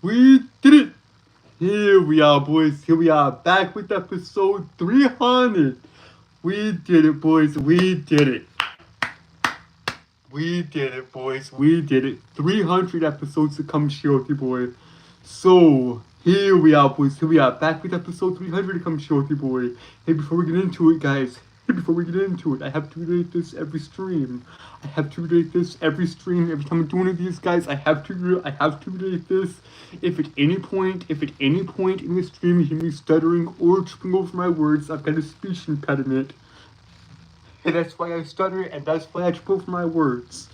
We did it! Here we are, boys. Here we are, back with episode 300. We did it, boys. We did it. We did it, boys. We did it. 300 episodes to come, Shorty boy. So, here we are, boys. Here we are, back with episode 300 to come, Shorty boy. Hey, before we get into it, guys. Before we get into it, I have to relate this every stream. I have to relate this every stream. Every time I'm doing one of these, guys, I have to relate this. If at any point in the stream you hear me stuttering or tripping over my words, I've got a speech impediment. And that's why I stutter, and that's why I trip over my words.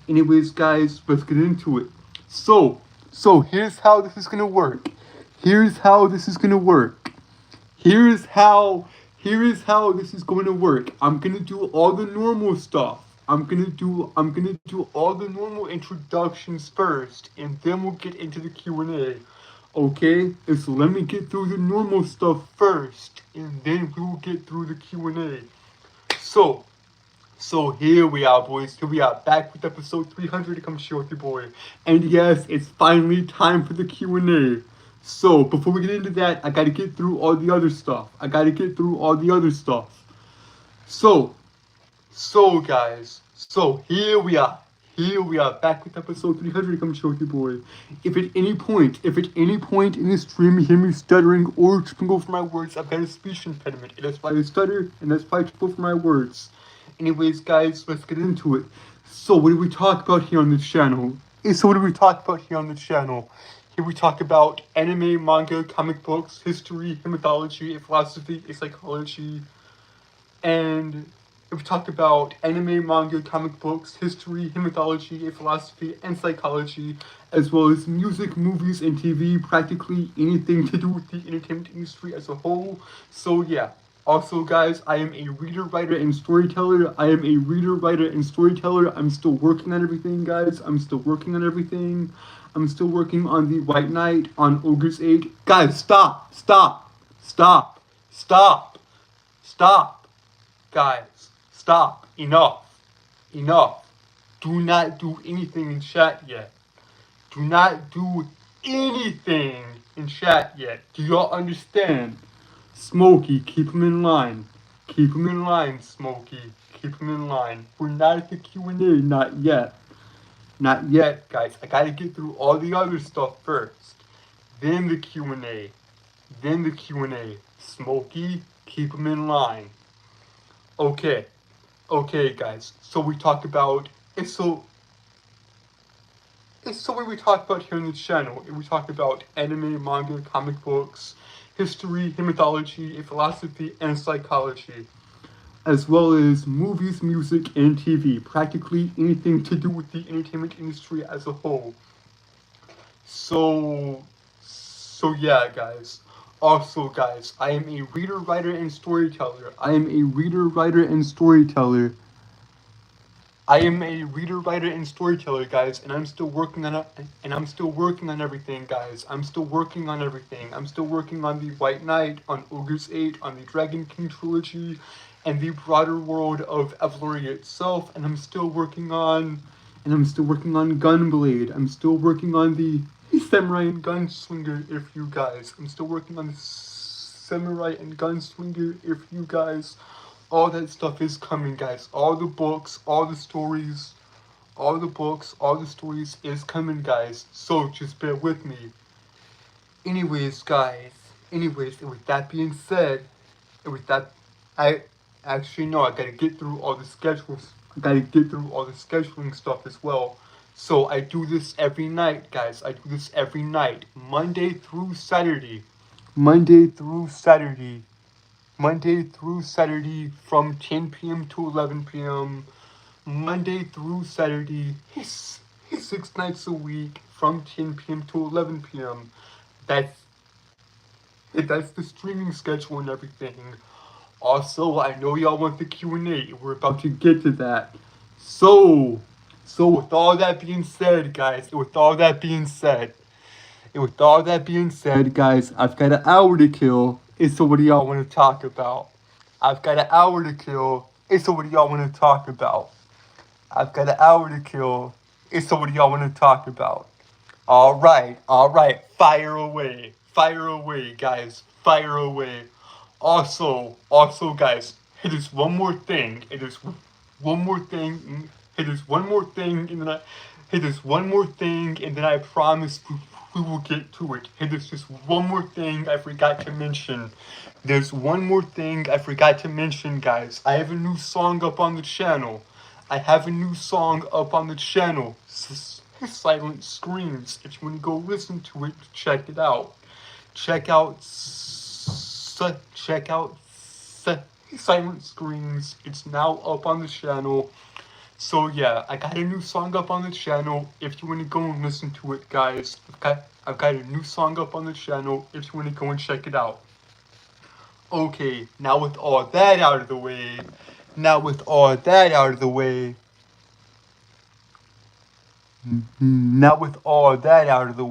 Anyways, guys, let's get into it. So here's how this is gonna work. Here's how this is gonna work. Here's how this is going to work. I'm gonna do all the normal stuff. I'm gonna do all the normal introductions first, and then we'll get into the Q&A. Okay? So let me get through the normal stuff first, and then we will get through the Q&A. So here we are, boys. Here we are, back with episode 300 to come Shorty boy. And yes, it's finally time for the Q&A. So before we get into that, I gotta get through all the other stuff. So guys, here we are. Back with episode 300 to come Shorty boy. If at any point in this stream you hear me stuttering or tripping over my words, I've got a speech impediment. And that's why I stutter, and that's why I trip over my words. Anyways, guys, let's get into it. So what do we talk about here on this channel? Here we talk about anime, manga, comic books, history, mythology, philosophy, psychology, and we talk about anime, manga, comic books, history, mythology, philosophy, and psychology, as well as music, movies, and TV, practically anything to do with the entertainment industry as a whole. So yeah. Also, guys, I am a reader, writer, and storyteller. I'm still working on everything, guys. I'm still working on the White Knight, on Ogre's 8. Guys, stop. Guys, stop. Enough. Do not do anything in chat yet. Do y'all understand? Smokey, keep him in line. Smokey. Keep him in line. We're not at the Q&A, not yet, guys. I gotta get through all the other stuff first. Then the Q&A. Smokey, keep him in line. Okay, guys. So we talk about what we talk about here on the channel. We talk about anime, manga, comic books, history, mythology, philosophy, and psychology, as well as movies, music, and TV. Practically anything to do with the entertainment industry as a whole. So yeah, guys. Also, guys, I am a reader, writer, and storyteller. Guys, and I'm still working on everything, guys. I'm still working on the White Knight, on Ogre's 8, on the Dragon King trilogy, and the broader world of Evelyn itself. And I'm still working on Gunblade. I'm still working on the Samurai and Gunslinger. If you guys, all that stuff is coming, guys. All the books, all the stories is coming, guys. So just bear with me. Anyways, guys. And with that being said, I gotta get through all the schedules. I gotta get through all the scheduling stuff as well. So I do this every night, guys. Monday through Saturday. From 10 p.m. to 11 p.m. Monday through Saturday, 6 nights a week, from 10 p.m. to 11 p.m. That's the streaming schedule and everything. Also, I know y'all want the Q&A. We're about to get to that. So with all that being said, guys, I've got an hour to kill. So what do y'all want to talk about? Alright, fire away, guys, fire away. Also, guys, it is one more thing, it is one more thing, it is one more thing, and then I promise we will get to it. It is just one more thing I forgot to mention. There's one more thing I forgot to mention, guys. I have a new song up on the channel. Silent Screams. If you want to go listen to it, check it out. Check out Silent Screams. It's now up on the channel. So yeah, I got a new song up on the channel. If you want to go and listen to it, guys, I've got a new song up on the channel. If you want to go and check it out. Okay, now with all that out of the way, now with all that out of the way, now with all that out of the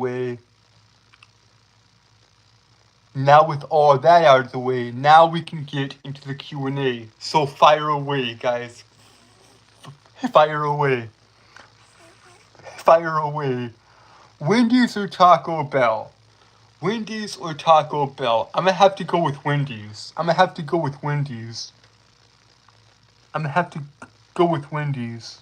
way, now we can get into the Q&A. So fire away, guys. Fire away. Fire away. Wendy's or Taco Bell? Wendy's or Taco Bell? I'm gonna have to go with Wendy's. I'm gonna have to go with Wendy's. I'm gonna have to go with Wendy's.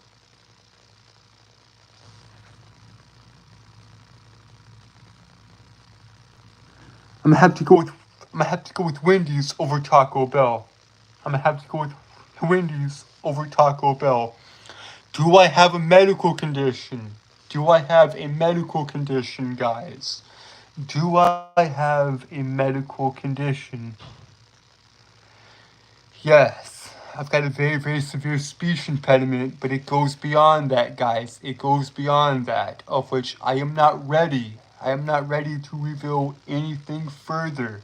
I'm gonna have to go with Wendy's over Taco Bell. I'm gonna have to go with Wendy's over Taco Bell. Do I have a medical condition? Do I have a medical condition, guys? Do I have a medical condition? Yes, I've got a very, very severe speech impediment, but it goes beyond that, guys. It goes beyond that, of which I am not ready. I am not ready to reveal anything further.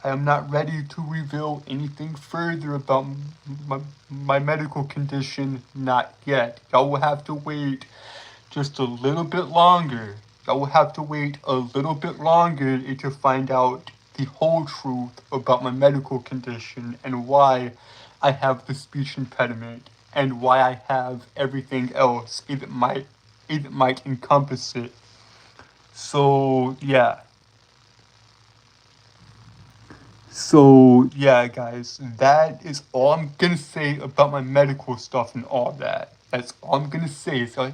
I am not ready to reveal anything further about my medical condition, not yet. Y'all will have to wait just a little bit longer. Y'all will have to wait a little bit longer to find out the whole truth about my medical condition and why I have the speech impediment and why I have everything else it might encompass it. So yeah. So yeah, guys, that is all I'm gonna say about my medical stuff and all that. That's all I'm gonna say. Is that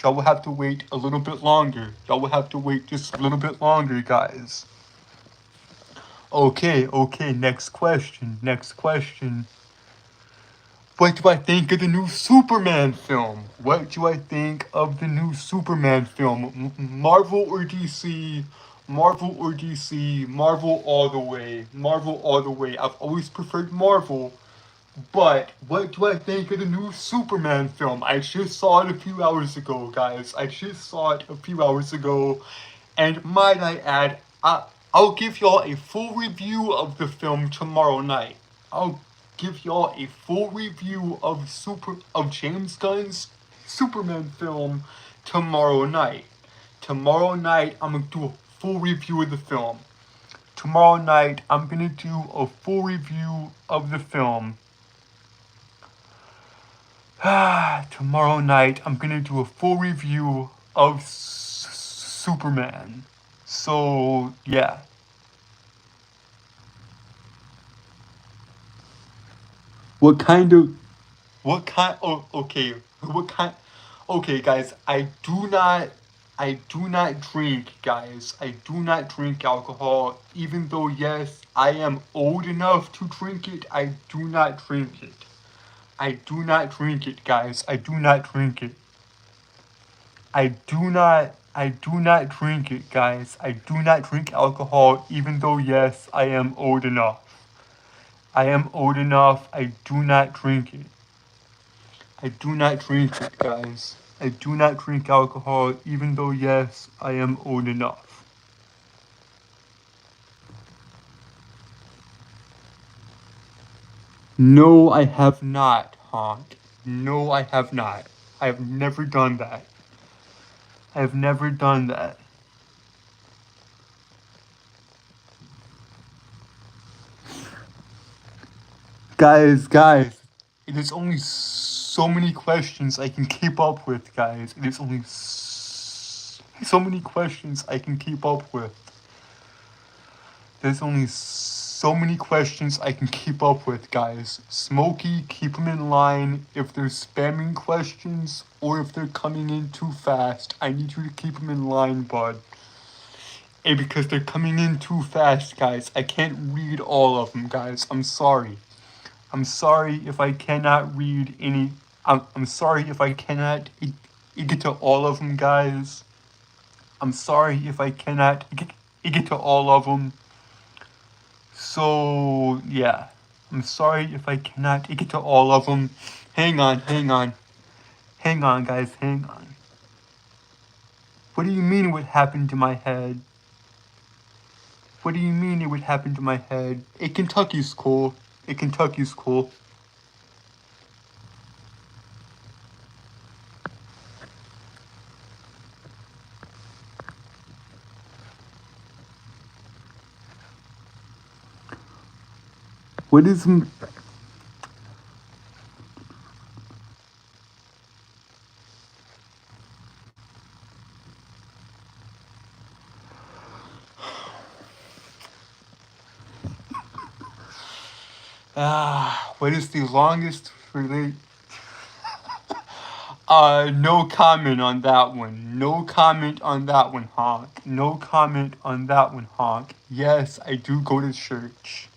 y'all will have to wait a little bit longer. Y'all will have to wait just a little bit longer, guys. Okay, next question. What do I think of the new Superman film? What do I think of the new Superman film? Marvel or DC? Marvel or DC? Marvel all the way. Marvel all the way. I've always preferred Marvel. But what do I think of the new Superman film? I just saw it a few hours ago, guys. I just saw it a few hours ago. And might I add, I'll give y'all a full review of the film tomorrow night. I'll give y'all a full review of James Gunn's Superman film tomorrow night. Tomorrow night, I'm gonna do a full review of the film. Tomorrow night, I'm gonna do a full review of the film. Tomorrow night, I'm gonna do a full review of Superman. So, yeah. Okay, guys, I do not drink, guys. I do not drink alcohol, even though, yes, I am old enough to drink it. I do not drink it. I do not drink it, guys. I do not drink it. I do not drink it, guys. I do not drink alcohol, even though, yes, I am old enough. I am old enough. I do not drink it. I do not drink it, guys. I do not drink alcohol, even though, yes, I am old enough. No, I have not, Honk. No, I have not. I have never done that. I have never done that. Guys, it is only so many questions I can keep up with, guys. It is only so many questions I can keep up with. There's only so many questions I can keep up with, guys. Smokey, keep them in line. If they're spamming questions or if they're coming in too fast, I need you to keep them in line, bud. And because they're coming in too fast, guys, I can't read all of them, guys. I'm sorry. I'm sorry if I cannot read any. I'm sorry if I cannot get to all of them, guys. I'm sorry if I cannot get to all of them. So, yeah. I'm sorry if I cannot get to all of them. Hang on. Hang on, guys, hang on. What do you mean what happened to my head? What do you mean it would happen to my head? Kentucky's cool. Kentucky's cool. What is... what is the longest relate... no comment on that one. No comment on that one, Honk. No comment on that one, Honk. Yes, I do go to church.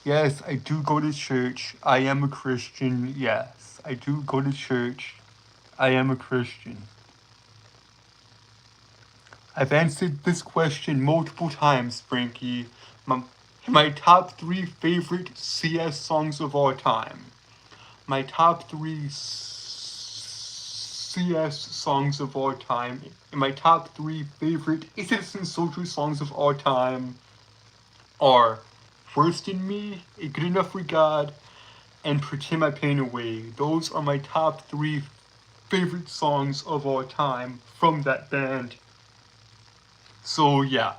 Yes, I do go to church. I am a Christian. Yes, I do go to church. I am a Christian. I've answered this question multiple times, Frankie. My top 3 favorite CS songs of all time. My top 3 CS songs of all time. And my top 3 favorite Citizen Soldier songs of all time are First in Me, A Good Enough for God, and Pretend My Pain Away. Those are my top 3 favorite songs of all time from that band. So yeah.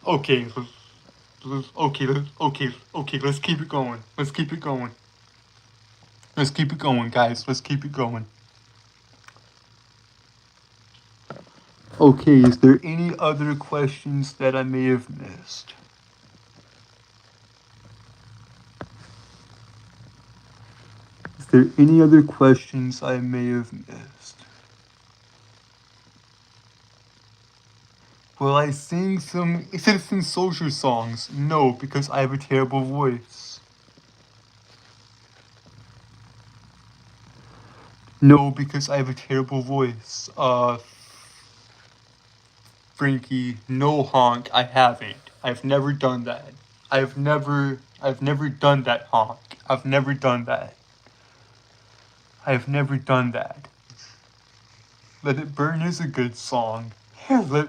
Okay, let's keep it going. Let's keep it going. Let's keep it going, guys. Let's keep it going. Okay, is there any other questions that I may have missed? Is there any other questions I may have missed? Will I sing some Citizen Soldier songs? No, because I have a terrible voice. No, because I have a terrible voice. Frankie, no, Honk, I haven't. I've never done that. I've never done that, Honk. I've never done that. I've never done that. Let It Burn is a good song. Let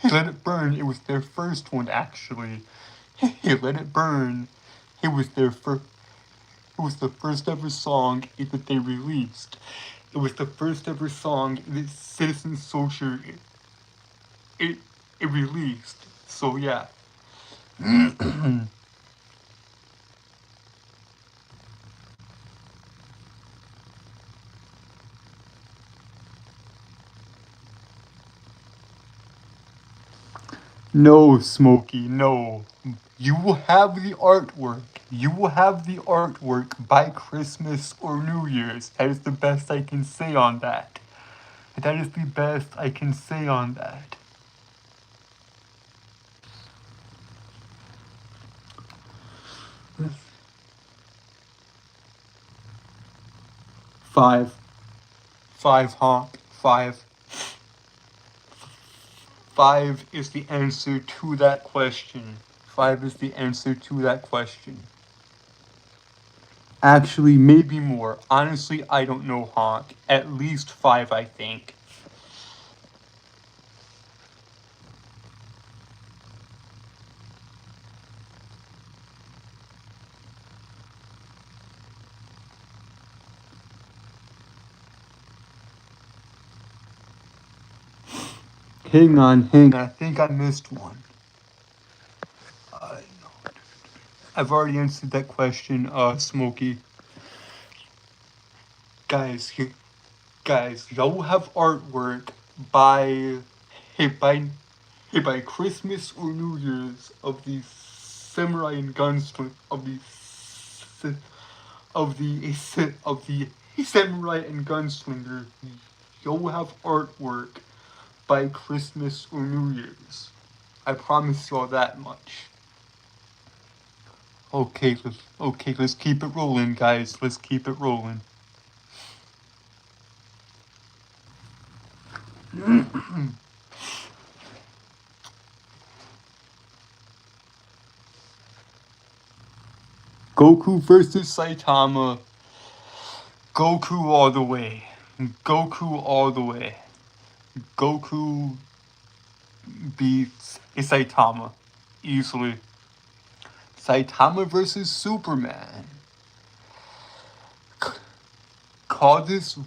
It Burn, it was their first one, actually. Let It Burn, it was the first ever song that they released. It was the first ever song that Citizen Soldier it released. So yeah. No, Smokey, no. You will have the artwork. You will have the artwork by Christmas or New Year's. That is the best I can say on that. That is the best I can say on that. Five, Honk. 5. 5 is the answer to that question. 5 is the answer to that question. Actually, maybe more. Honestly, I don't know, Honk. At least 5, I think. Hang on. I think I missed one. I've already answered that question, Smokey. Guys, y'all will have artwork by hey by Christmas or New Year's of the samurai and gunslinger of the samurai and gunslinger, you'll have artwork by Christmas or New Year's. I promise y'all that much. Okay, let's keep it rolling, guys. Let's keep it rolling. Goku versus Saitama. Goku all the way. Goku all the way. Goku beats Saitama easily. Saitama versus Superman. Call this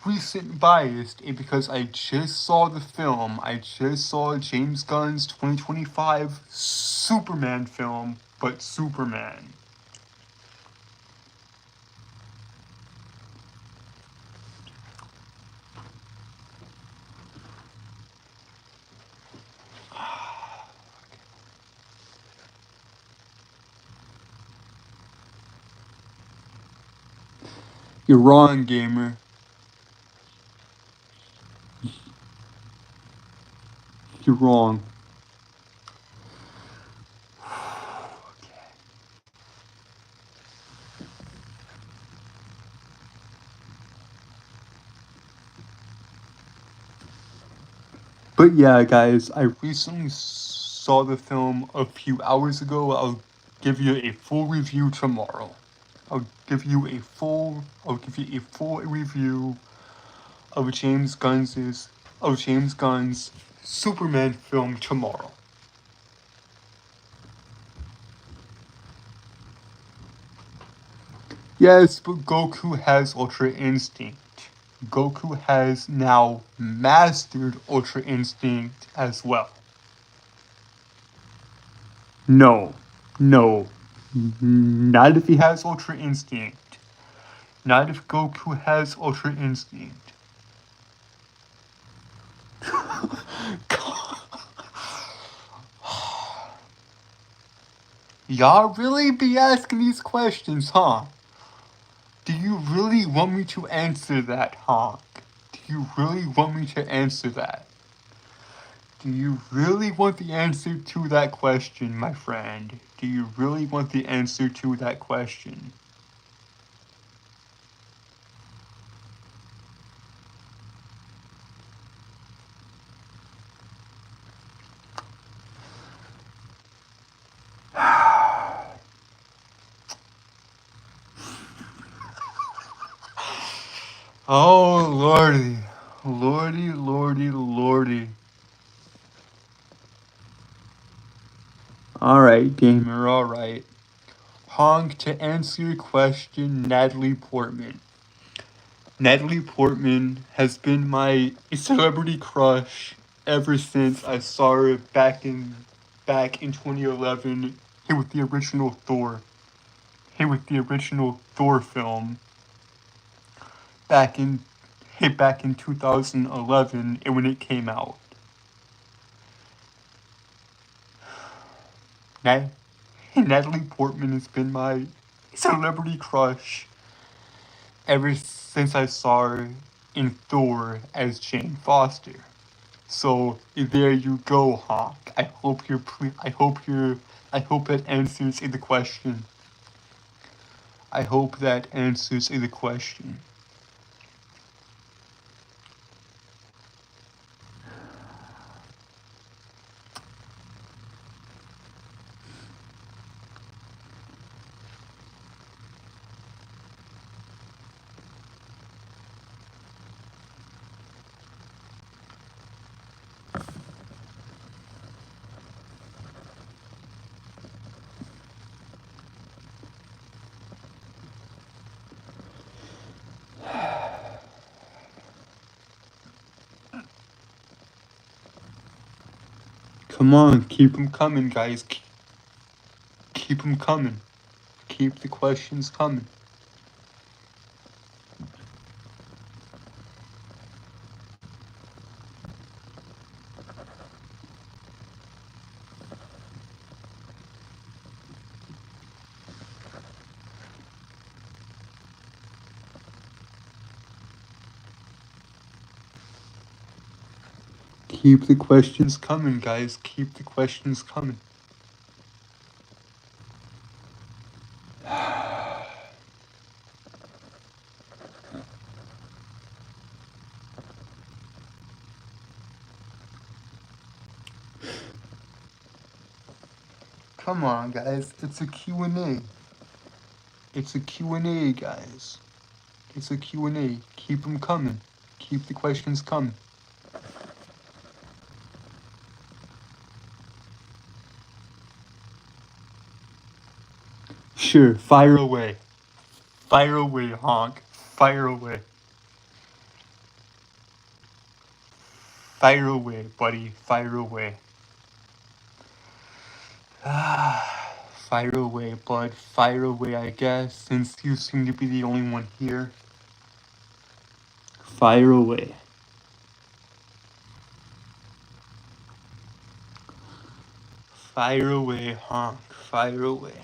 recent biased because I just saw the film. I just saw James Gunn's 2025 Superman film, but Superman. You're wrong, gamer. You're wrong. But yeah, guys, I recently saw the film a few hours ago. I'll give you a full review tomorrow. I'll give you a full review of James Gunn's Superman film tomorrow. Yes, but Goku has Ultra Instinct. Goku has now mastered Ultra Instinct as well. No. Not if he has Ultra Instinct. Not if Goku has Ultra Instinct. Y'all really be asking these questions, huh? Do you really want me to answer that, Honk? Do you really want me to answer that? Do you really want the answer to that question, my friend? Do you really want the answer to that question? Oh, lordy. Lordy. Alright, gamer, alright. Honk, to answer your question, Natalie Portman. Natalie Portman has been my celebrity crush ever since I saw her back in 2011 here with the original Thor. Here with the original Thor film. Back in 2011 when it came out. Natalie Portman has been my celebrity crush ever since I saw her in Thor as Jane Foster. So there you go, Honk. I hope that answers the question. I hope that answers the question. Come on, keep them coming, guys. Keep them coming. Keep the questions coming. Keep the questions coming, guys. Keep the questions coming. Come on, guys. It's a Q&A. It's a Q&A, guys. It's a Q&A. Keep them coming. Keep the questions coming. Sure, fire away. Fire away, honk. Fire away. Fire away, buddy. Fire away. Fire away, bud. Fire away, I guess, since you seem to be the only one here. Fire away. Fire away, honk. Fire away.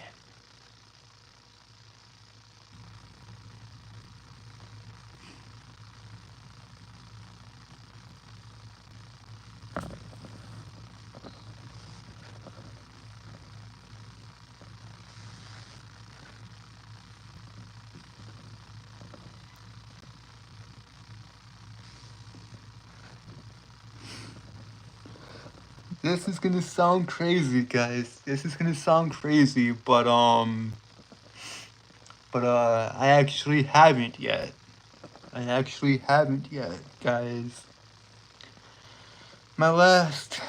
This is gonna sound crazy, guys. This is gonna sound crazy, but I actually haven't yet. I actually haven't yet, guys. My last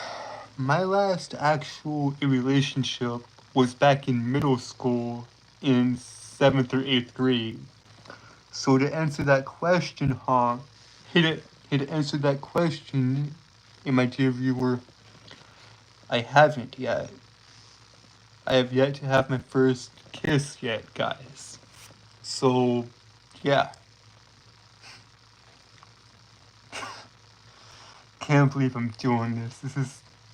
actual relationship was back in middle school in 7th or 8th grade. So to answer that question, to answer that question, my dear viewer, I haven't yet. I have yet to have my first kiss yet, guys. So, yeah. Can't believe I'm doing this.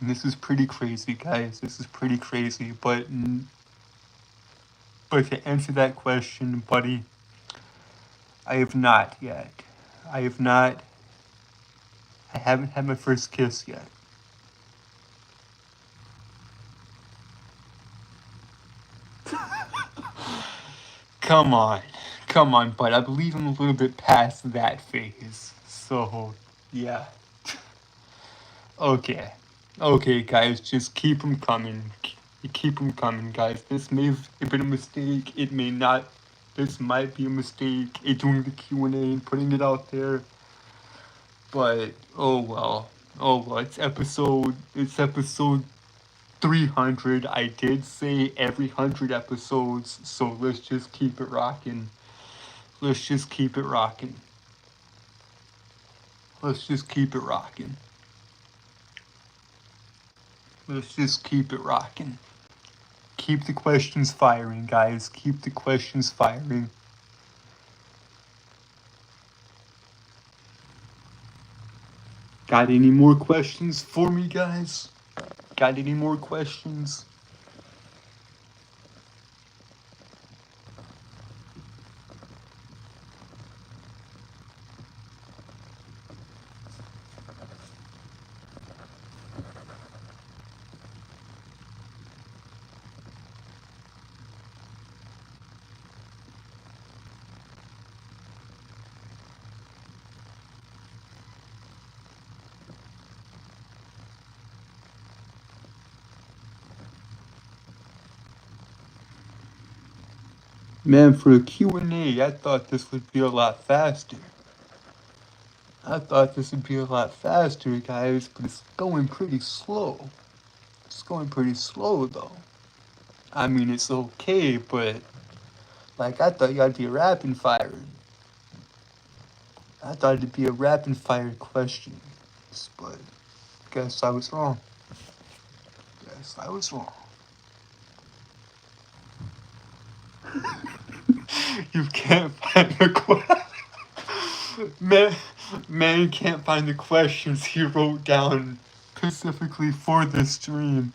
This is pretty crazy, guys. This is pretty crazy. But to answer that question, buddy, I have not yet. I haven't had my first kiss yet. Come on, bud. I believe I'm a little bit past that phase. So, yeah. Okay, guys, just keep them coming. Keep them coming, guys. This may have been a mistake. It may not. This might be a mistake. Doing the Q&A and putting it out there. But oh well. It's episode 300. I did say every 100 episodes, so let's just keep it rocking. Let's just keep it rocking. Let's just keep it rocking. Let's just keep it rocking. Keep the questions firing, guys. Keep the questions firing. Got any more questions for me, guys? Got any more questions? Man, for a Q&A, I thought this would be a lot faster. Guys, but it's going pretty slow. It's going pretty slow, though. I mean, it's okay, but, like, I thought y'all'd be rapid firing. I thought it'd be a rapid fire question, but guess I was wrong. You can't find the man can't find the questions he wrote down specifically for this stream.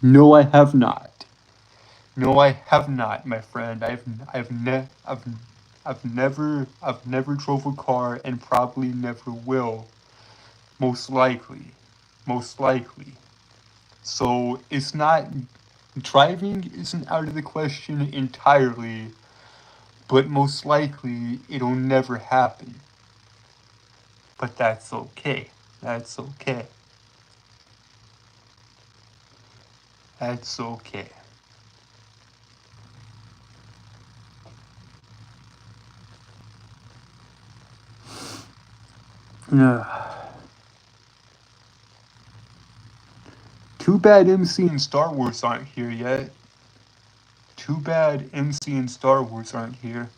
No, I have not. My friend. I've never drove a car and probably never will. Most likely. Most likely. So it's not, driving isn't out of the question entirely, but most likely it'll never happen. But that's okay. That's okay. That's okay. Yeah. Too bad MC and Star Wars aren't here yet. Too bad MC and Star Wars aren't here.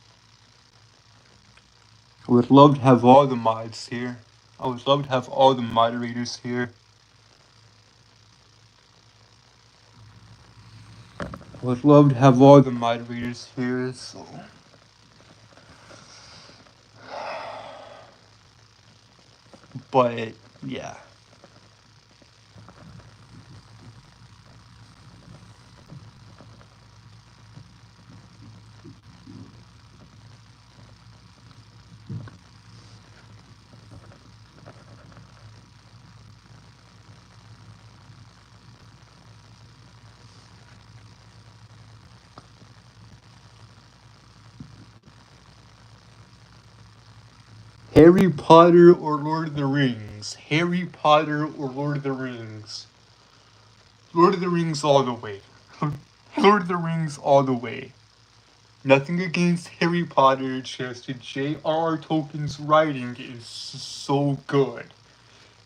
I would love to have all the mods here. I would love to have all the moderators here. I would love to have all the moderators here, so. But, yeah. Harry Potter or Lord of the Rings? Harry Potter or Lord of the Rings? Lord of the Rings all the way. Lord of the Rings all the way. Nothing against Harry Potter, just J.R.R. Tolkien's writing is so good.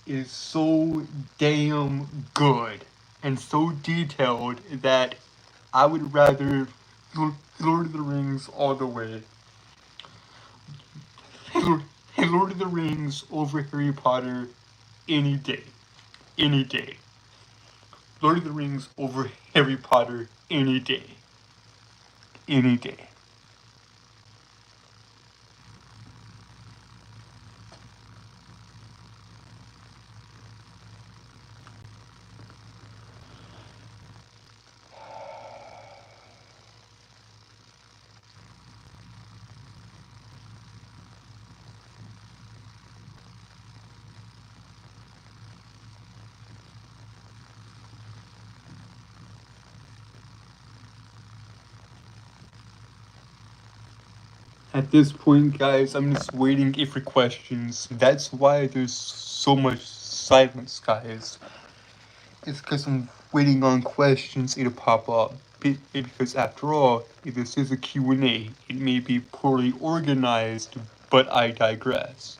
Is so damn good. And so detailed that I would rather Lord of the Rings all the way. Lord of the Rings over Harry Potter any day. Any day. Lord of the Rings over Harry Potter any day. Any day. At this point, guys, I'm just waiting for questions. That's why there's so much silence, guys. It's because I'm waiting on questions to pop up. Because after all, this is a Q&A. It may be poorly organized, but I digress.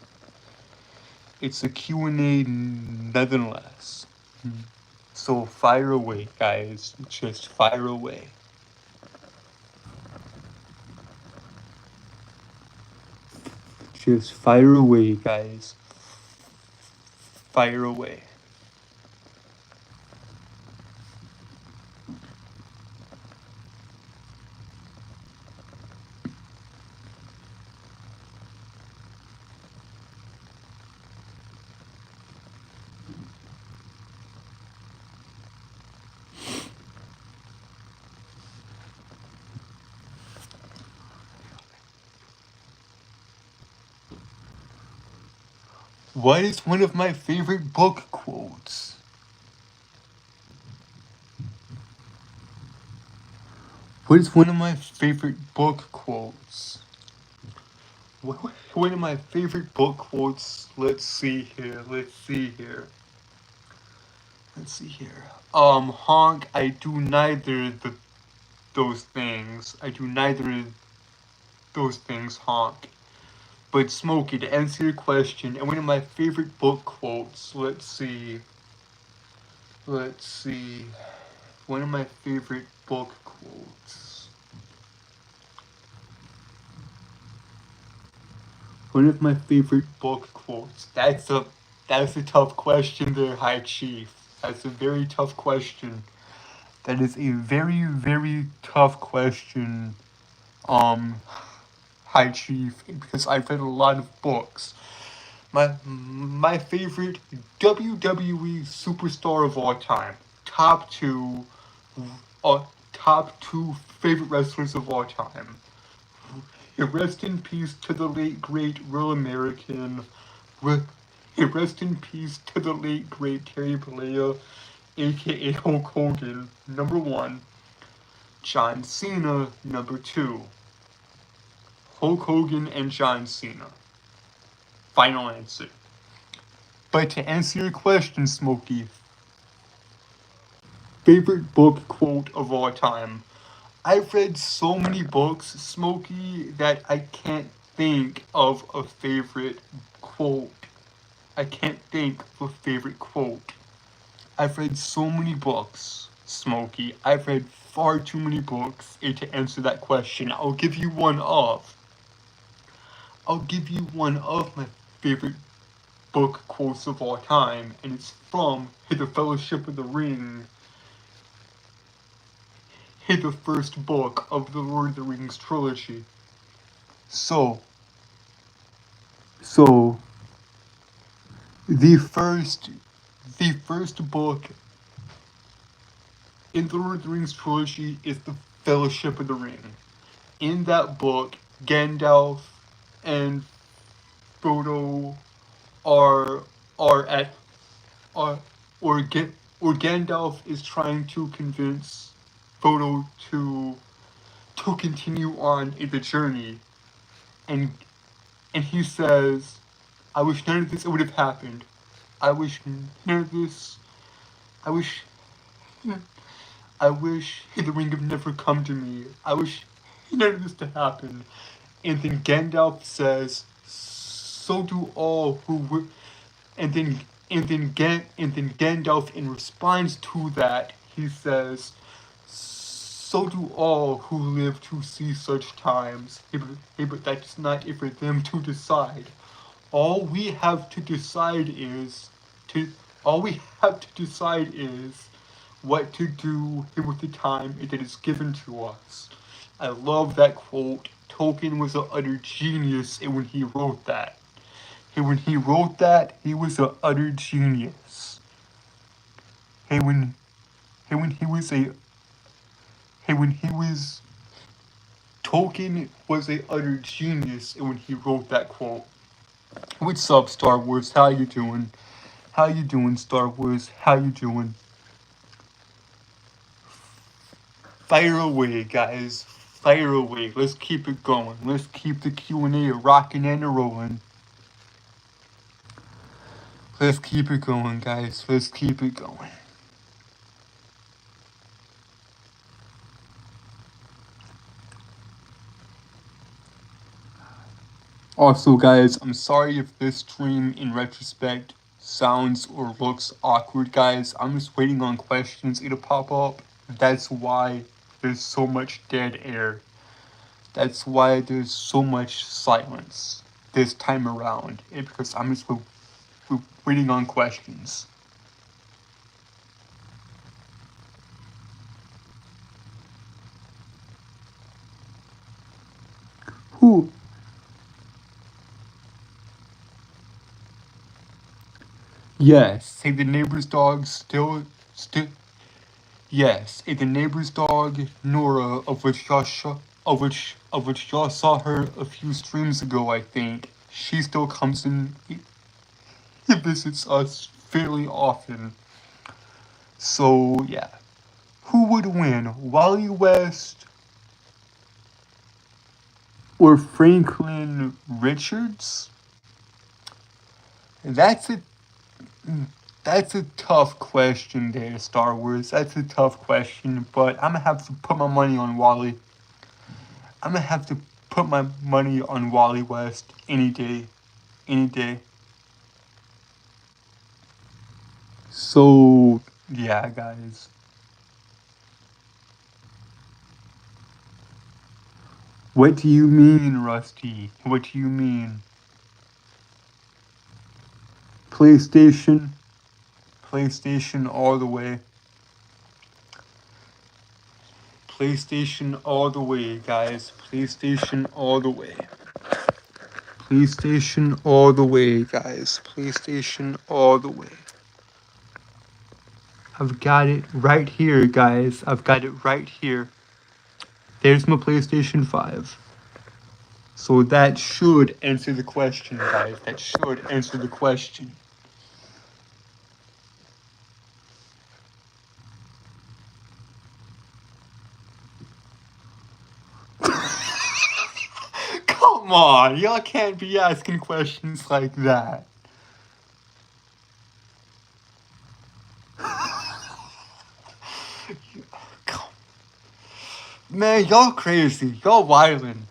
It's a Q&A nonetheless. So fire away, guys. Just fire away. Just fire away, guys. Fire away. What is one of my favorite book quotes? What is one of my favorite book quotes? One of my favorite book quotes. Let's see here. Honk, I do neither those things. I do neither those things, honk. But Smokey, to answer your question, and one of my favorite book quotes, let's see. One of my favorite book quotes. One of my favorite book quotes. That's a tough question there, High Chief. That's a very tough question. That is a very, very tough question, High Chief, because I've read a lot of books. My favorite WWE superstar of all time. Top two favorite wrestlers of all time. Rest in peace to the late great Real American. rest in peace to the late great Terry Bollea, aka Hulk Hogan, number 1. John Cena, number 2. Hulk Hogan and John Cena. Final answer. But to answer your question, Smokey, favorite book quote of all time. I've read so many books, Smokey, that I can't think of a favorite quote. I can't think of a favorite quote. I've read so many books, Smokey. I've read far too many books to answer that question. I'll give you one of my favorite book quotes of all time, and it's from The Fellowship of the Ring, the first book of the Lord of the Rings trilogy. So the first book in the Lord of the Rings trilogy is The Fellowship of the Ring. In that book, Gandalf and Frodo Gandalf is trying to convince Frodo to continue on in the journey, and he says, I wish none of this would have happened. I wish the ring had never come to me. I wish none of this to happen. And then Gandalf says, so do all who were, and then Gandalf, in response to that, he says, so do all who live to see such times. But that's not for them to decide. All we have to decide is what to do with the time that is given to us. I love that quote. Tolkien was an utter genius when he wrote that. When he wrote that, he was an utter genius. Tolkien was an utter genius when he wrote that quote. What's up, Star Wars? How you doing? How you doing, Star Wars? How you doing? Fire away, guys. Fire away. Let's keep it going. Let's keep the Q&A rocking and rolling. Let's keep it going, guys. Let's keep it going. Also, guys, I'm sorry if this stream, in retrospect, sounds or looks awkward, guys. I'm just waiting on questions to pop up. That's why there's so much dead air. That's why there's so much silence this time around. Because I'm just waiting on questions. Who? Yes, say the neighbor's dog still. Yes, the neighbor's dog Nora, of which y'all saw her a few streams ago, I think. She still comes in, visits us fairly often. So yeah, who would win, Wally West or Franklin Richards? That's a tough question there, Star Wars. That's a tough question, but I'm gonna have to put my money on Wally. I'm gonna have to put my money on Wally West any day. Any day. So, yeah, guys. What do you mean, Rusty? What do you mean? PlayStation all the way. PlayStation all the way, guys. PlayStation all the way. PlayStation all the way, guys. PlayStation all the way. I've got it right here, guys. I've got it right here. There's my PlayStation 5. So that should answer the question, guys. That should answer the question. Come on, y'all can't be asking questions like that. Man, y'all crazy. Y'all wildin'.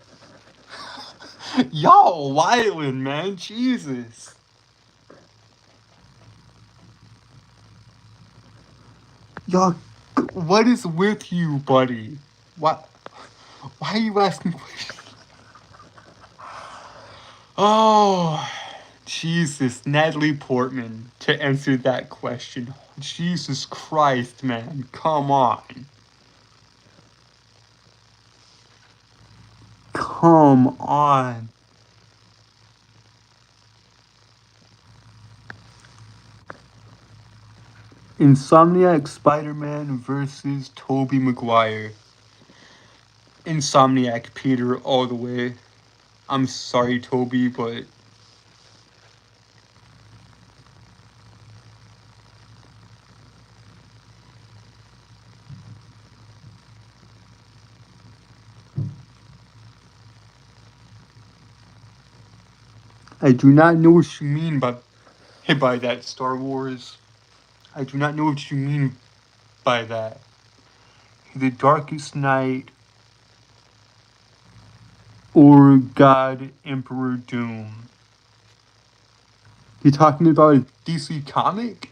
Y'all wildin', man. Jesus. Y'all, what is with you, buddy? Why are you asking questions? Oh, Jesus, Natalie Portman, to answer that question. Jesus Christ, man. Come on. Come on. Insomniac Spider-Man versus Tobey Maguire. Insomniac Peter all the way. I'm sorry, Toby, but I do not know what you mean by that, Star Wars. I do not know what you mean by that. The Darkest Night or God Emperor Doom. You talking about a DC comic?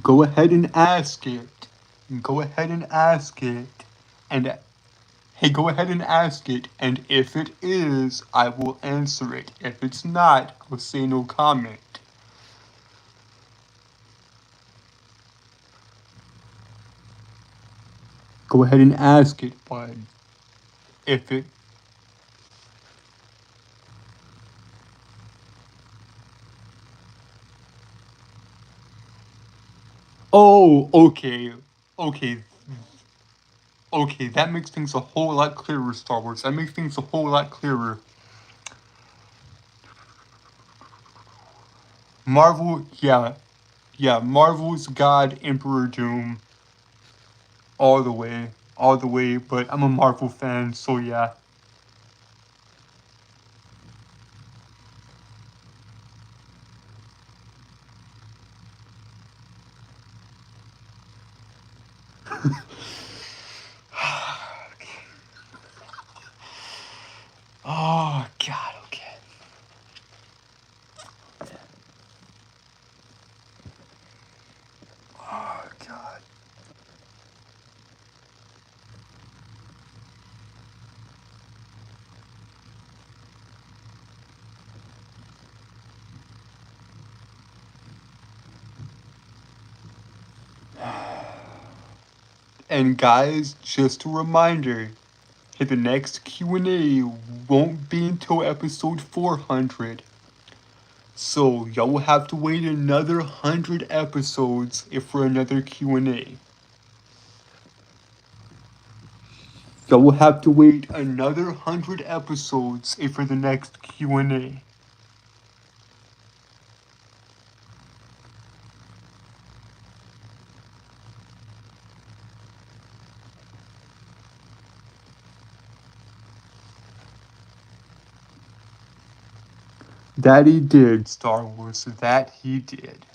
Go ahead and ask it. Go ahead and ask it. And hey, go ahead and ask it. And if it is, I will answer it. If it's not, I'll say no comment. Go ahead and ask it, bud. If it. Oh, okay. Okay. Okay, that makes things a whole lot clearer, Star Wars. That makes things a whole lot clearer. Marvel, yeah. Yeah, Marvel's God Emperor Doom. All the way. All the way, but I'm a Marvel fan, so yeah. Oh, God, okay. Oh, God. And guys, just a reminder, the next Q&A won't be until episode 400. So y'all will have to wait another 100 episodes for another Q&A. Y'all will have to wait another 100 episodes for the next Q&A. That he did, Star Wars. That he did.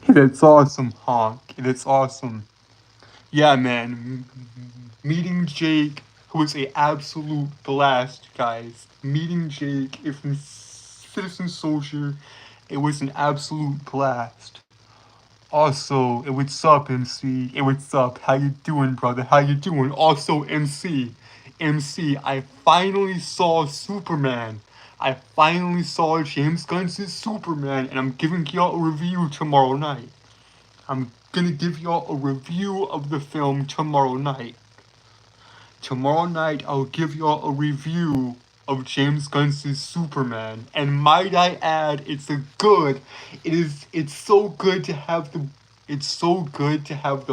That's awesome, Honk. That's awesome. Yeah, man. Meeting Jake was a absolute blast, guys. Meeting Jake from Citizen Soldier, it was an absolute blast. Also, what's up, MC? Hey, what's up? How you doing, brother? How you doing? Also, MC, I finally saw Superman. I finally saw James Gunn's Superman, and I'm giving y'all a review tomorrow night. I'm gonna give y'all a review of the film tomorrow night. Tomorrow night, I'll give y'all a review of James Gunn's Superman, and might I add, it's so good to have the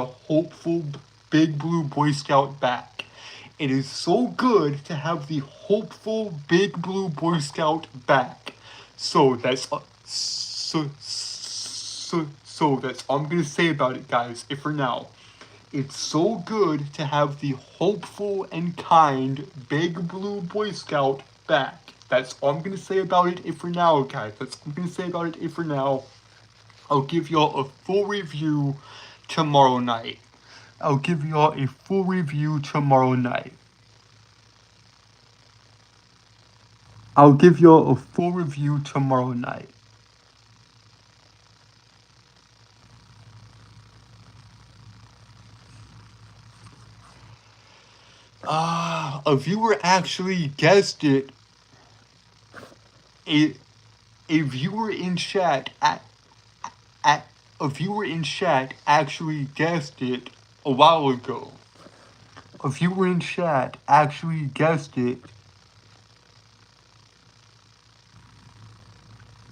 hopeful Big Blue Boy Scout back. It is so good to have the hopeful Big Blue Boy Scout back. So that's all I'm gonna say about it, guys. If for now. It's so good to have the hopeful and kind Big Blue Boy Scout back. That's all I'm gonna say about it for now, guys. That's all I'm gonna say about it for now. I'll give y'all a full review tomorrow night. I'll give y'all a full review tomorrow night. I'll give y'all a full review tomorrow night. A viewer actually guessed it. A viewer in chat a viewer in chat actually guessed it a while ago. A viewer in chat actually guessed it.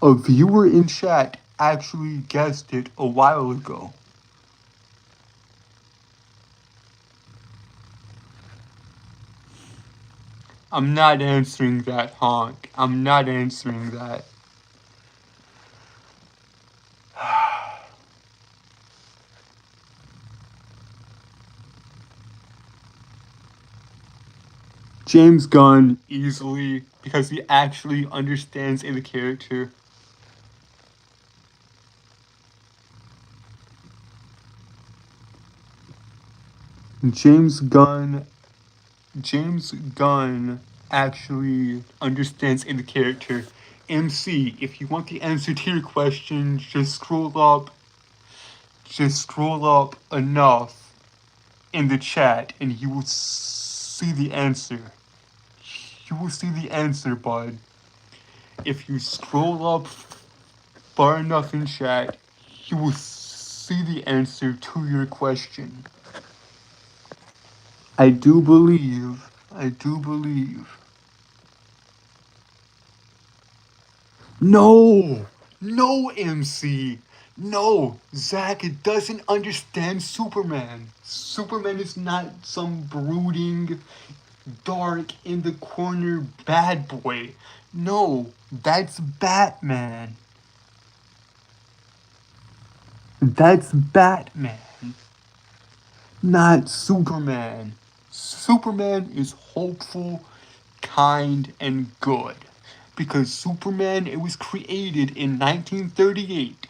A viewer in chat actually guessed it a while ago. I'm not answering that, honk. I'm not answering that. James Gunn, easily, because he actually understands the character. James Gunn actually understands the character. MC, if you want the answer to your question, just scroll up enough in the chat and you will see the answer. You will see the answer, bud. If you scroll up far enough in chat, you will see the answer to your question. I do believe. No, MC. No, Zach doesn't understand Superman. Superman is not some brooding, dark, in the corner bad boy. No, that's Batman. That's Batman, not Superman. Superman is hopeful, kind, and good. Because Superman, it was created in 1938.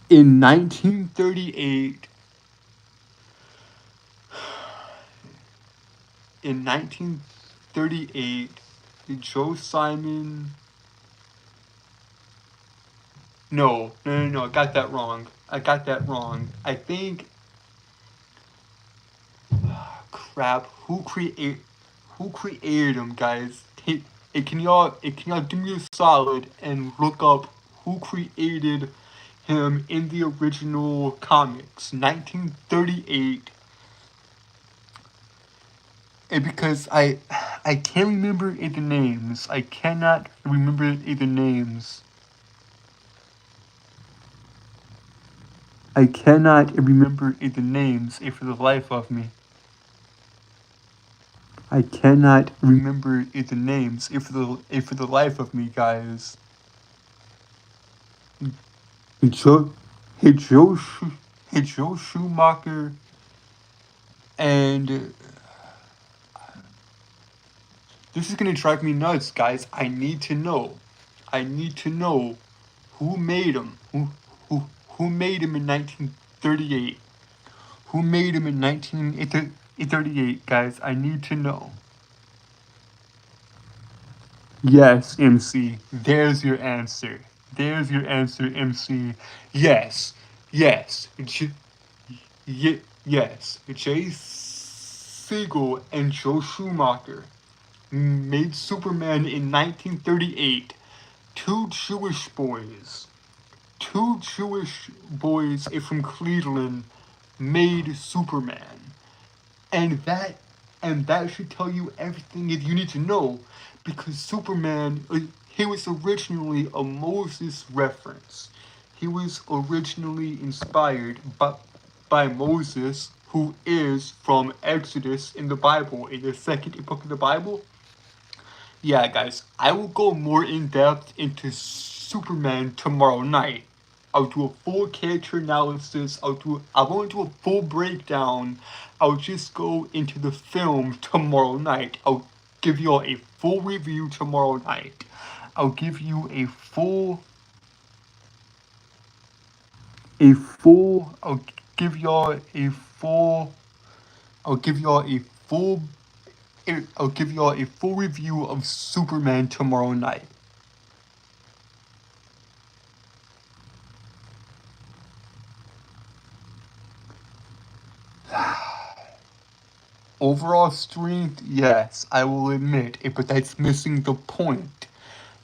In 1938, Joe Simon. No, I got that wrong. I think. Crap. Who created him, guys? Hey, can y'all do me a solid and look up who created him in the original comics, 1938? And because I can't remember the names. I cannot remember the names. I cannot remember the names for the life of me. I cannot remember the names for the life of me, guys. Joe Schumacher, and this is gonna drive me nuts, guys. I need to know who made him. Who made him in 1938? Who made him in 1938, guys? I need to know. Yes, MC. There's your answer. There's your answer, MC. Yes. Yes. Yes. Jay Siegel and Joe Schumacher made Superman in 1938. Two Jewish boys. Two Jewish boys from Cleveland made Superman. And that should tell you everything that you need to know, because Superman, he was originally a Moses reference. He was originally inspired by Moses, who is from Exodus in the Bible, in the second book of the Bible. Yeah, guys, I will go more in depth into Superman tomorrow night. I'll do a full character analysis. I won't do a full breakdown. I'll just go into the film tomorrow night. I'll give you all a full review tomorrow night. I'll give you I'll give y'all a full, I'll give y'all a full, I'll give y'all a full review of Superman tomorrow night. Overall strength, yes, I will admit it, but that's missing the point.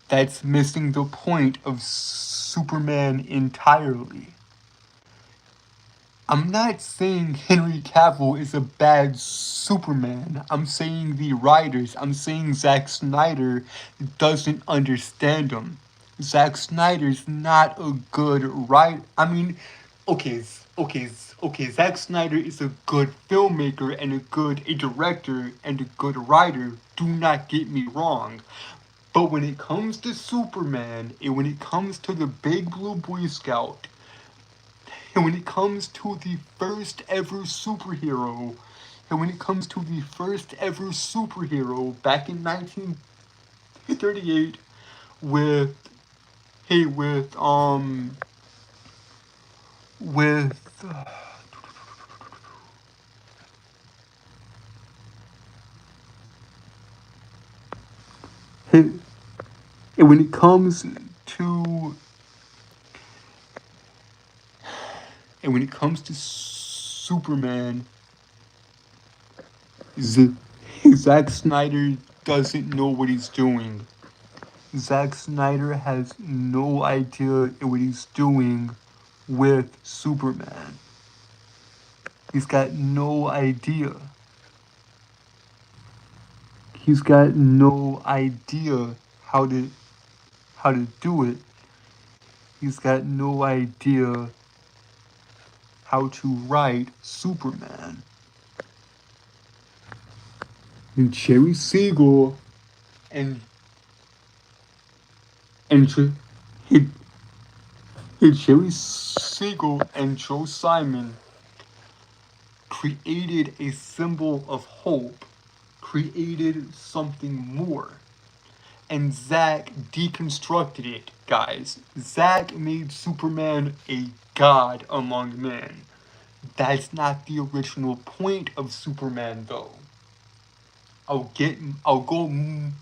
That's missing the point of Superman entirely. I'm not saying Henry Cavill is a bad Superman. I'm saying the writers, I'm saying Zack Snyder doesn't understand him. Zack Snyder's not a good writer. I mean, okay, okay, Zack Snyder is a good filmmaker and a director and a good writer. Do not get me wrong. But when it comes to Superman and when it comes to the Big Blue Boy Scout, and when it comes to the first ever superhero, and when it comes to the first ever superhero back in 1938 with, hey, with, and when it comes to, and when it comes to Superman, Zack Snyder doesn't know what he's doing. Zack Snyder has no idea what he's doing with Superman. He's got no idea. He's got no idea how to do it. He's got no idea how to write Superman. And Jerry Siegel and Jerry Siegel and Joe Simon created a symbol of hope, created something more. And Zack deconstructed it, guys. Zack made Superman a god among men. That's not the original point of Superman, though. I'll go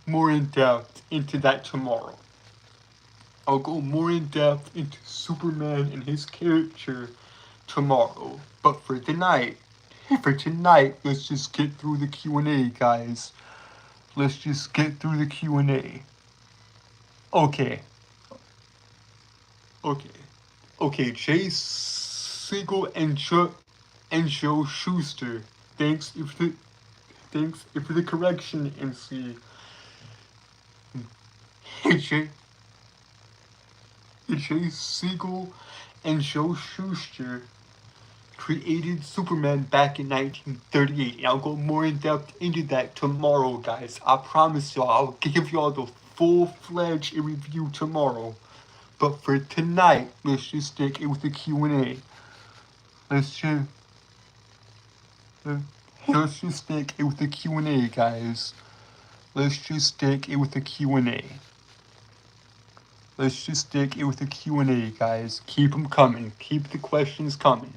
more in depth into that tomorrow. I'll go more in depth into Superman and his character tomorrow. But for tonight, let's just get through the Q&A, guys. Let's just get through the Q&A. Okay. Jay Siegel and Joe Schuster. Thanks for the correction, MC. Jay Siegel and Joe Schuster created Superman back in 1938. And I'll go more in depth into that tomorrow, guys. I promise y'all, I'll give y'all the full-fledged review tomorrow. But for tonight, let's just stick it with the Q&A. Let's just stick it with the Q&A, guys. Let's just stick it with the Q&A. Let's just stick it with the Q&A, guys. Keep them coming. Keep the questions coming.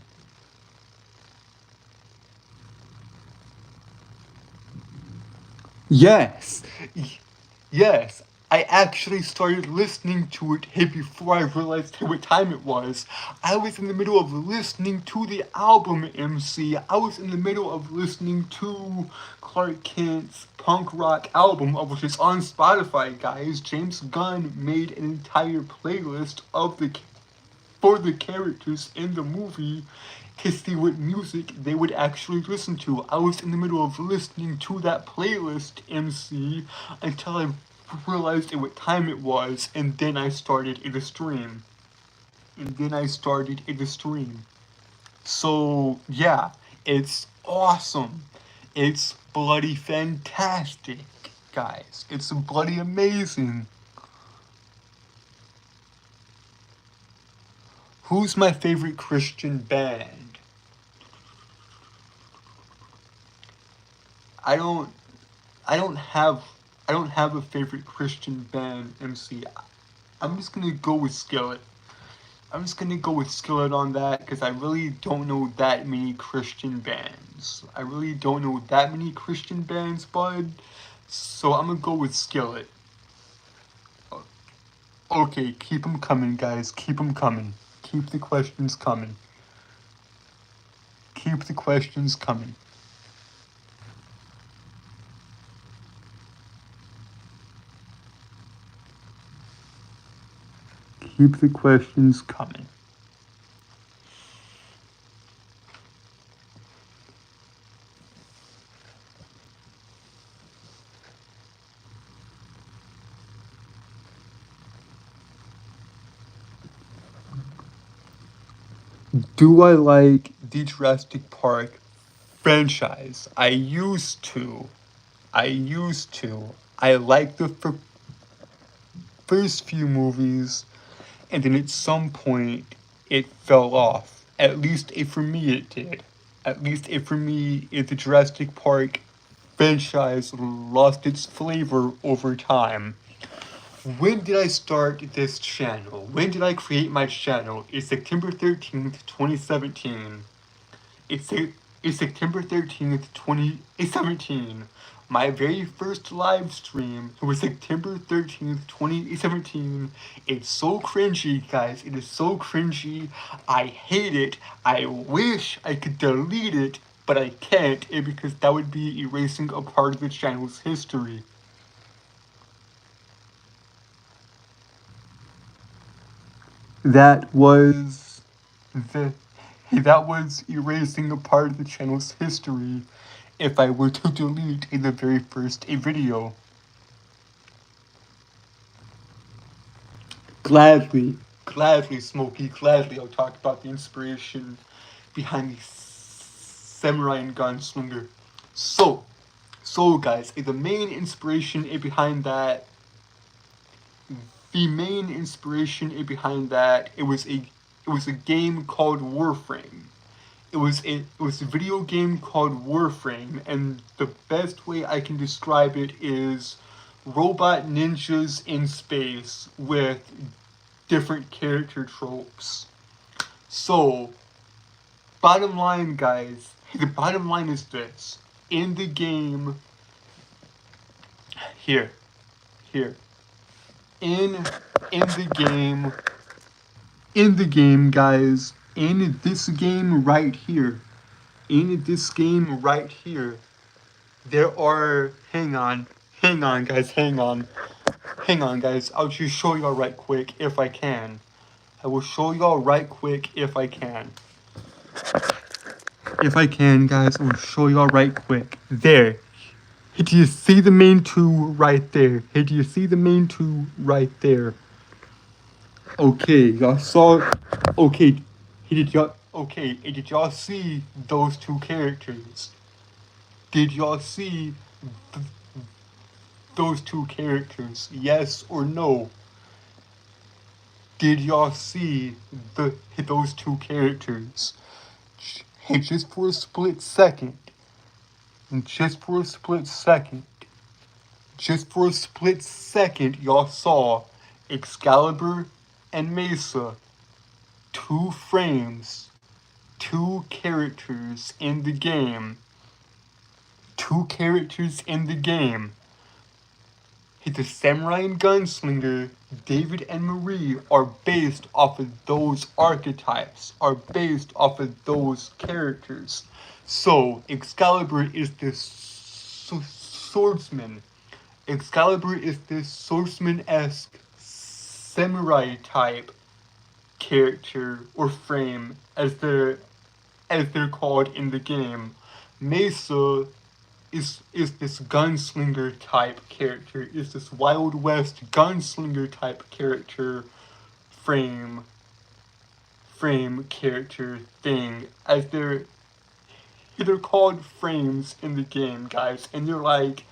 Yes. Yes. I actually started listening to it before I realized what time it was. I was in the middle of listening to the album, MC. I was in the middle of listening to Clark Kent's punk rock album, which is on Spotify, guys. James Gunn made an entire playlist for the characters in the movie to see what music they would actually listen to. I was in the middle of listening to that playlist, MC, until I realized what time it was, and then I started the stream. So, yeah, it's awesome. It's bloody fantastic, guys. It's bloody amazing. Who's my favorite Christian band? I don't have a favorite Christian band, MC. I'm just gonna go with Skillet. On that because I really don't know that many Christian bands. Bud. So I'm gonna go with Skillet. Okay, keep them coming, guys. Keep them coming. Keep the questions coming. Keep the questions coming. Keep the questions coming. Do I like the Jurassic Park franchise? I used to. I like the first few movies, and then at some point it fell off. At least for me it did. The Jurassic Park franchise lost its flavor over time. When did I start this channel? When did I create my channel? It's September 13th, 2017. It's September 13th, 2017. My very first live stream was September 13th, 2017. It's so cringy, guys. It is so cringy. I hate it. I wish I could delete it, but I can't because that would be erasing a part of the channel's history. That was erasing a part of the channel's history if I were to delete the very first video. Gladly, Smokey, gladly I'll talk about the inspiration behind the Samurai and Gunslinger. So guys, the main inspiration behind that, it was a game called Warframe. It was a video game called Warframe, and the best way I can describe it is robot ninjas in space with different character tropes. So, bottom line, guys, the bottom line is this. In the game, here, in the game, guys, in this game right here, there are, hang on, guys, I'll just show y'all right quick if I can. Guys, I will show y'all right quick. There. Do you see the main two right there? Okay, y'all saw. Okay, did y'all see those two characters? Yes or no? Did y'all see those two characters? Hey, just for a split second, y'all saw Excalibur and Mesa. Two frames, two characters in the game. The samurai and gunslinger, David and Marie, are based off of those archetypes, are based off of those characters. So, Excalibur is this swordsman. Excalibur is this swordsman-esque samurai type character or frame as they're called in the game. Mesa is this gunslinger type character, is this Wild West gunslinger type character frame character thing, as they're called frames in the game, guys, and they're like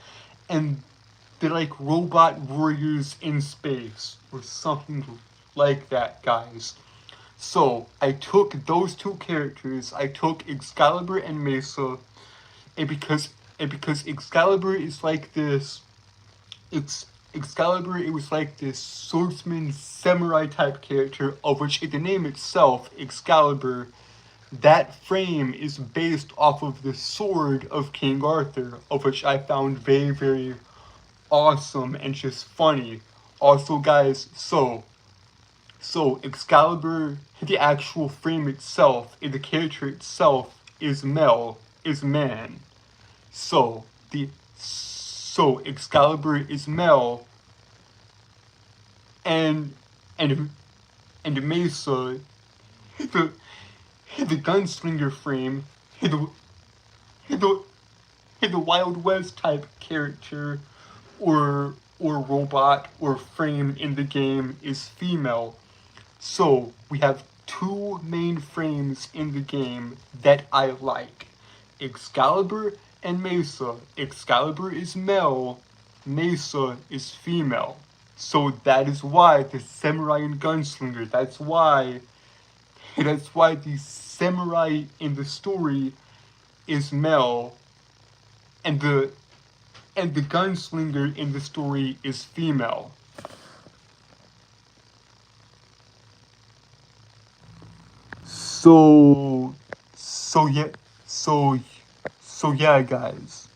robot warriors in space or something like that, guys. So I took those two characters, I took Excalibur and Mesa, and because Excalibur is like this, Excalibur, it was like this swordsman samurai type character, of which the name itself, Excalibur, that frame is based off of the sword of King Arthur, of which I found very, very awesome and just funny. Also, guys, so Excalibur, the actual frame itself, the character itself, is man. So Excalibur is male, and Mesa, the gunslinger frame, the Wild West type character or robot or frame in the game is female. So we have two main frames in the game that I like: Excalibur and Mesa. Excalibur is male, Mesa is female. So that is why the samurai and gunslinger, that's why the samurai in the story is male, and the gunslinger in the story is female. So yeah, guys.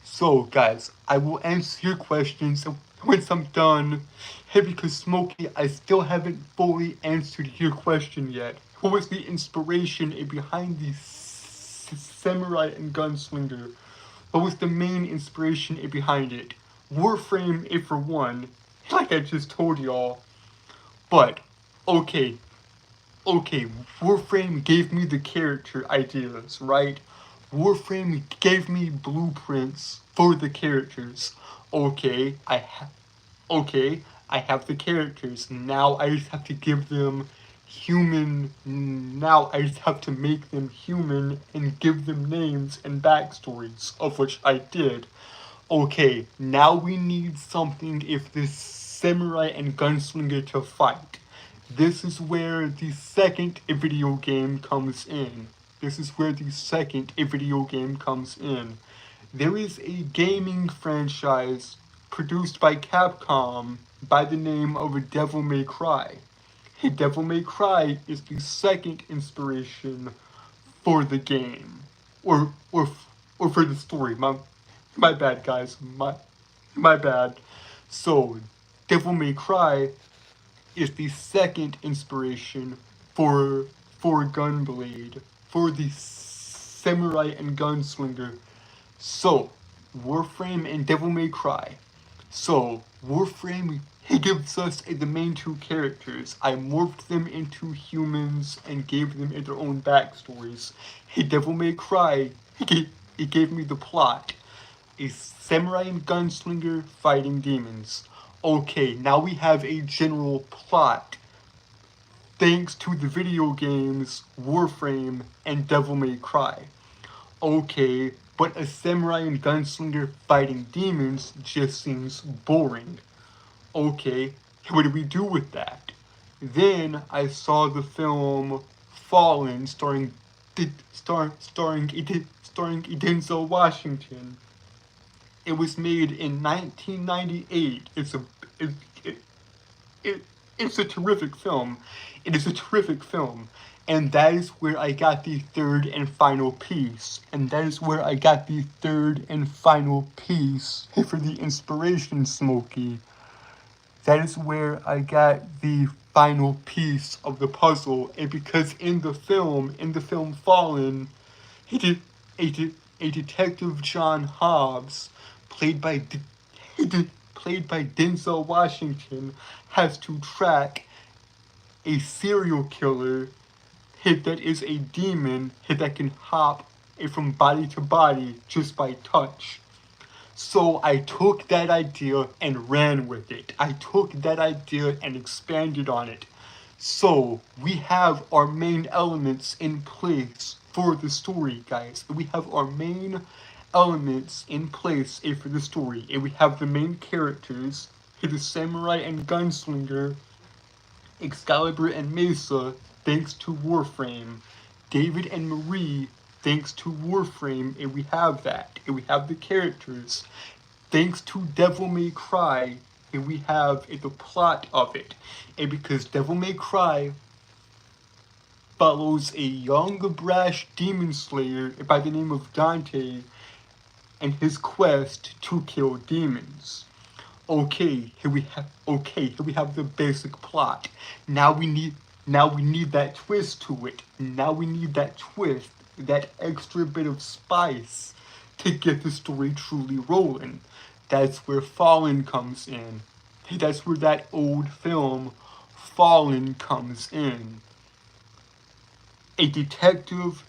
So guys, I will answer your questions once I'm done. Hey, because Smokey, I still haven't fully answered your question yet. What was the inspiration behind the samurai and gunslinger? What was the main inspiration behind it? Warframe, if for one, like I just told y'all. But, okay, Warframe gave me the character ideas, right? Warframe gave me blueprints for the characters. Okay, I have the characters. Now I just have to give them human. Now I just have to make them human and give them names and backstories, of which I did. Okay, now we need something if this samurai and gunslinger to fight. This is where the second video game comes in. There is a gaming franchise produced by Capcom by the name of Devil May Cry. Devil May Cry is the second inspiration for the game. Or for the story. My bad, guys. My bad. So, Devil May Cry is the second inspiration for Gunblade, for the samurai and gunslinger. So, Warframe and Devil May Cry. So, Warframe, he gives us the main two characters. I morphed them into humans and gave them their own backstories. Devil May Cry, he gave me the plot. A samurai and gunslinger fighting demons. Okay, now we have a general plot, thanks to the video games Warframe and Devil May Cry. Okay, but a samurai and gunslinger fighting demons just seems boring. Okay, what do we do with that? Then I saw the film Fallen, starring Denzel Washington. It was made in 1998. It, it, it's a terrific film. It is a terrific film. And that is where I got the third and final piece. And that is where I got the third and final piece for the inspiration, Smokey. That is where I got the final piece of the puzzle. And because in the film Fallen, a detective John Hobbs, played by Denzel Washington, has to track a serial killer that is a demon that can hop from body to body just by touch. So I took that idea and ran with it. I took that idea and expanded on it. So we have our main elements in place for the story, guys. We have our main elements in place for the story. And we have the main characters, the samurai and gunslinger, Excalibur and Mesa, thanks to Warframe. David and Marie, thanks to Warframe, and we have that. And we have the characters. Thanks to Devil May Cry, and we have the plot of it. And because Devil May Cry follows a young, brash demon slayer by the name of Dante and his quest to kill demons. Okay, here we have the basic plot. Now we need that twist to it. Now we need that twist, that extra bit of spice to get the story truly rolling. That's where Fallen comes in. That's where that old film Fallen comes in. A detective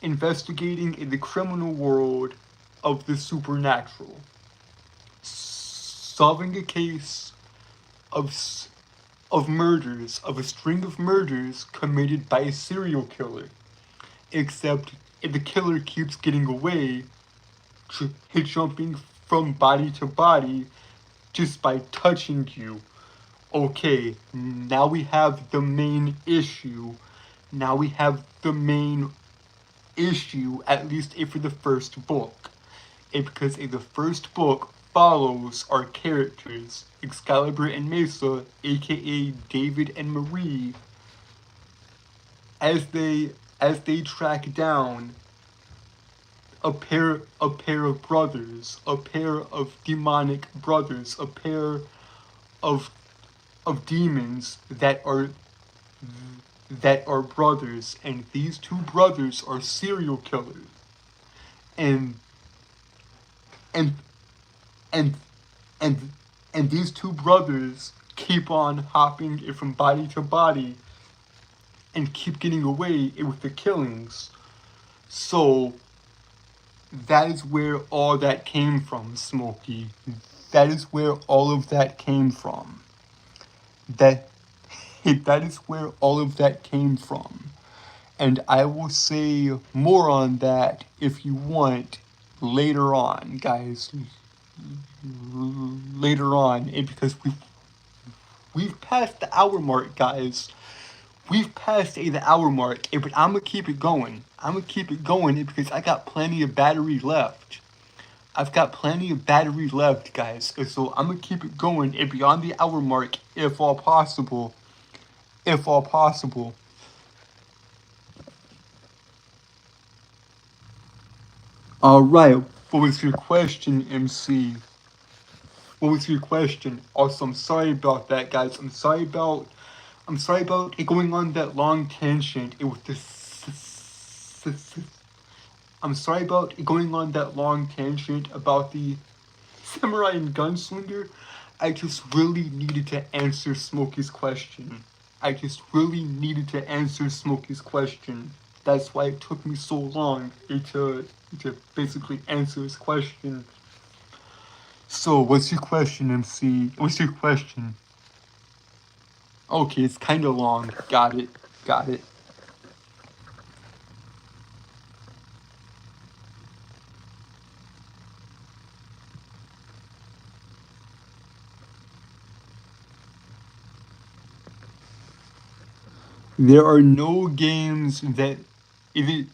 investigating in the criminal world of the supernatural, solving a case of murders, of a string of murders committed by a serial killer. Except the killer keeps getting away, jumping from body to body just by touching you. Okay, now we have the main issue. Now we have the main issue, at least for the first book. Because the first book follows our characters, Excalibur and Mesa, aka David and Marie, as they track down a pair of brothers, a pair of demonic brothers, a pair of demons that are brothers, and these two brothers are serial killers. And these two brothers keep on hopping from body to body and keep getting away with the killings. So that is where all that came from, Smokey. That is where all of that came from. That is where all of that came from. And I will say more on that if you want later on, guys. Later on, because we've passed the hour mark, guys. We've passed the hour mark, but I'm gonna keep it going. I'm gonna keep it going because I got plenty of battery left. I've got plenty of battery left, guys. So I'm gonna keep it going beyond the hour mark, if all possible. If all possible. All right. What was your question, MC? What was your question? Also, I'm sorry about that, guys. I'm sorry about it going on that long tangent. I'm sorry about it going on that long tangent about the samurai and gunslinger. I just really needed to answer Smokey's question. That's why it took me so long to basically answer his question. So, what's your question, MC? What's your question? Okay, it's kind of long. Got it. There are no games that if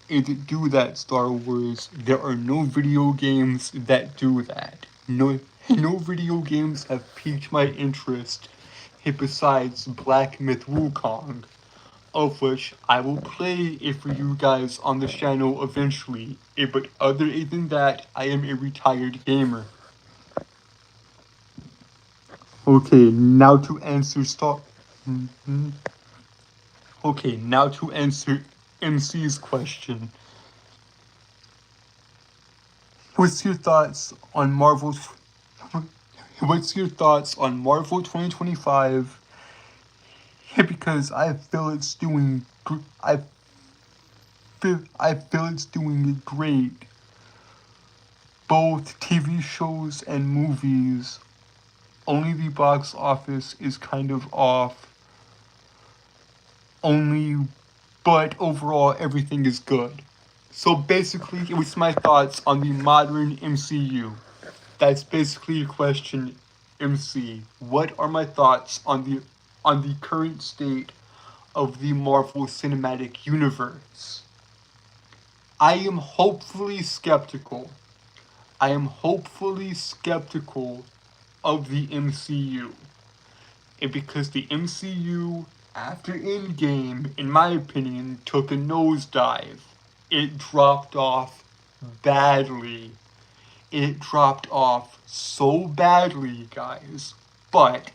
it do that, Star Wars. There are no video games that do that. No video games have piqued my interest besides Black Myth Wukong, of which I will play it for you guys on the channel eventually. But other than that, I am a retired gamer. Okay, now to answer Okay, now to answer MC's question. What's your thoughts on Marvel? What's your thoughts on Marvel 2025? Because I feel it's doing. I feel it's doing great. Both TV shows and movies. Only the box office is kind of off. But overall, everything is good. So basically, it was my thoughts on the modern MCU. That's basically a question, MC. What are my thoughts on the current state of the Marvel Cinematic Universe? I am hopefully skeptical. I am hopefully skeptical of the MCU. Because the MCU, after Endgame, in my opinion, took a nosedive. It dropped off badly. It dropped off so badly, guys. But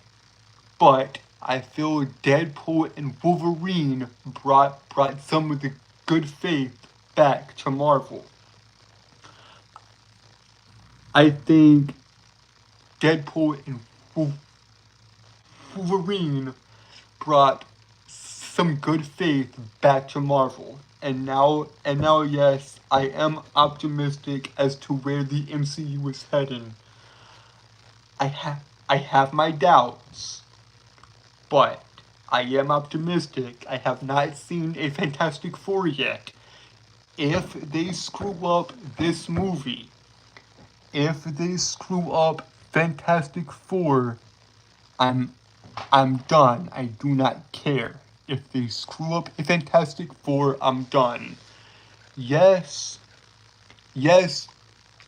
I feel Deadpool and Wolverine brought some of the good faith back to Marvel. I think Deadpool and Wolverine brought some good faith back to Marvel. And now, yes, I am optimistic as to where the MCU is heading. I have my doubts, but I am optimistic. I have not seen a Fantastic Four yet. If they screw up this movie, if they screw up Fantastic Four, I'm done. I do not care. If they screw up a Fantastic Four, I'm done. Yes,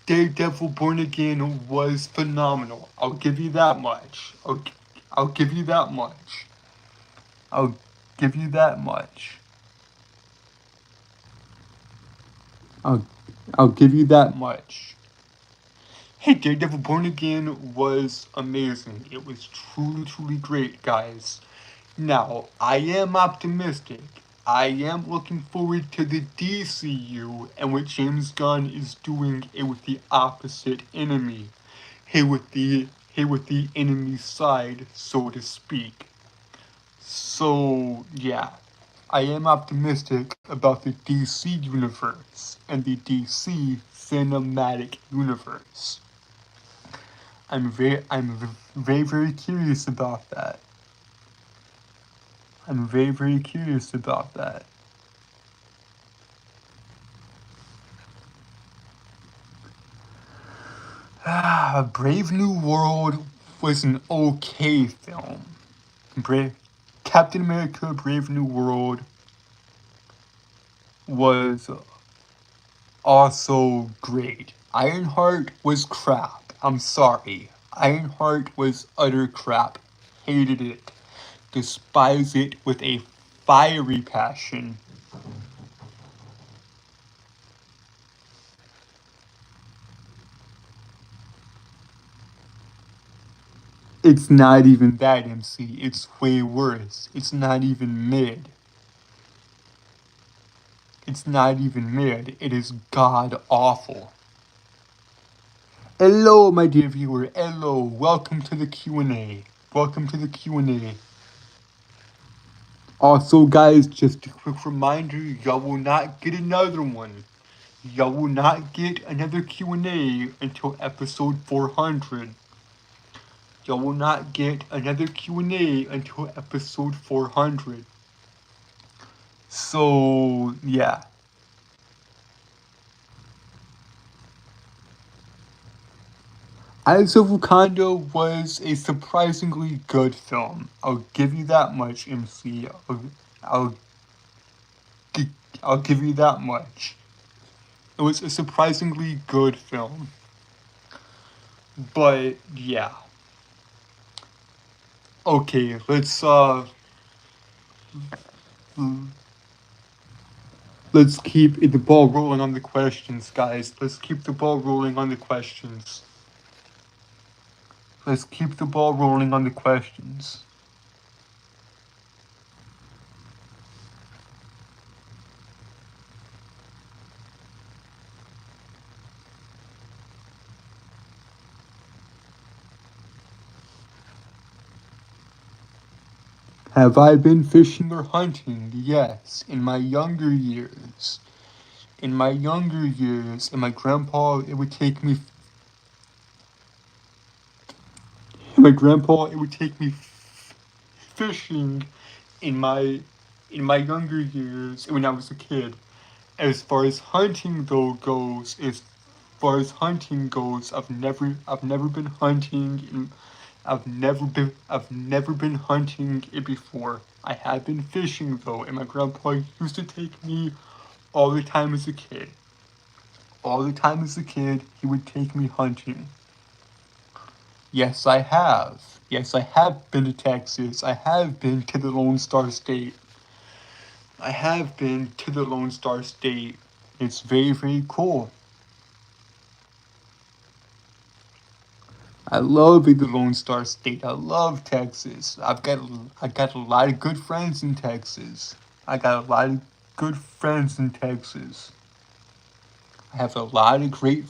Daredevil Born Again was phenomenal. I'll give you that much. I'll give you that much. I'll give you that much. I'll give you that much. Hey, Daredevil Born Again was amazing. It was truly great, guys. Now, I am optimistic. I am looking forward to the DCU and what James Gunn is doing with the opposite enemy. With the enemy side, so to speak. So, yeah. I am optimistic about the DC universe and the DC cinematic universe. I'm very curious about that. I'm very curious about that. Brave New World was an okay film. Captain America Brave New World was also great. Ironheart was crap. I'm sorry. Ironheart was utter crap. Hated it. Despise it with a fiery passion. It's not even that, MC. It's way worse. It's not even mid. It's not even mid. It is god awful. Hello, my dear viewer. Hello. Welcome to the Q&A. Welcome to the Q&A. Also, guys, just a quick reminder, y'all will not get another one. Y'all will not get another Q&A until episode 400. Y'all will not get another Q&A until episode 400. So, yeah. Eyes of Wakanda was a surprisingly good film. I'll give you that much, MC. I'll, gi- I'll give you that much. It was a surprisingly good film. But yeah. Okay, let's keep the ball rolling on the questions, guys. Let's keep the ball rolling on the questions. Let's keep the ball rolling on the questions. Have I been fishing or hunting? Yes, in my younger years. In my younger years, and my grandpa, it would take me. My grandpa, it would take me fishing in my younger years when I was a kid. As far as hunting though goes, I've never been hunting. I've never been hunting it before. I have been fishing though, and my grandpa used to take me all the time as a kid. All the time as a kid, he would take me hunting. Yes, I have. Yes, I have been to Texas. I have been to the Lone Star State. I have been to the Lone Star State. It's very, very cool. I love the Lone Star State. I love Texas. I got a lot of good friends in Texas. I got a lot of good friends in Texas. I have a lot of great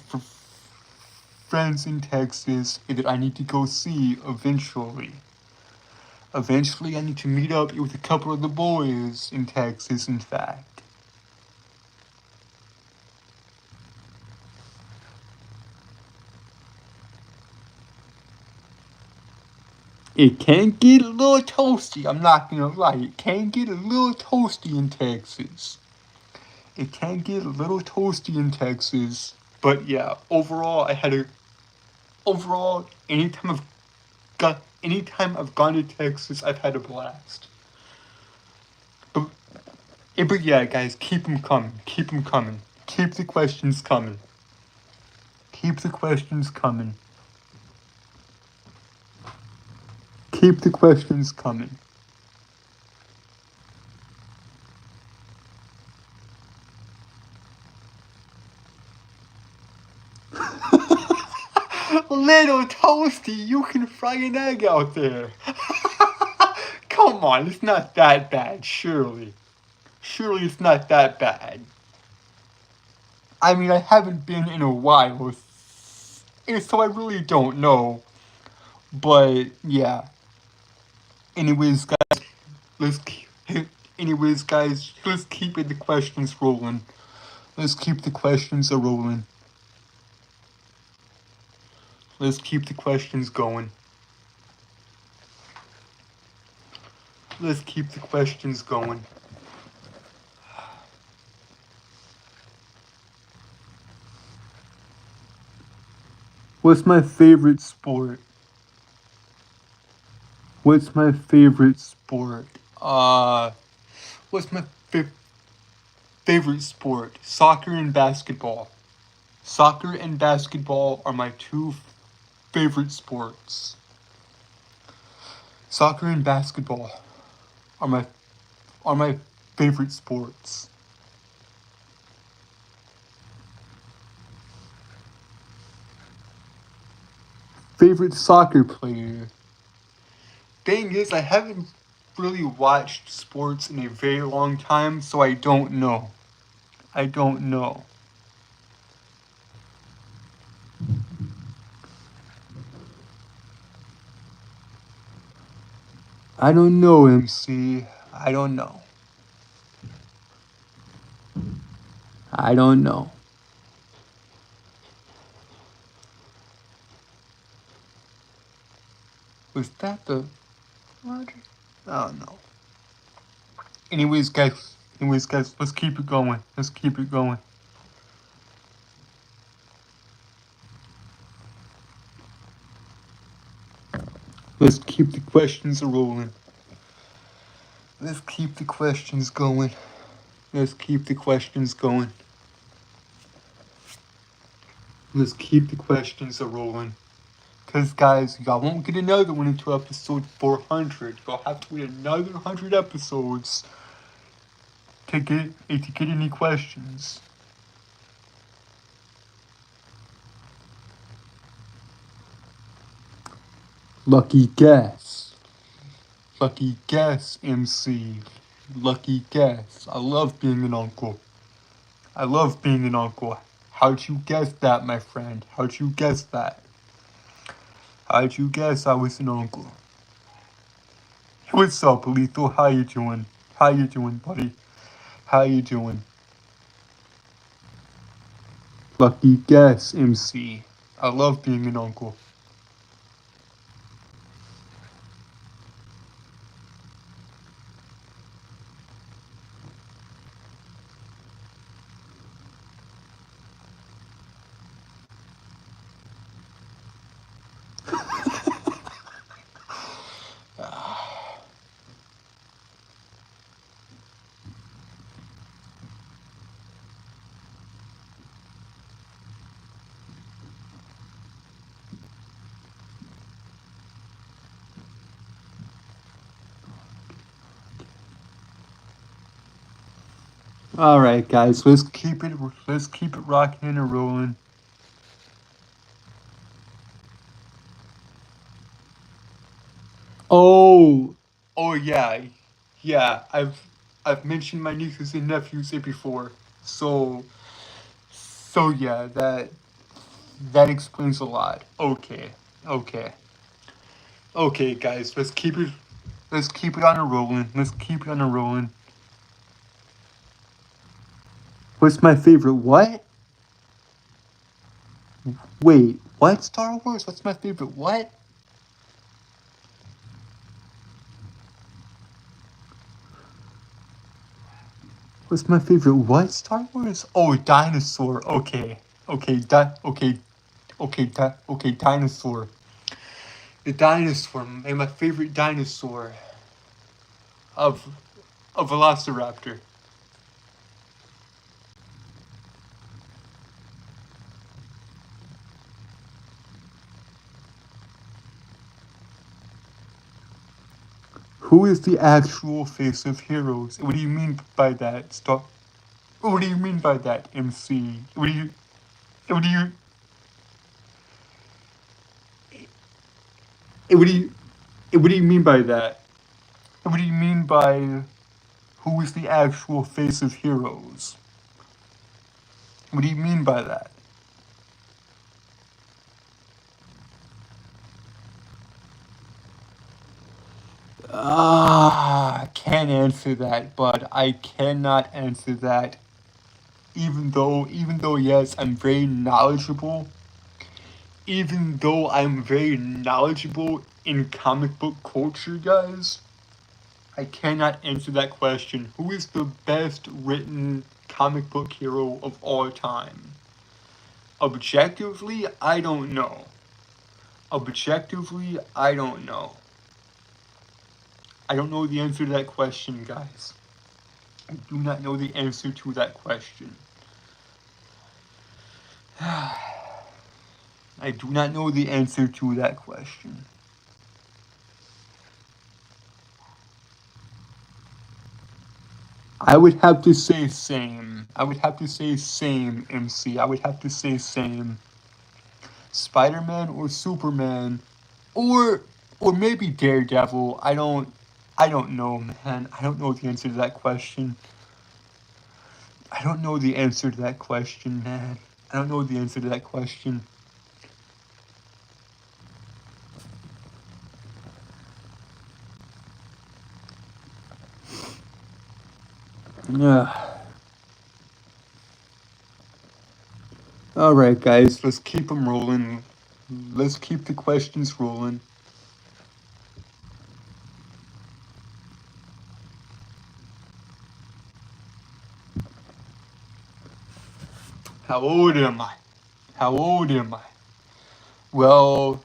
friends in Texas that I need to go see eventually. Eventually, I need to meet up with a couple of the boys in Texas, in fact. It can get a little toasty, I'm not gonna lie. It can get a little toasty in Texas. It can get a little toasty in Texas. But yeah, overall, anytime I've gone to Texas, I've had a blast. But, but yeah, guys, keep them coming. Keep them coming. Keep the questions coming. Keep the questions coming. Keep the questions coming. Little Toasty, you can fry an egg out there. Come on, it's not that bad, surely. Surely it's not that bad. I mean, I haven't been in a while, so I really don't know. But yeah. Anyways, guys, let's keep. Anyways, guys, let's keep the questions rolling. Let's keep the questions a rolling. Let's keep the questions going. Let's keep the questions going. What's my favorite sport? What's my favorite sport? What's my favorite sport? Soccer and basketball. Soccer and basketball are my two favorite sports. Soccer and basketball are my favorite sports. Favorite soccer player? Thing is, I haven't really watched sports in a very long time, so I don't know. I don't know. I don't know, MC. I don't know. I don't know. Was that the Roger? Oh no. Anyways, guys. Let's keep it going. Let's keep it going. Let's keep the questions rolling. Let's keep the questions going. Let's keep the questions going. Let's keep the questions rolling. Because, guys, y'all won't get another one until episode 400. Y'all have to wait another 100 episodes to get any questions. Lucky guess. Lucky guess, MC. Lucky guess. I love being an uncle. I love being an uncle. How'd you guess that, my friend? How'd you guess that? How'd you guess I was an uncle? What's up, Lethal? How you doing? How you doing, buddy? How you doing? Lucky guess, MC. I love being an uncle. All right, guys, let's keep it rocking and rolling. Oh yeah. I've mentioned my nieces and nephews here before, so yeah, that explains a lot. Okay, guys, let's keep it on a rolling. Let's keep it on a rolling. What's my favorite? What? Wait, what? Star Wars? What's my favorite? What? What's my favorite? What? Star Wars? Oh, dinosaur. Okay, dinosaur. The dinosaur. My favorite dinosaur. Of a Velociraptor. Who is the actual face of Heroes? What do you mean by that? Stop. What do you mean by that, MC? What do you? What do you? What do you? What do you mean by that? What do you mean by who is the actual face of Heroes? What do you mean by that? I can't answer that, but I cannot answer that. Even though, yes, I'm very knowledgeable. Even though I'm very knowledgeable in comic book culture, guys, I cannot answer that question. Who is the best written comic book hero of all time? Objectively, I don't know. Objectively, I don't know. I don't know the answer to that question, guys. I do not know the answer to that question. I do not know the answer to that question. I would have to say same. I would have to say same, MC. I would have to say same. Spider-Man or Superman, or maybe Daredevil. I don't know, man. I don't know the answer to that question. I don't know the answer to that question, man. I don't know the answer to that question. Yeah. All right, guys, let's keep them rolling. Let's keep the questions rolling. How old am I? How old am I? Well,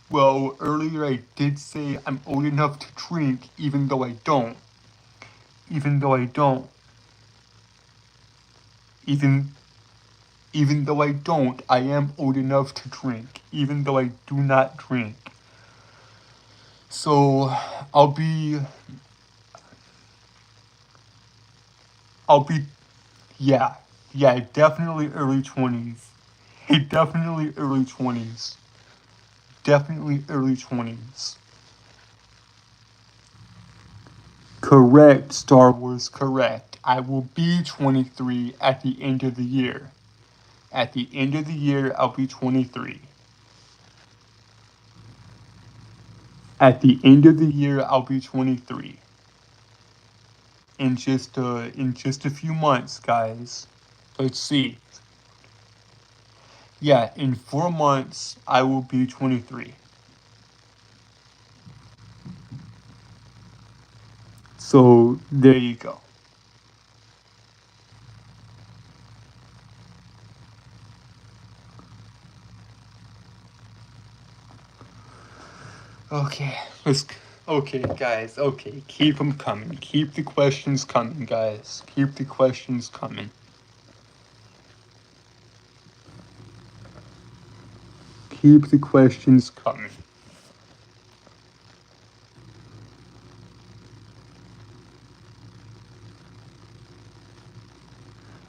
Well, earlier I did say I'm old enough to drink, even though I don't. Even though I don't. Even even though I don't, I am old enough to drink, even though I do not drink. So I'll be I'll be yeah. Yeah, definitely early 20s. Definitely early 20s. Definitely early 20s. Correct, Star Wars, correct. I will be 23 at the end of the year. At the end of the year, I'll be 23. At the end of the year, I'll be 23. In just a few months, guys. Let's see. Yeah, in 4 months, I will be 23. So there you go. Okay, let's. Okay, guys. Okay, keep them coming. Keep the questions coming, guys. Keep the questions coming. Keep the questions coming.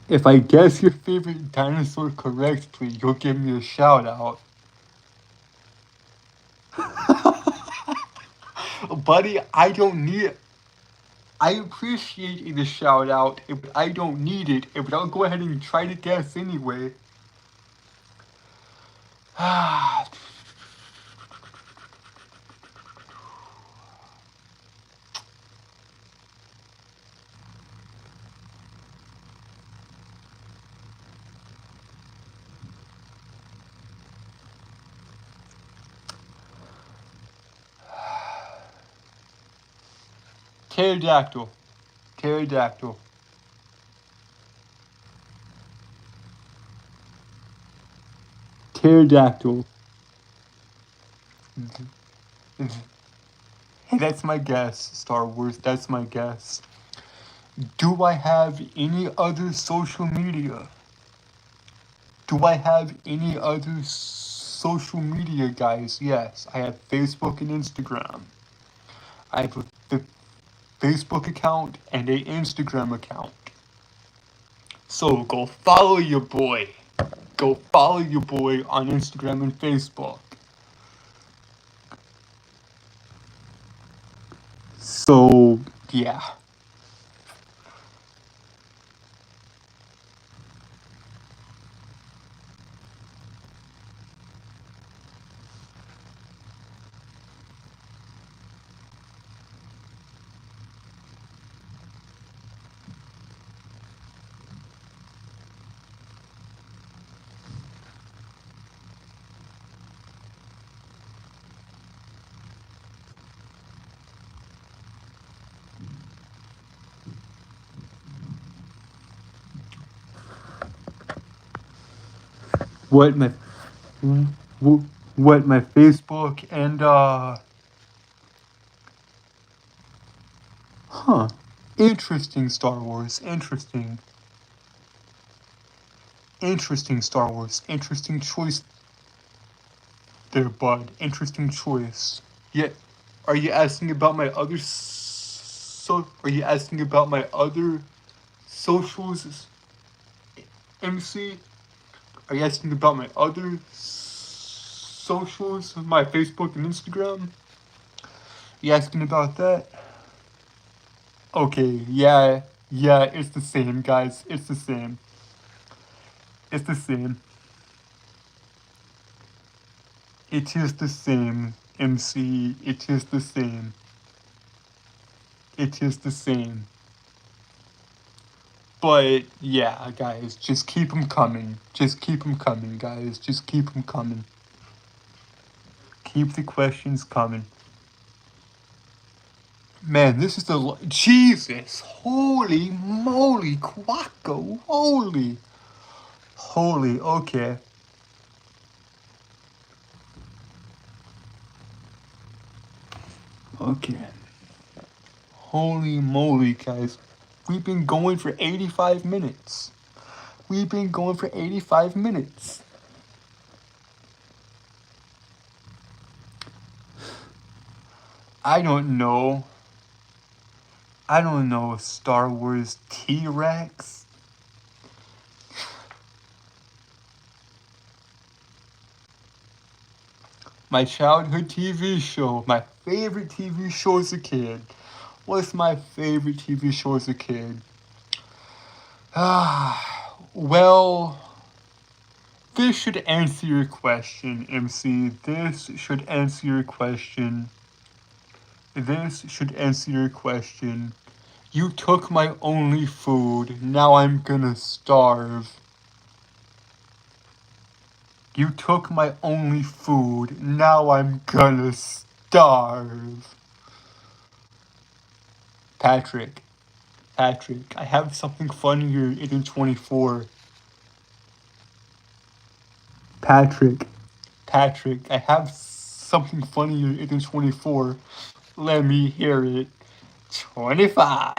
If I guess your favorite dinosaur correctly, you'll give me a shout out. Buddy, I don't need it. I appreciate the shout out, but I don't need it. But I'll go ahead and try to guess anyway. Pterodactyl. Pterodactyl. Pterodactyl. That's my guess, Star Wars. That's my guess. Do I have any other social media? Do I have any other social media, guys? Yes, I have Facebook and Instagram. I have a Facebook account and a Instagram account. So go follow your boy. Go follow your boy on Instagram and Facebook. So, yeah. What my what my Facebook and huh. Interesting, Star Wars. Interesting. Interesting, Star Wars. Interesting choice there, bud. Interesting choice. Yeah. Are you asking about my other are you asking about my other socials, MC? Are you asking about my other socials, my Facebook and Instagram? You asking about that? Okay, yeah, yeah, it's the same, guys. It's the same. It's the same. It is the same, MC. It is the same. It is the same. But yeah, guys, just keep them coming. Just keep them coming, guys. Just keep them coming. Keep the questions coming. Man, this is the Jesus, holy moly, quacko, holy, okay. Okay. Holy moly, guys. We've been going for 85 minutes. We've been going for 85 minutes. I don't know. I don't know, Star Wars T-Rex? My childhood TV show, my favorite TV show as a kid. What's my favorite TV show as a kid? Well, this should answer your question, MC. This should answer your question. This should answer your question. You took my only food, now I'm gonna starve. You took my only food, now I'm gonna starve. Patrick, I have something funnier in 24. Patrick, I have something funnier in 24. Let me hear it. 25.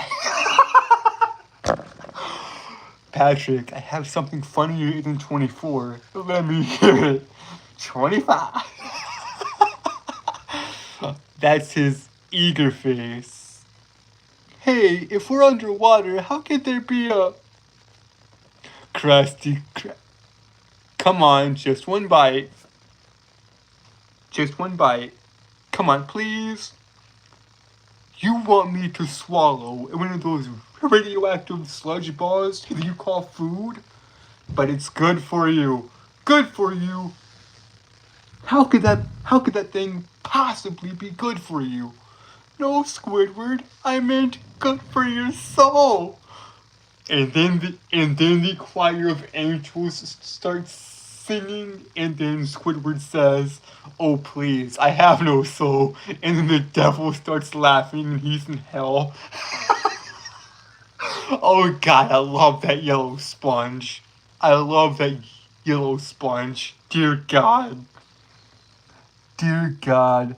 Patrick, I have something funnier than 24. Let me hear it. 25. That's his eager face. Hey, if we're underwater, how could there be a... Krusty Krab. Come on, just one bite. Just one bite. Come on, please. You want me to swallow one of those radioactive sludge balls that you call food? But it's good for you. Good for you. How could that thing possibly be good for you? No, Squidward, I meant good for your soul. And then the choir of angels starts singing, and then Squidward says, "Oh please, I have no soul." And then the devil starts laughing, and he's in hell. Oh God, I love that yellow sponge. I love that yellow sponge. Dear God. Dear God.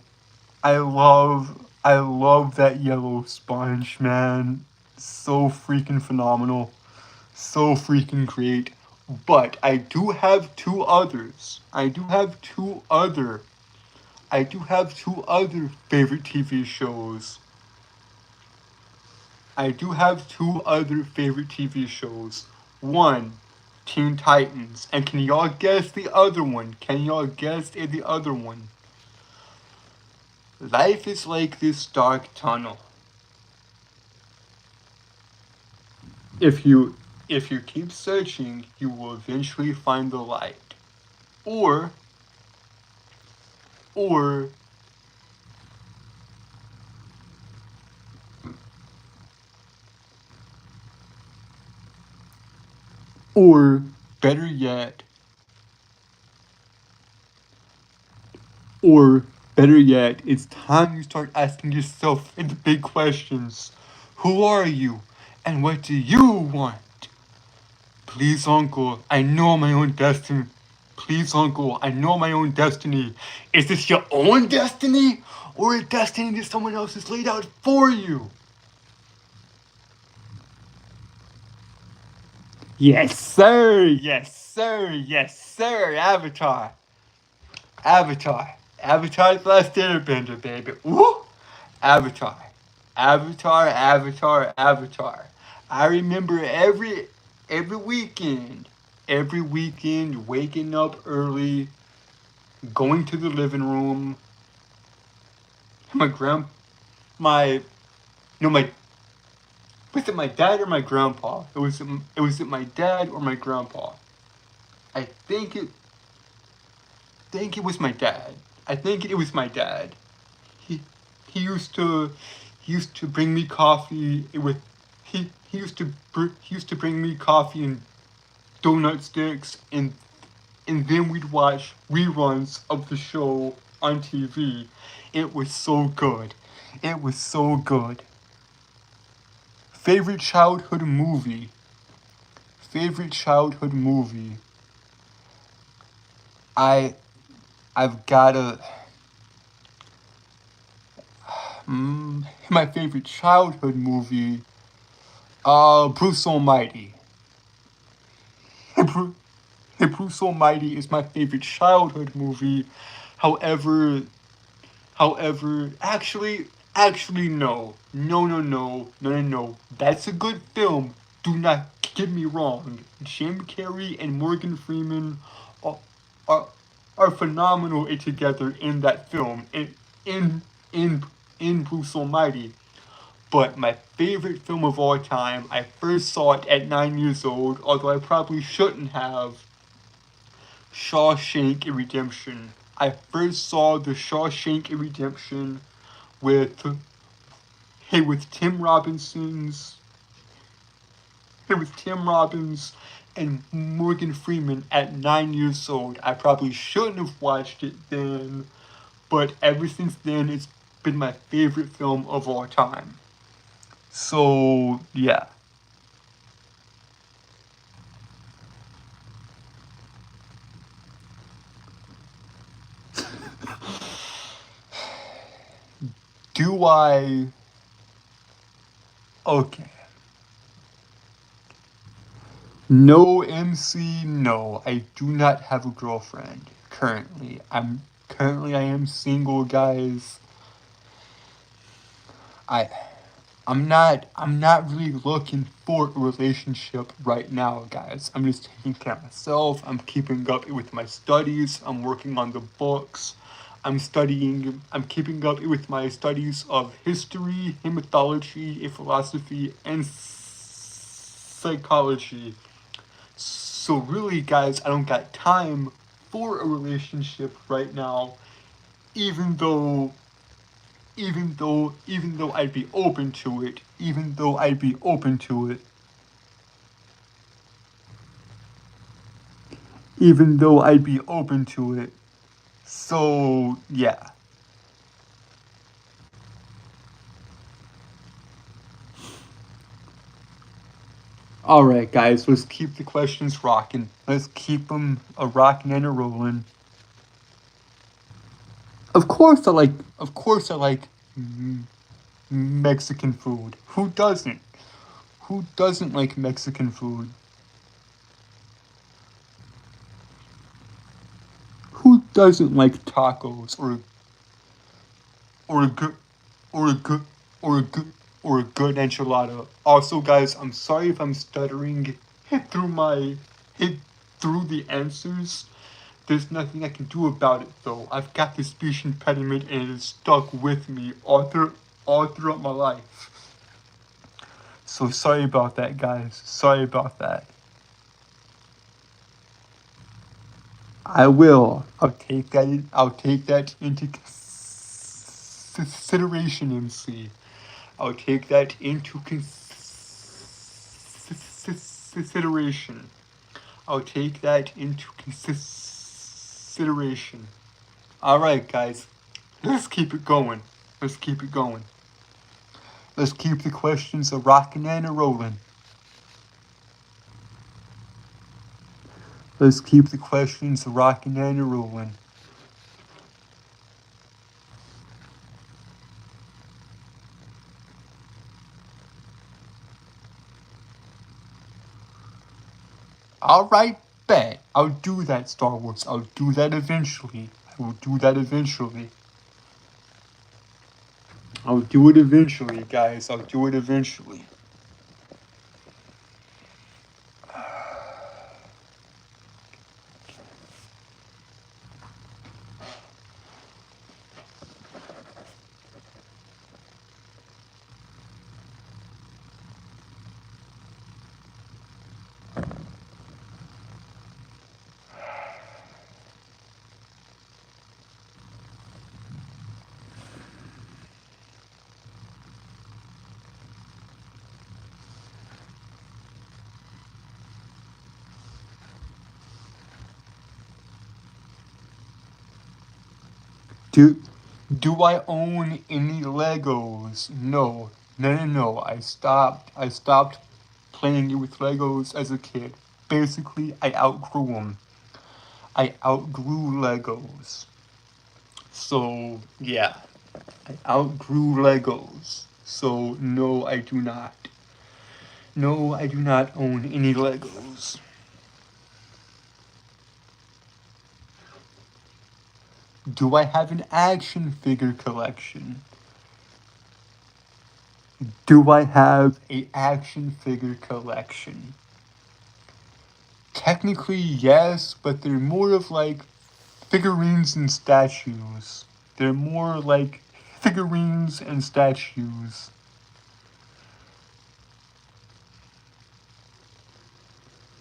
I love that yellow sponge, man. So freaking phenomenal. So freaking great. But I do have two others. I do have two other favorite TV shows. I do have two other favorite TV shows. One, Teen Titans. And can y'all guess the other one? Can y'all guess the other one? Life is like this dark tunnel. If you keep searching, you will eventually find the light. Or or better yet, it's time you start asking yourself the big questions. Who are you? And what do you want? Please, Uncle, I know my own destiny. Please, Uncle, I know my own destiny. Is this your own destiny? Or a destiny that someone else has laid out for you? Yes, sir. Yes, sir. Yes, sir. Avatar. Avatar the Last Airbender, baby. Woo! Avatar. I remember every weekend, waking up early, going to the living room. My was it my dad or my grandpa? It was my dad or my grandpa. I think it was my dad. I think it was my dad. He he used to bring me coffee with he used to bring me coffee and donut sticks, and then we'd watch reruns of the show on TV. It was so good. It was so good. Favorite childhood movie. I've got a My favorite childhood movie, Bruce Almighty. Bruce Almighty is my favorite childhood movie. However, actually, no. That's a good film. Do not get me wrong. Jim Carrey and Morgan Freeman are, are, are phenomenal together in that film. In in in Bruce Almighty. But my favorite film of all time, I first saw it at 9 years old, although I probably shouldn't have. Shawshank Redemption. I first saw the Shawshank Redemption with Tim Robinson's with Tim Robbins and Morgan Freeman at 9 years old. I probably shouldn't have watched it then, but ever since then it's been my favorite film of all time. So yeah. Do I? Okay. No, MC, no. I do not have a girlfriend currently. I am single, guys. I'm not really looking for a relationship right now, guys. I'm just taking care of myself. I'm keeping up with my studies. I'm working on the books. I'm keeping up with my studies of history, mythology, philosophy, and psychology. So really, guys, I don't got time for a relationship right now, even though I'd be open to it, So, yeah. Alright, guys, let's keep the questions rocking. Let's keep them a rocking and a rolling. Of course I like Mexican food. Who doesn't? Who doesn't like Mexican food? Who doesn't like tacos or a good or a good or a good or a good enchilada? Also, guys, I'm sorry if I'm stuttering hit through the answers. There's nothing I can do about it though. I've got this speech impediment and it is stuck with me all throughout my life. So sorry about that, guys. Sorry about that. I will. I'll take that into consideration, MC. I'll take that into consideration. I'll take that into consideration. Alright, guys. Let's keep it going. Let's keep the questions a rocking and a rolling. Let's keep the questions rocking and a rolling. Alright, bet. I'll do that, Star Wars. I'll do that eventually. I'll do it eventually, guys. I'll do it eventually. Do I own any Legos? No. I stopped playing with Legos as a kid. Basically, I outgrew them. I outgrew Legos. So, yeah. I outgrew Legos. So, no, I do not. No, I do not own any Legos. Do I have an action figure collection? Do I have a action figure collection? Technically, yes, but they're more of like figurines and statues. They're more like figurines and statues.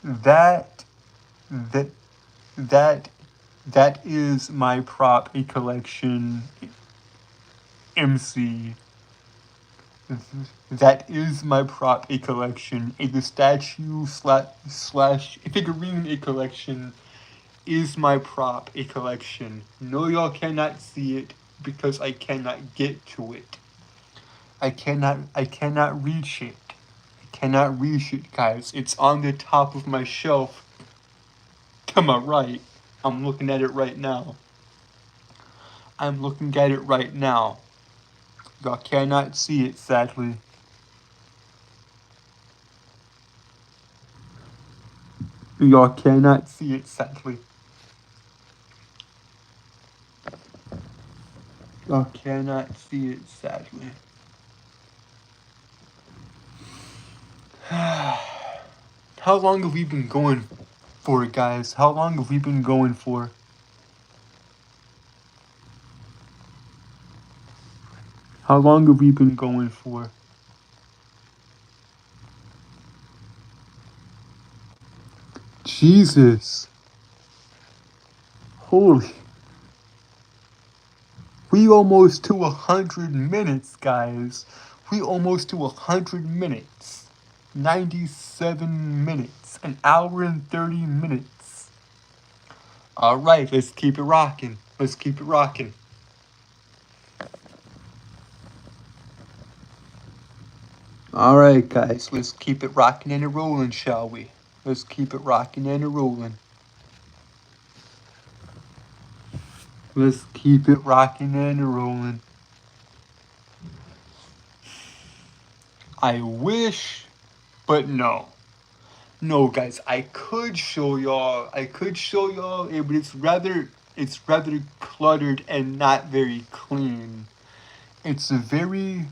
That that that that is my prop a collection MC. That is my prop a collection. The statue slash figurine a collection is my prop a collection. No, y'all cannot see it because I cannot get to it. I cannot reach it. I cannot reach it, guys. It's on the top of my shelf to my right. I'm looking at it right now. I'm looking at it right now. Y'all cannot see it, sadly. Y'all cannot see it, sadly. Y'all cannot see it, sadly. How long have we been going for, guys? How long have we been going for? How long have we been going for? Jesus. Holy. We almost to 100 minutes, guys. We almost to 100 minutes. 97 minutes. An hour and 30 minutes. Alright, let's keep it rocking. Let's keep it rocking. Alright, guys, let's keep it rocking and a rolling, shall we? Let's keep it rocking and a rolling. Let's keep it rocking and a rolling. I wish, but no. No, guys, I could show y'all, but it's rather cluttered and not very clean. It's very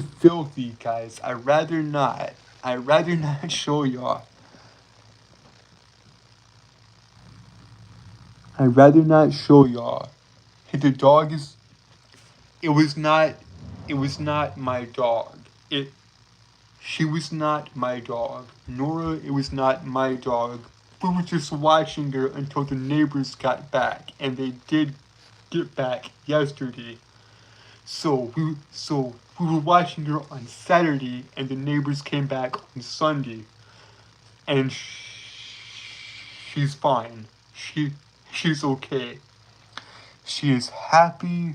filthy, guys. I'd rather not show y'all. I'd rather not show y'all. The dog is, it was not my dog. She was not my dog. Nora, it was not my dog. We were just watching her until the neighbors got back, and they did get back yesterday. So we were watching her on Saturday, and the neighbors came back on Sunday, and she's fine. She's okay. She is happy.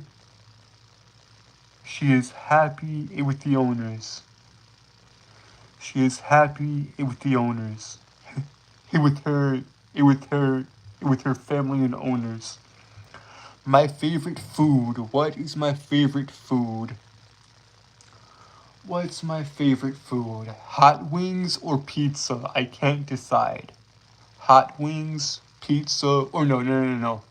She is happy with the owners. She is happy with the owners. with her family and owners. My favorite food. What is my favorite food? What's my favorite food? Hot wings or pizza? I can't decide. Hot wings, pizza, or no. No.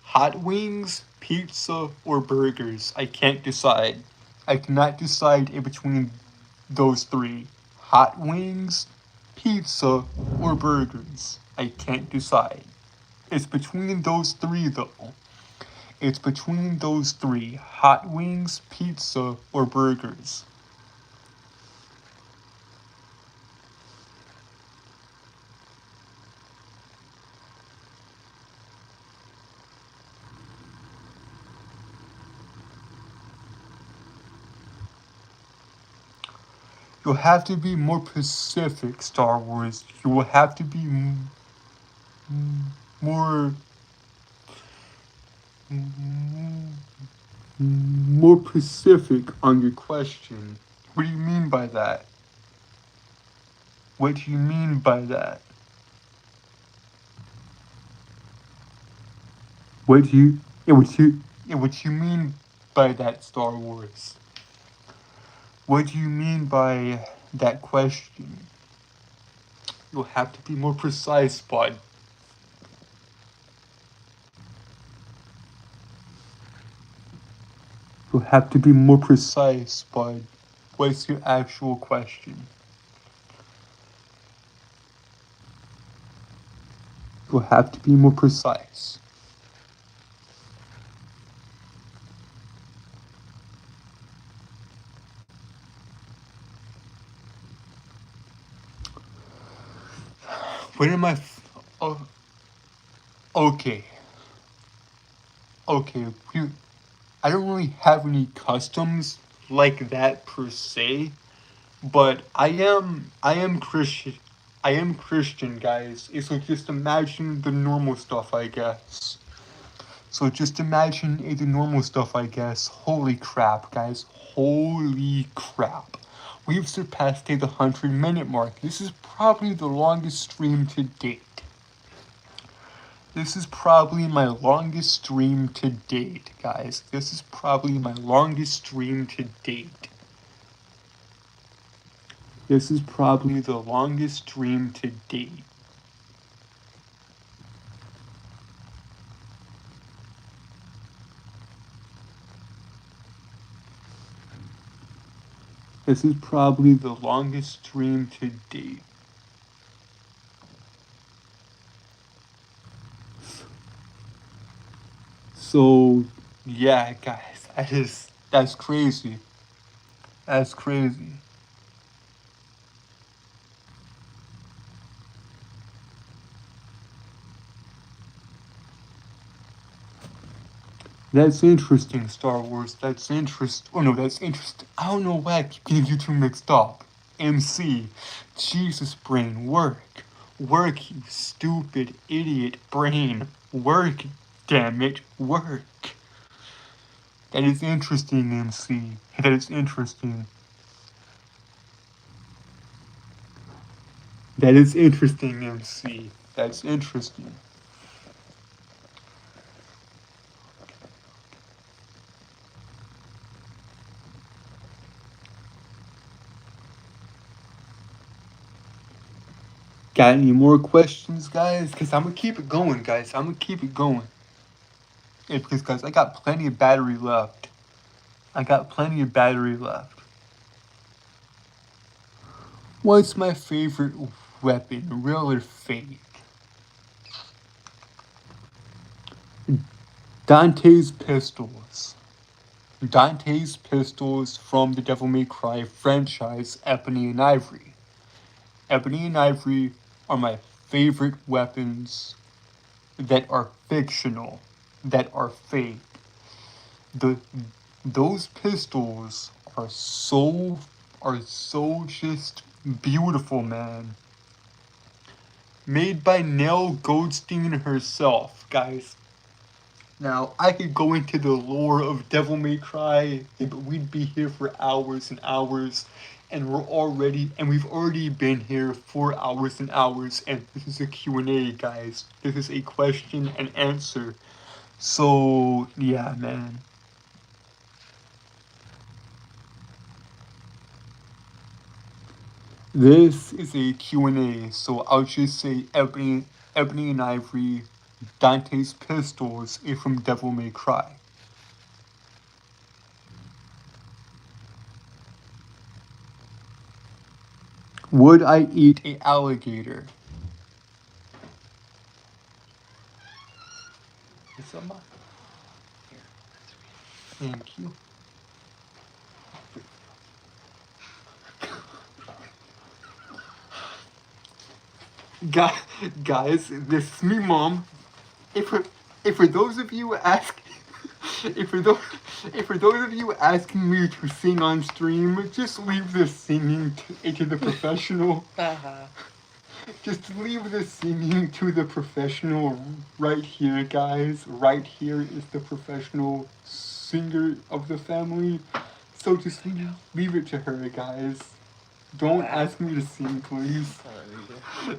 Hot wings, pizza, or burgers? I can't decide. I cannot decide in between those three. Hot wings, pizza, or burgers? I can't decide. It's between those three, though. It's between those three. Hot wings, pizza, or burgers? You'll have to be more specific, Star Wars. You will have to be more specific on your question. What do you mean by that? What do you mean by that? What you mean by that, Star Wars? What do you mean by that question? You'll have to be more precise, bud. You'll have to be more precise, bud. What's your actual question? You'll have to be more precise. What am I? Oh, okay. Okay. I don't really have any customs like that per se, but I am Christian. I am Christian, guys. So just imagine the normal stuff, I guess. So just imagine the normal stuff, I guess. Holy crap, guys. Holy crap. We've surpassed the 100-minute mark. This is probably the longest stream to date. This is probably my longest stream to date, guys. This is probably my longest stream to date. This is probably the longest stream to date. This is probably the longest stream to date. So, yeah, guys, that's crazy. That's crazy. That's interesting, Star Wars. That's interesting. Oh no, that's interesting. I don't know why I keep getting you two mixed up. MC. Jesus, brain, work. Work, you stupid idiot brain. Work, damn it, work. That is interesting, MC. That is interesting. That is interesting, MC. That's interesting. Got any more questions, guys? Because I'm going to keep it going, guys. I'm going to keep it going. Yeah, because, guys, I got plenty of battery left. What's my favorite weapon, real or fake? Dante's pistols. Dante's pistols from the Devil May Cry franchise, Ebony and Ivory. Ebony and Ivory are my favorite weapons that are fictional, that are fake. Those pistols are so just beautiful, man. Made by Nell Goldstein herself, guys. Now, I could go into the lore of Devil May Cry, but we'd be here for hours and hours, and we've already been here for hours and hours, and this is a Q&A, guys. This is a question and answer. So, yeah, man. This is a Q&A, so I'll just say Ebony and Ivory, Dante's pistols is from Devil May Cry. Would I eat an alligator? It's on my... Here. Thank you. Guys, this is me, Mom. If for those of you asking me to sing on stream, just leave the singing to the professional. Just leave the singing to the professional right here, guys. Right here is the professional singer of the family. So just leave it to her, guys. Don't ask me to sing, please.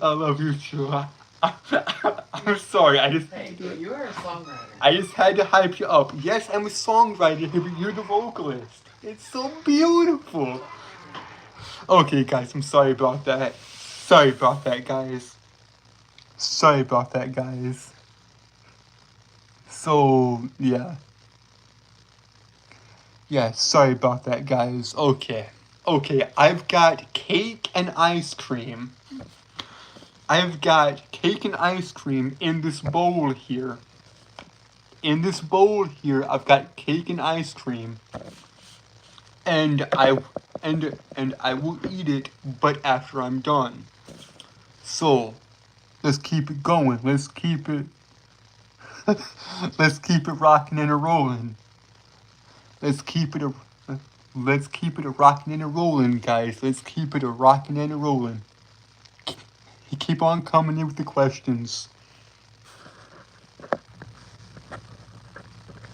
I love you too. I'm sorry, I just had to do it. You are a songwriter. I just had to hype you up. Yes, I'm a songwriter, but you're the vocalist. It's so beautiful. Okay, guys, I'm sorry about that. Sorry about that, guys. Sorry about that, guys. So, yeah. Yeah, sorry about that, guys. Okay. Okay, I've got cake and ice cream. I've got cake and ice cream in this bowl here. In this bowl here, I've got cake and ice cream. And I will eat it, but after I'm done. So, let's keep it going. Let's keep it rocking and a rolling. Let's keep it a rocking and a rolling, guys. Let's keep it a rocking and a rolling. Keep on coming in with the questions.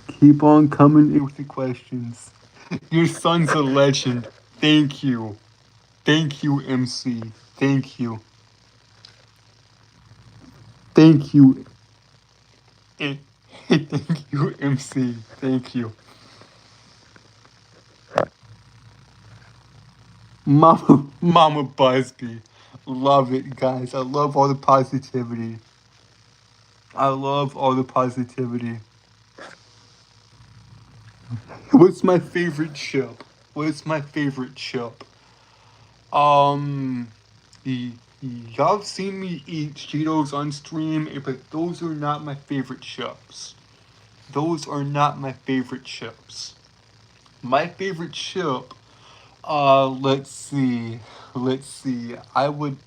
Keep on coming in with the questions. Your son's a legend. Thank you. Thank you, MC. Thank you. Thank you. Thank you, MC. Thank you. Mama Busby. Love it, guys. I love all the positivity. I love all the positivity. What's my favorite chip? What's my favorite chip? Y'all have seen me eat Cheetos on stream, but those are not my favorite chips. Those are not my favorite chips. My favorite chip, let's see. I would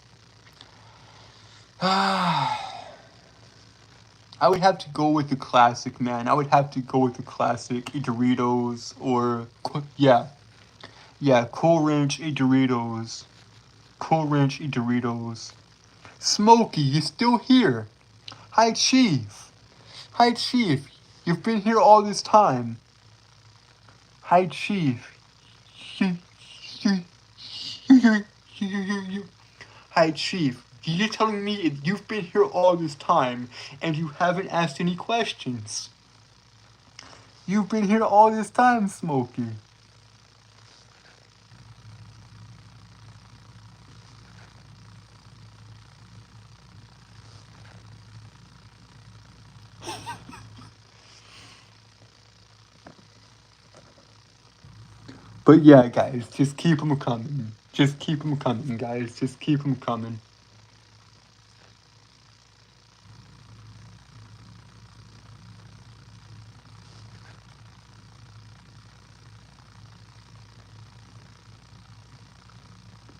have to go with the classic, man. I would have to go with the classic Doritos or Cool Ranch Doritos. Cool Ranch Doritos. Smokey, you still here? Hi, Chief. Hi, Chief. You've been here all this time. Hi, Chief. Hi, Chief. You're telling me you've been here all this time and you haven't asked any questions. You've been here all this time, Smokey. But yeah, guys, just keep them coming. Just keep them coming, guys. Just keep them coming.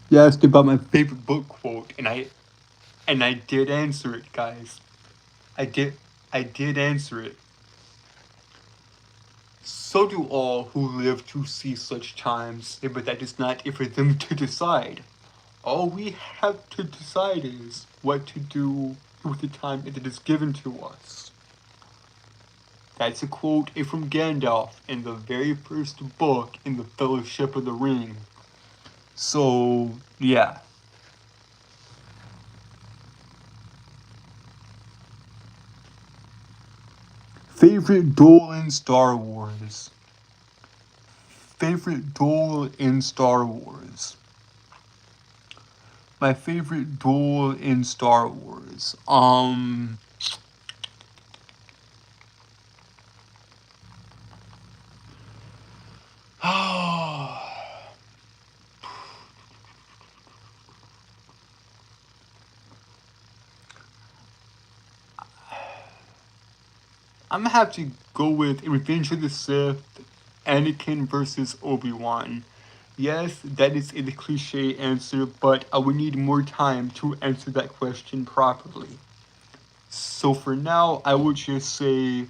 You asked about my favorite book quote, and I did answer it, guys. I did answer it. So do all who live to see such times, but that is not for them to decide. All we have to decide is what to do with the time that is given to us. That's a quote from Gandalf in the very first book in the Fellowship of the Ring. So, yeah. Favorite duel in Star Wars. Favorite duel in Star Wars. My favorite duel in Star Wars. I'm gonna have to go with Revenge of the Sith, Anakin versus Obi-Wan. Yes, that is a cliche answer, but I would need more time to answer that question properly. So for now, I would just say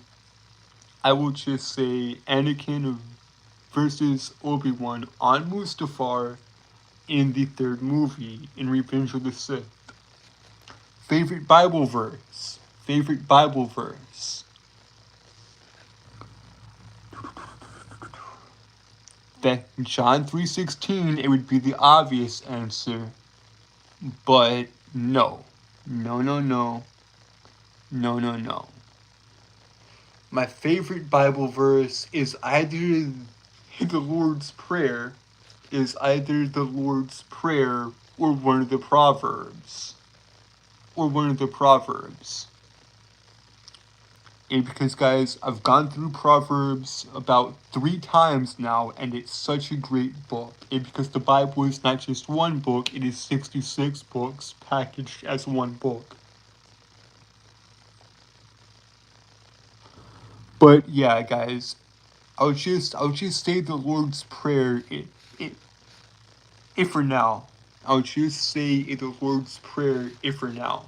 Anakin versus Obi-Wan on Mustafar in the third movie in Revenge of the Sith. Favorite Bible verse. Favorite Bible verse. That John 3:16, it would be the obvious answer. But no. No. No, no, no. My favorite Bible verse is either the Lord's Prayer, or one of the Proverbs. And because, guys, I've gone through Proverbs about 3 times now, and it's such a great book. And because the Bible is not just one book, it is 66 books packaged as one book. But yeah, guys, I'll just say the Lord's Prayer if for now. I'll just say the Lord's Prayer if for now.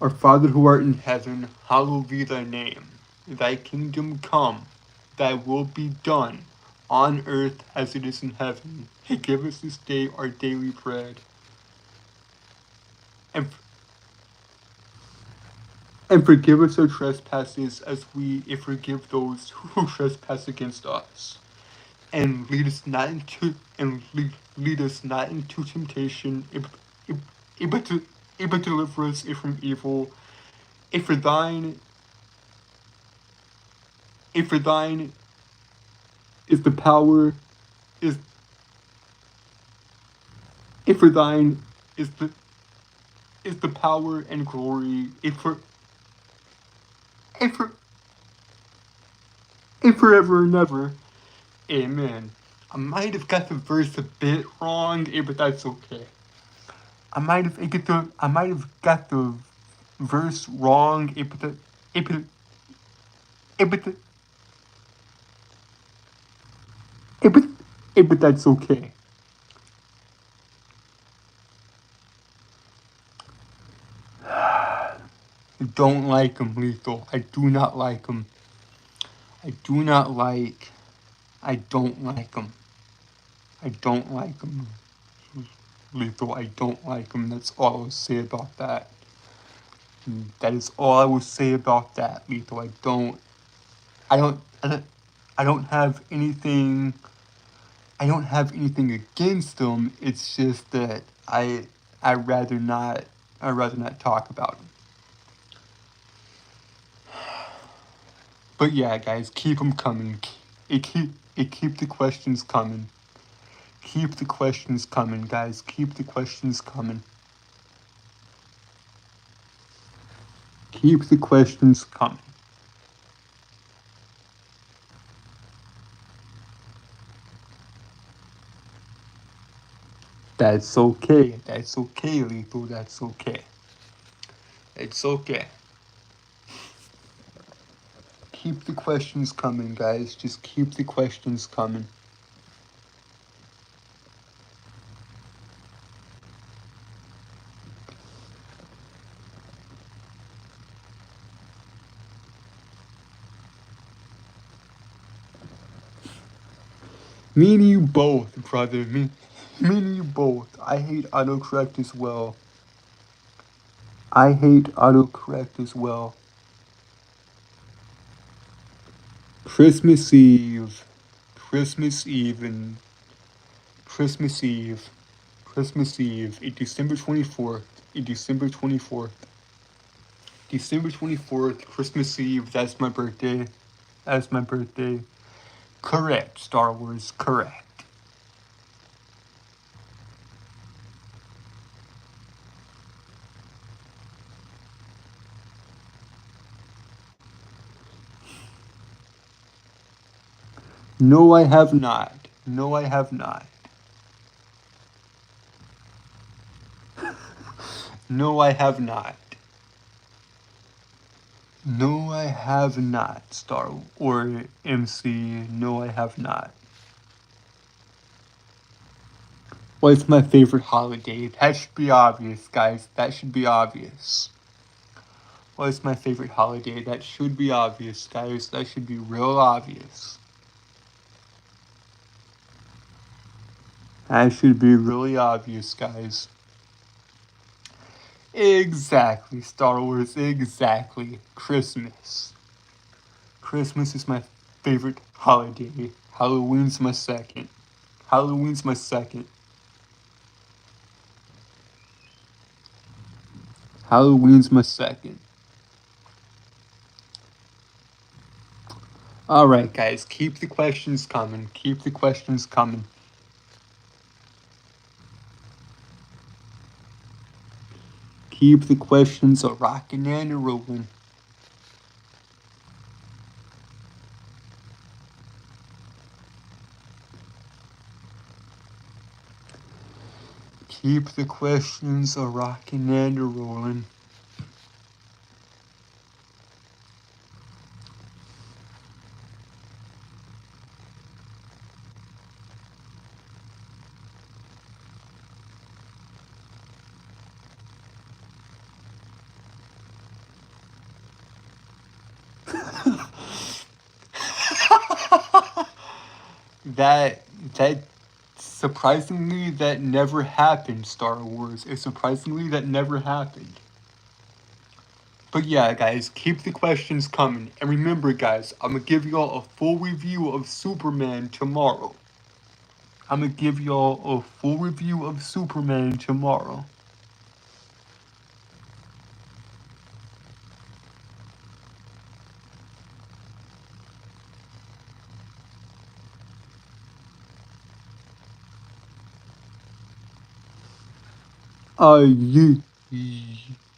Our Father who art in heaven, hallowed be thy name. Thy kingdom come, thy will be done, on earth as it is in heaven. Give us this day our daily bread. And forgive us our trespasses as we forgive those who trespass against us. And lead us not into temptation, but deliver us from evil. For thine is the power, for thine is the power and glory, forever and ever. Amen. I might have got the verse a bit wrong, but that's okay. I might have got the verse wrong, but that's okay. I don't like him, Lethal. I do not like him. I don't like him. Lethal, I don't like him. That's all I will say about that. That is all I will say about that, Lethal. I don't have anything against him. It's just that I'd rather not talk about him. But yeah, guys, keep them coming. Keep the questions coming. Keep the questions coming, guys. Keep the questions coming. Keep the questions coming. That's okay. That's okay, Lethal. That's okay. It's okay. Keep the questions coming, guys. Just keep the questions coming. Me and you both, brother. Me and you both. I hate autocorrect as well. Christmas Eve. Christmas Eve. December 24th. December 24th, Christmas Eve. That's my birthday. Correct, Star Wars. Correct. No, I have not. No, I have not. No, I have not. No, I have not, Star or MC. No, I have not. What's my favorite holiday? That should be obvious, guys. That should be obvious. What's my favorite holiday? That should be obvious, guys. That should be real obvious. That should be really obvious, guys. Exactly, Star Wars. Exactly. Christmas. Christmas is my favorite holiday. Halloween's my second. Halloween's my second. Alright, guys, keep the questions coming. Keep the questions coming. Keep the questions a rocking and a rolling. Keep the questions a rocking and a rolling. that surprisingly that never happened, Star Wars. Surprisingly that never happened. But yeah, guys, keep the questions coming. And remember, guys, I'm gonna give y'all a full review of Superman tomorrow. I'm gonna give y'all a full review of Superman tomorrow. You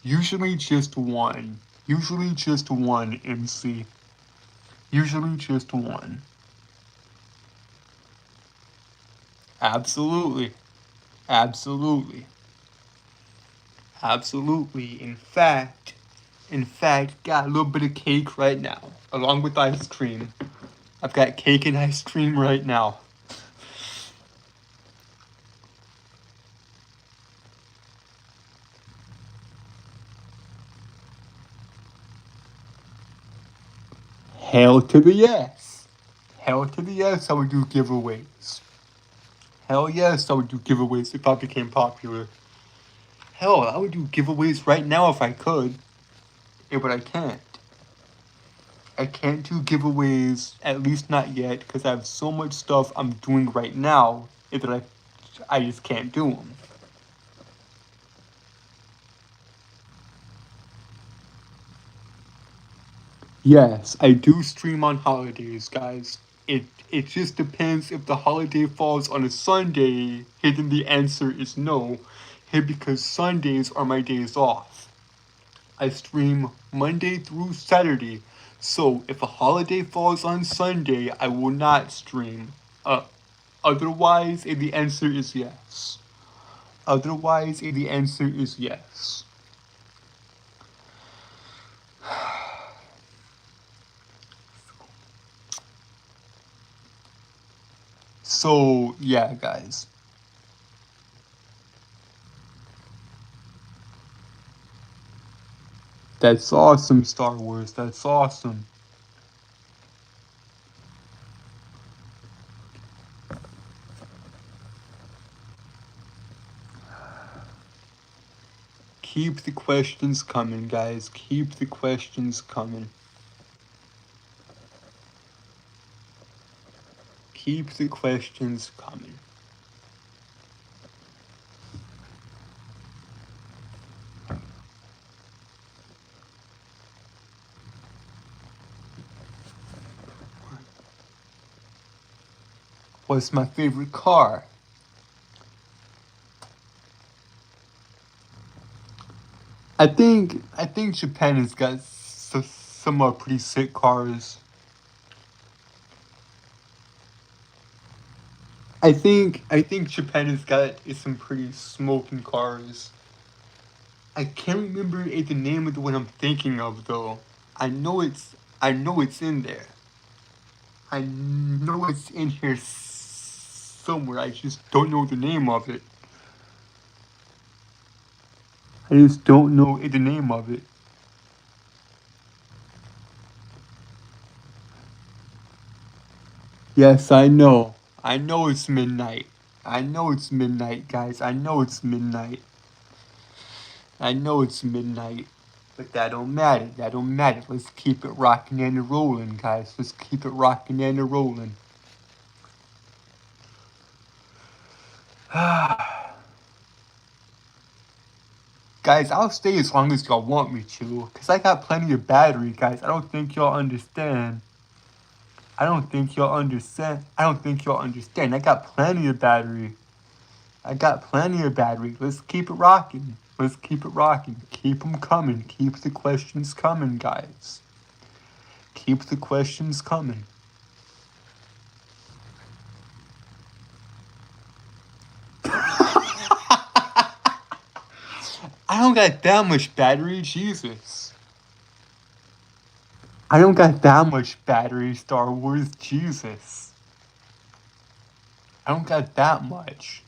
usually just one. Usually just one, MC. Usually just one. Absolutely. Absolutely. Absolutely. In fact, got a little bit of cake right now, along with ice cream. I've got cake and ice cream right now. Hell to the yes. Hell to the yes, I would do giveaways. Hell yes, I would do giveaways if I became popular. Hell, I would do giveaways right now if I could. Yeah, but I can't. I can't do giveaways, at least not yet, because I have so much stuff I'm doing right now that I just can't do them. Yes, I do stream on holidays, guys. It just depends if the holiday falls on a Sunday. Here, then the answer is no. Here, because Sundays are my days off. I stream Monday through Saturday. So if a holiday falls on Sunday, I will not stream. Otherwise, the answer is yes. Otherwise, the answer is yes. So, yeah, guys. That's awesome, Star Wars. That's awesome. Keep the questions coming, guys. Keep the questions coming. Keep the questions coming. What's my favorite car? I think Japan has got some pretty sick cars. I think Japan has got some pretty smoking cars. I can't remember the name of the one I'm thinking of though. I know it's in there. I know it's in here somewhere. I just don't know the name of it. I just don't know the name of it. Yes, I know. I know it's midnight. I know it's midnight, guys. I know it's midnight. I know it's midnight. But that don't matter. That don't matter. Let's keep it rocking and rolling, guys. Let's keep it rocking and rolling. Guys, I'll stay as long as y'all want me to, because I got plenty of battery, guys. I don't think y'all understand. I don't think y'all understand. I got plenty of battery. Let's keep it rocking. Keep them coming. Keep the questions coming, guys. Keep the questions coming. I don't got that much battery, Jesus. I don't got that much battery, Star Wars, Jesus. I don't got that much.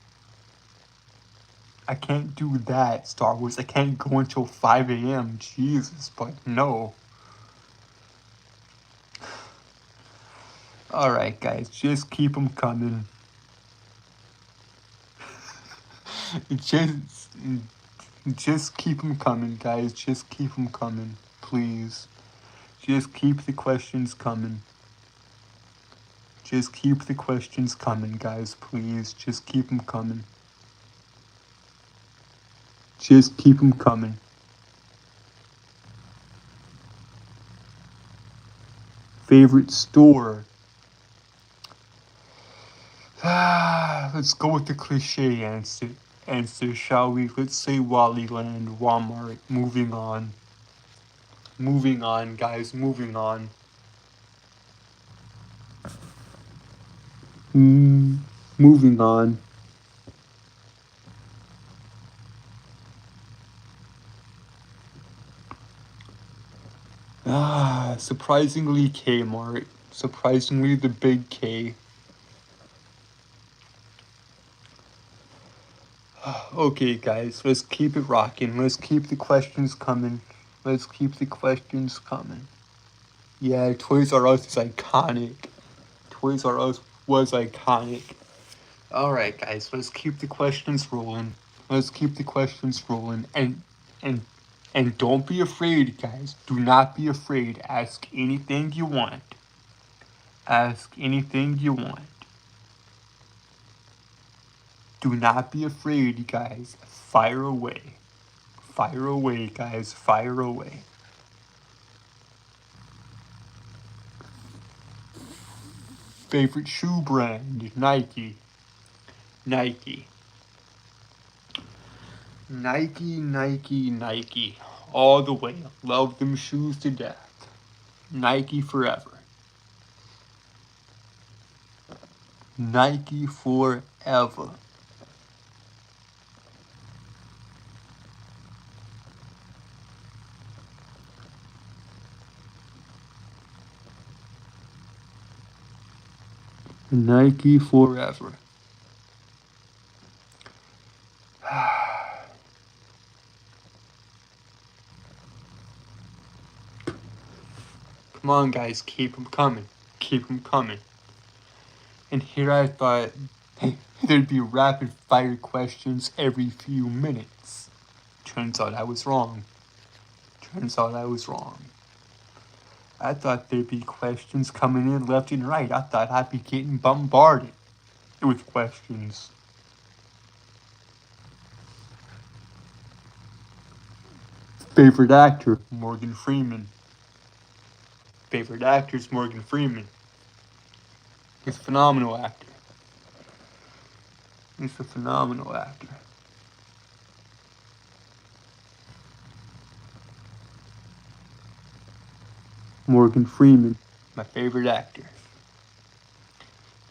I can't do that, Star Wars. I can't go until 5 a.m., Jesus, but no. Alright, guys, just keep them coming. Just keep them coming, guys. Just keep them coming, please. Just keep the questions coming. Just keep the questions coming, guys, please. Just keep them coming. Just keep them coming. Favorite store? Let's go with the cliche answer, shall we? Let's say Wallyland, Walmart. Moving on. Moving on, guys. Moving on. Moving on. Surprisingly Kmart. Surprisingly the big K. Okay, guys, let's keep it rocking. Let's keep the questions coming. Let's keep the questions coming. Yeah, Toys R Us is iconic. Toys R Us was iconic. Alright, guys, let's keep the questions rolling. Let's keep the questions rolling. And don't be afraid, guys. Do not be afraid. Ask anything you want. Ask anything you want. Do not be afraid, guys. Fire away. Fire away, guys. Fire away. Favorite shoe brand? Nike. Nike. Nike, Nike, Nike. All the way. Love them shoes to death. Nike forever. Nike forever. Nike forever. Come on, guys, keep them coming. Keep them coming. And here I thought there'd be rapid fire questions every few minutes. Turns out I was wrong. I thought there'd be questions coming in left and right. I thought I'd be getting bombarded with questions. Favorite actor? Morgan Freeman. Favorite actor is Morgan Freeman. He's a phenomenal actor. He's a phenomenal actor. Morgan Freeman, my favorite actor.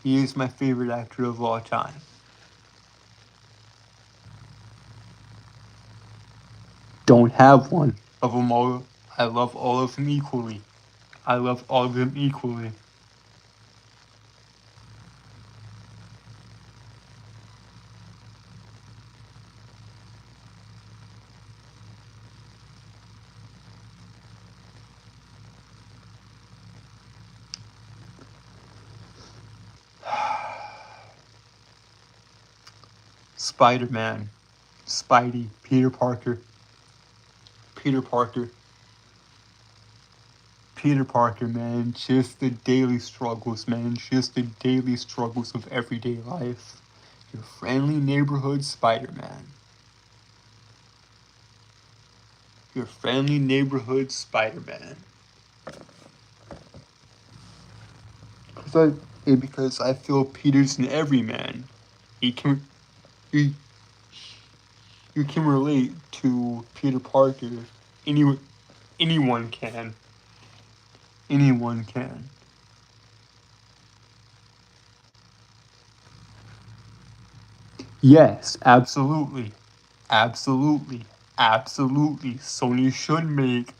He is my favorite actor of all time. Don't have one of them all. I love all of them equally. Spider-Man, Spidey, Peter Parker, man. Just the daily struggles, man. Just the daily struggles of everyday life. Your friendly neighborhood Spider-Man. Your friendly neighborhood Spider-Man. Because I feel Peter's an everyman. He can he, you can relate to Peter Parker. Anyone can. Anyone can. Yes, absolutely. Absolutely. Absolutely. Sony should make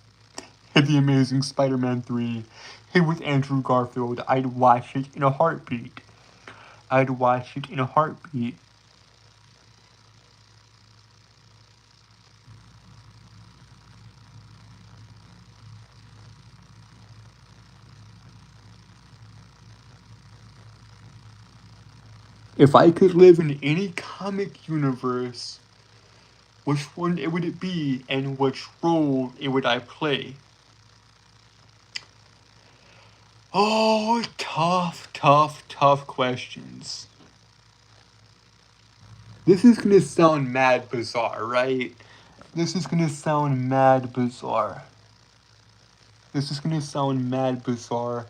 The Amazing Spider-Man 3 hit with Andrew Garfield. I'd watch it in a heartbeat. I'd watch it in a heartbeat. If I could live in any comic universe, which one would it be and which role would I play? Oh, tough questions. This is gonna sound mad bizarre, right? This is gonna sound mad bizarre. This is gonna sound mad bizarre.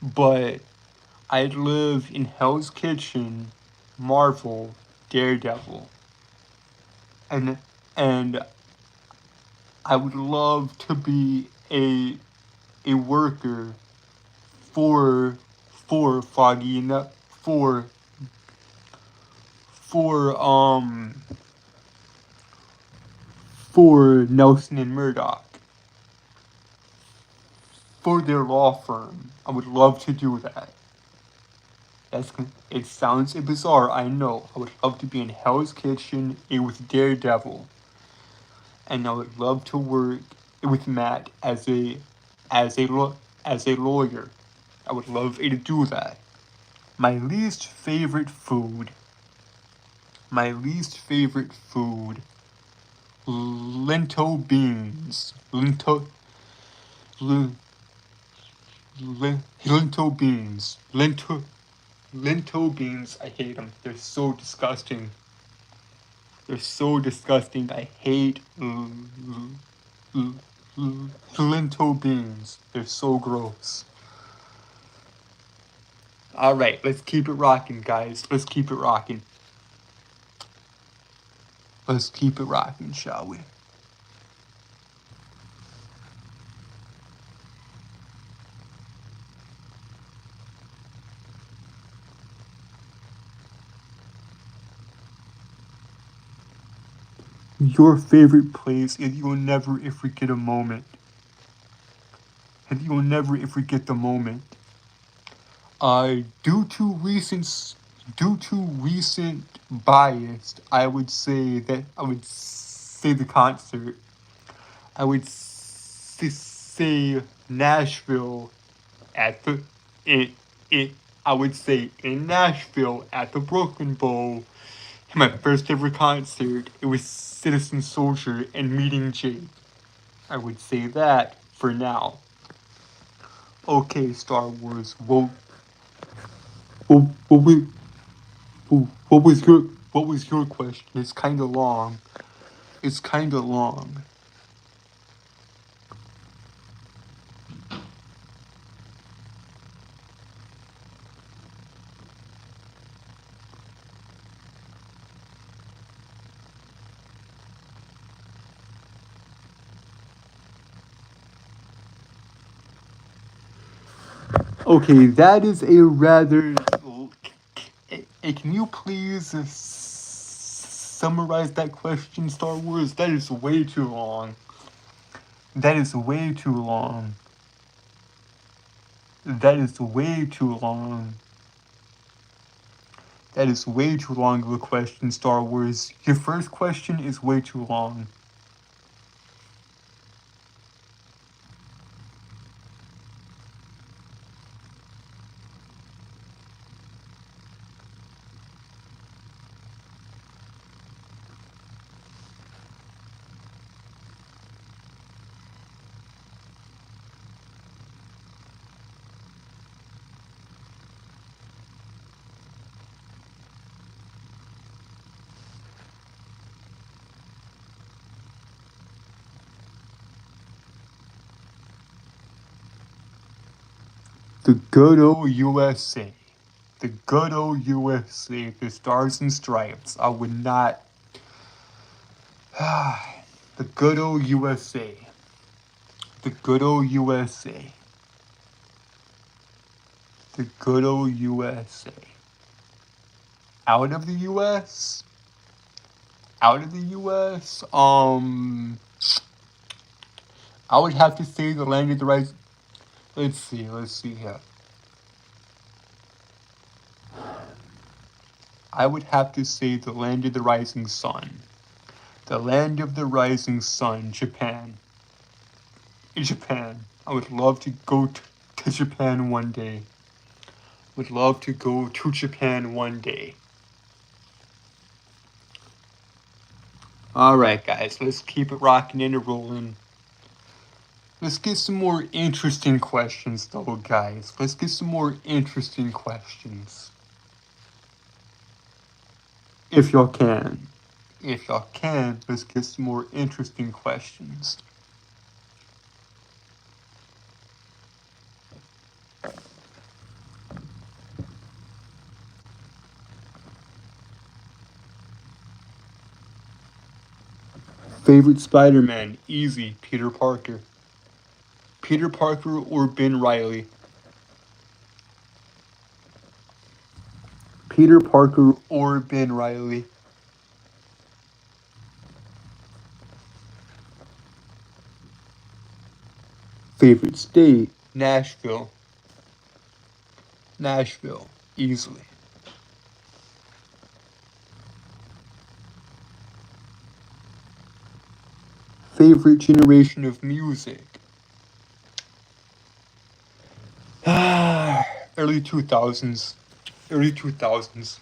But I'd live in Hell's Kitchen, Marvel, Daredevil. And I would love to be a worker for Foggy and for for Nelson and Murdoch, for their law firm. I would love to do that. It sounds bizarre, I know. I would love to be in Hell's Kitchen with Daredevil, and I would love to work with Matt as a lawyer. I would love to do that. My least favorite food. My least favorite food. Lentil beans. Lentil beans. Lentil beans. I hate them. They're so disgusting. They're so disgusting. I hate lentil beans. They're so gross. Alright, let's keep it rocking, guys. Let's keep it rocking. Let's keep it rocking, shall we? Your favorite place if you'll never forget a moment. If you'll never forget the moment. Due to recent bias, I would say the concert. I would say Nashville at the it it. I would say in Nashville at the Brooklyn Bowl. My first ever concert. It was Citizen Soldier and Meeting Jake. I would say that for now. Okay, Star Wars. What, what, what was your question? It's kind of long. It's kind of long. Okay, that is a rather. Can you please summarize that question, Star Wars? That is way too long. That is way too long. That is way too long. That is way too long of a question, Star Wars. Your first question is way too long. The good old USA. The good old USA. The Stars and Stripes. I would not. The good old USA. The good old USA. The good old USA. Out of the US? Out of the US? I would have to say the land of the rising. Let's see here. I would have to say the land of the rising sun. The land of the rising sun, Japan. Japan. I would love to go to Japan one day. Would love to go to Japan one day. Alright guys, let's keep it rocking and rolling. Let's get some more interesting questions though, guys. Let's get some more interesting questions. If y'all can. If y'all can, let's get some more interesting questions. Favorite Spider-Man? Easy, Peter Parker. Peter Parker or Ben Reilly? Peter Parker or Ben Reilly? Favorite state? Nashville. Nashville, easily. Favorite generation of music? Early 2000s. Early 2000s.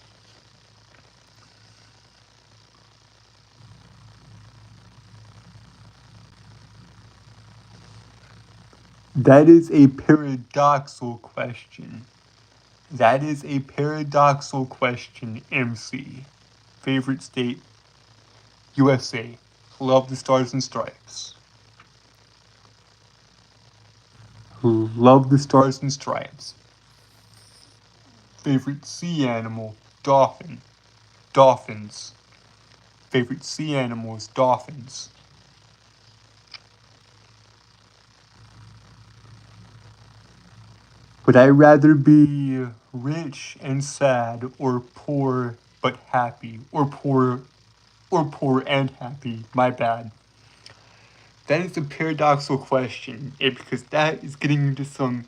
That is a paradoxical question. That is a paradoxical question, MC. Favorite state? USA. Love the Stars and Stripes. Love the Stars and Stripes. Favorite sea animal? Dolphin. Dolphins. Favorite sea animals? Dolphins. Would I rather be rich and sad, or poor but happy, or poor and happy? My bad. That is a paradoxical question, because that is getting into some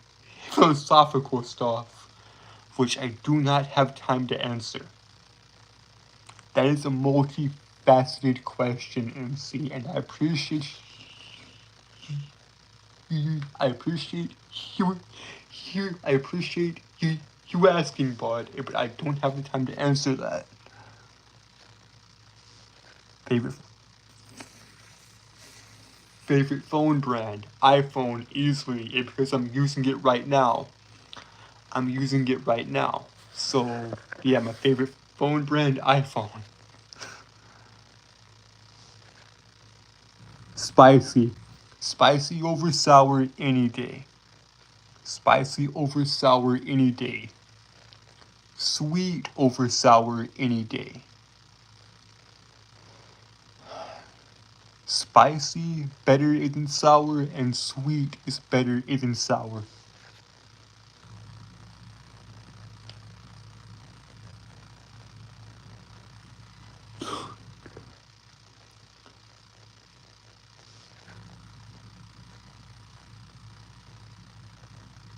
philosophical stuff, which I do not have time to answer. That is a multifaceted question, MC, and I appreciate you. I appreciate you asking, bud, but I don't have the time to answer that. Favorite phone brand? iPhone, easily, because I'm using it right now. So, yeah, my favorite phone brand, iPhone. Spicy. Spicy over sour any day. Spicy over sour any day. Sweet over sour any day. Spicy better than sour, and sweet is better than sour.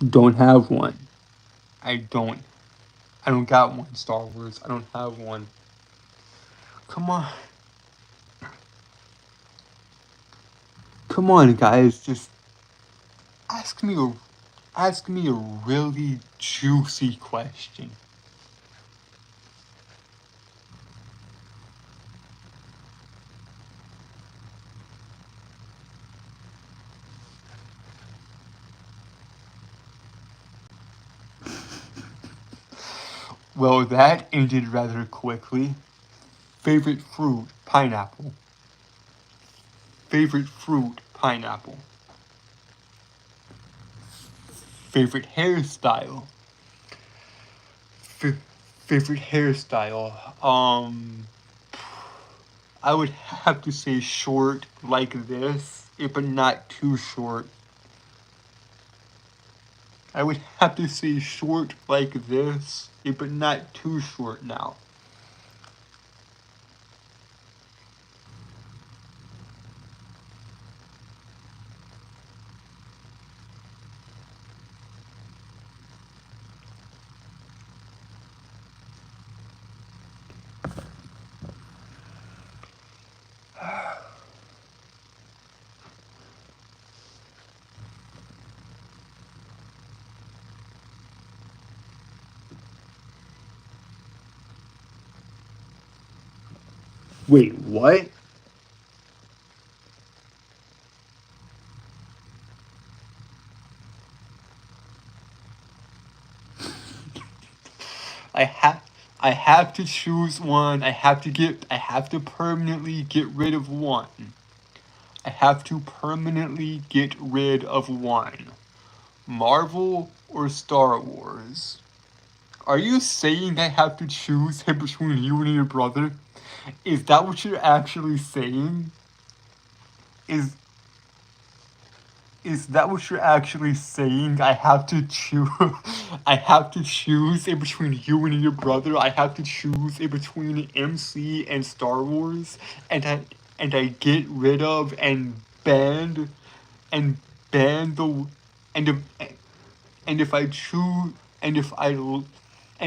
Don't have one. I don't got one, Star Wars. I don't have one. Come on. Come on, guys. Just ask me a really juicy question. Well, that ended rather quickly. Favorite fruit? Pineapple. Favorite fruit? Pineapple. favorite hairstyle. Favorite hairstyle. I would have to say short like this, but not too short. I would have to say short like this, but not too short now. Wait, what? I have I have to choose one. I have to permanently get rid of one. I have to permanently get rid of one. Marvel or Star Wars? Are you saying I have to choose between you and your brother? Is that what you're actually saying? Is is that what you're actually saying? I have to choose. I have to choose between you and your brother. I have to choose between MC and Star Wars, and I get rid of and ban the and if, and if I choose and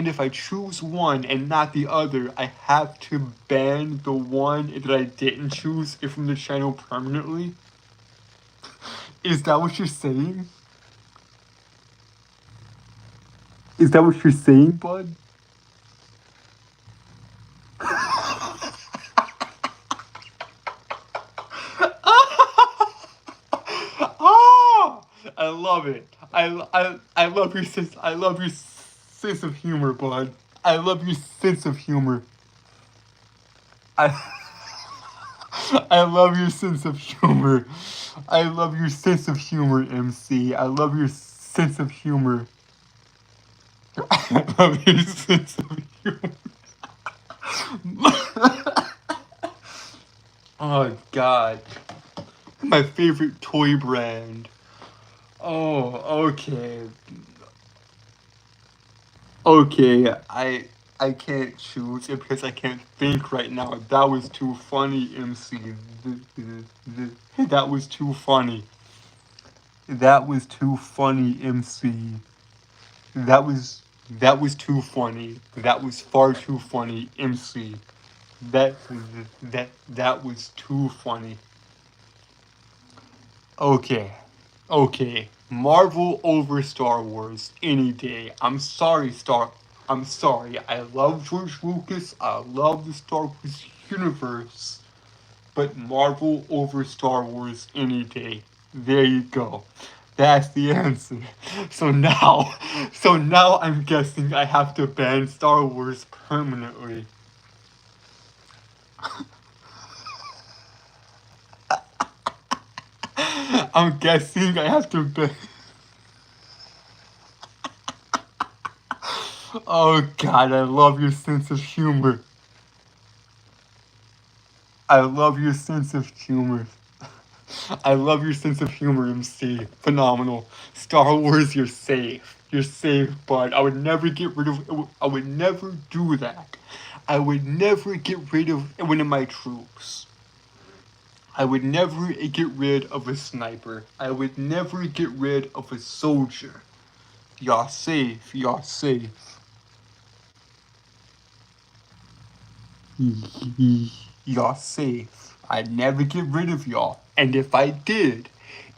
if I choose one and not the other, I have to ban the one that I didn't choose from the channel permanently. Is that what you're saying? Is that what you're saying, bud? Ah, I love it. I love your sense. I love your sense of humor, bud. I love your sense of humor. I I love your sense of humor. I love your sense of humor, MC. I love your sense of humor. I love your sense of humor. Oh God. My favorite toy brand. Oh, okay. Okay, I can't choose it because I can't think right now. That was too funny, MC. That was too funny. That was too funny, MC. That was too funny. That was far too funny, MC. That that was too funny. Okay. Okay. Marvel over Star Wars any day. I'm sorry. I love George Lucas. I love the Star Wars universe. But Marvel over Star Wars any day. There you go. That's the answer. So now I'm guessing I have to ban Star Wars permanently. I'm guessing I have to ban. Oh God, I love your sense of humor. I love your sense of humor. I love your sense of humor, MC. Phenomenal. Star Wars, you're safe. You're safe, bud. I would never get rid of. I would never do that. I would never get rid of one of my troops. I would never get rid of a sniper. I would never get rid of a soldier. Y'all safe. Y'all safe. Y'all safe. I'd never get rid of y'all. And if I did,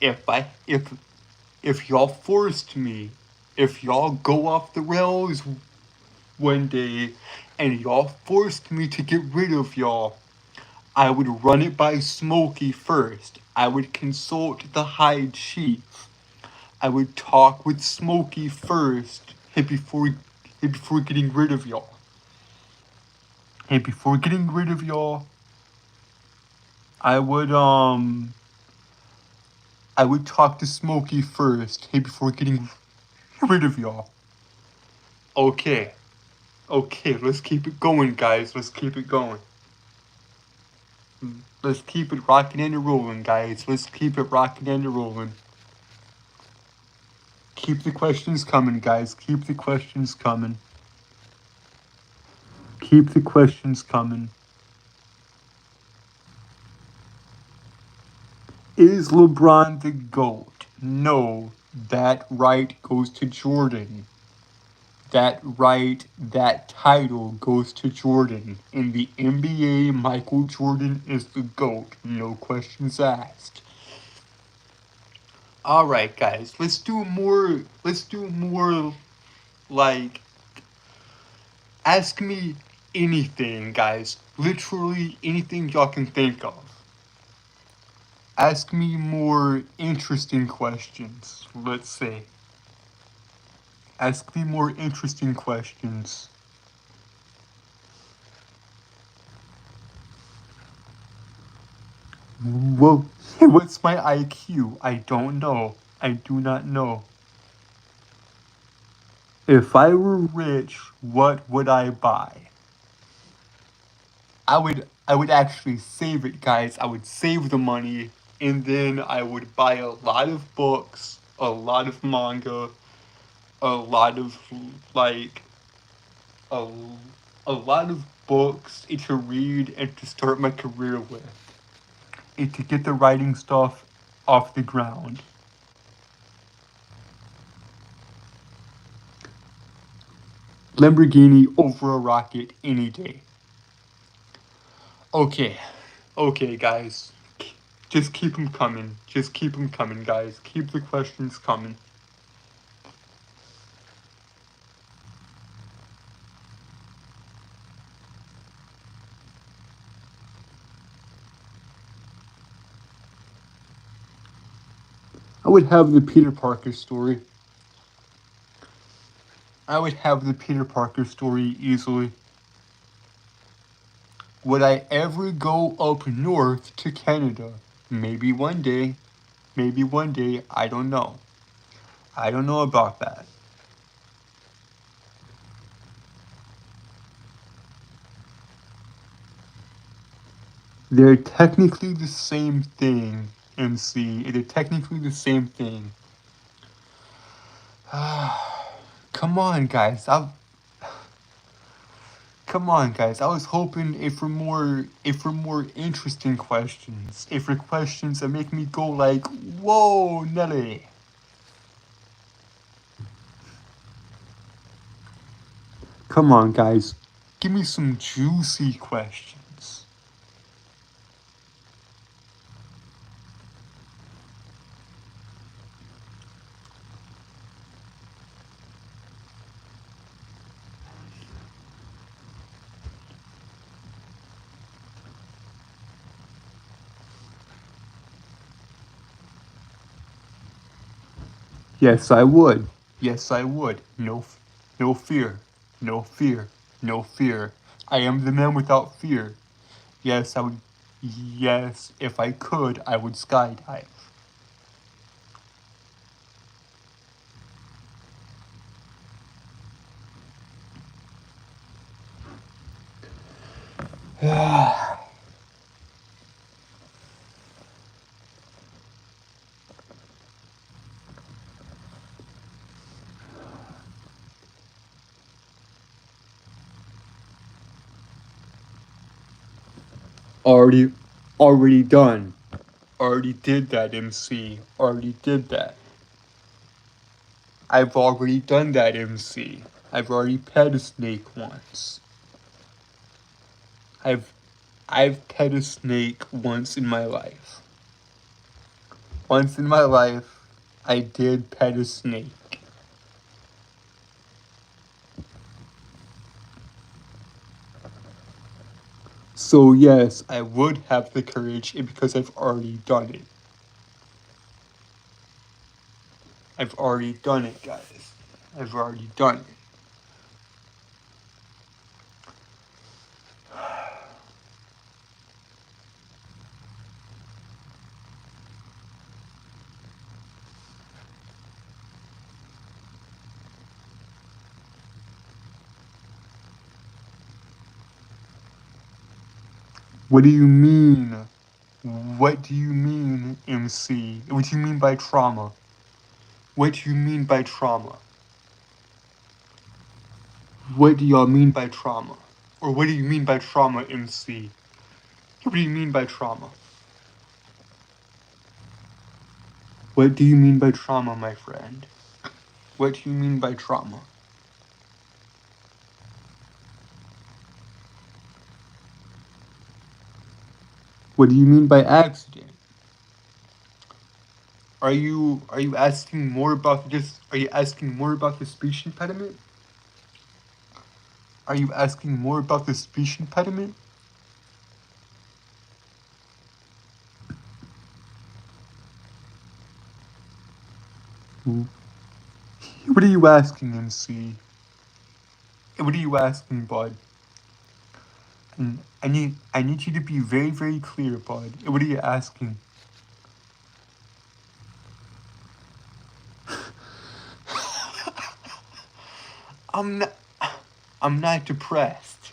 if I if y'all forced me, if y'all go off the rails one day and y'all forced me to get rid of y'all, I would run it by Smokey first. I would consult the High Chief. I would talk with Smokey first before getting rid of y'all. And before getting rid of y'all, I would I would talk to Smokey first, before getting rid of y'all. Okay. Okay, let's keep it going, guys. Let's keep it going. Let's keep it rocking and rolling, guys. Let's keep it rocking and rolling. Keep the questions coming, guys. Keep the questions coming. Keep the questions coming. Is LeBron the GOAT? No, that right goes to Jordan. That title goes to Jordan. In the NBA, Michael Jordan is the GOAT. No questions asked. Alright, guys, let's do more like, ask me anything, guys. Literally anything y'all can think of. Ask me more interesting questions, let's say. Ask me more interesting questions. Well, what's my IQ? I don't know. I do not know. If I were rich, what would I buy? I would actually save it, guys. I would save the money, and then I would buy a lot of books, a lot of manga, a lot of like a, a lot of books to read and to start my career with, and to get the writing stuff off the ground. Lamborghini over a rocket any day. Okay, guys. Just keep them coming. Just keep them coming, guys. Keep the questions coming. I would have the Peter Parker story. I would have the Peter Parker story easily. Would I ever go up north to Canada? Maybe one day. Maybe one day. I don't know. I don't know about that. They're technically the same thing, MC. They're technically the same thing. Come on, guys. Come on, guys. I was hoping for more interesting questions. For questions that make me go like, whoa, Nelly. Come on, guys. Give me some juicy questions. Yes, I would. Yes, I would. No fear. No fear. No fear. I am the man without fear. Yes, I would. Yes, if I could, I would skydive. Already done. Already did that, MC. Already did that. I've already done that, MC. I've already pet a snake once. I've pet a snake once in my life. Once in my life, I did pet a snake. So yes, I would have the courage because I've already done it. I've already done it, guys. I've already done it. What do you mean? What do you mean, MC? What do you mean by trauma? What do you mean by trauma? What do y'all mean by trauma? Or what do you mean by trauma, MC? What do you mean by trauma? What do you mean by trauma, my friend? What do you mean by trauma? What do you mean by accident? Are you asking more about this? Are you asking more about the speech impediment? Are you asking more about the speech impediment? What are you asking, MC? What are you asking, bud? And I need you to be very, very clear, bud. What are you asking? I'm not depressed.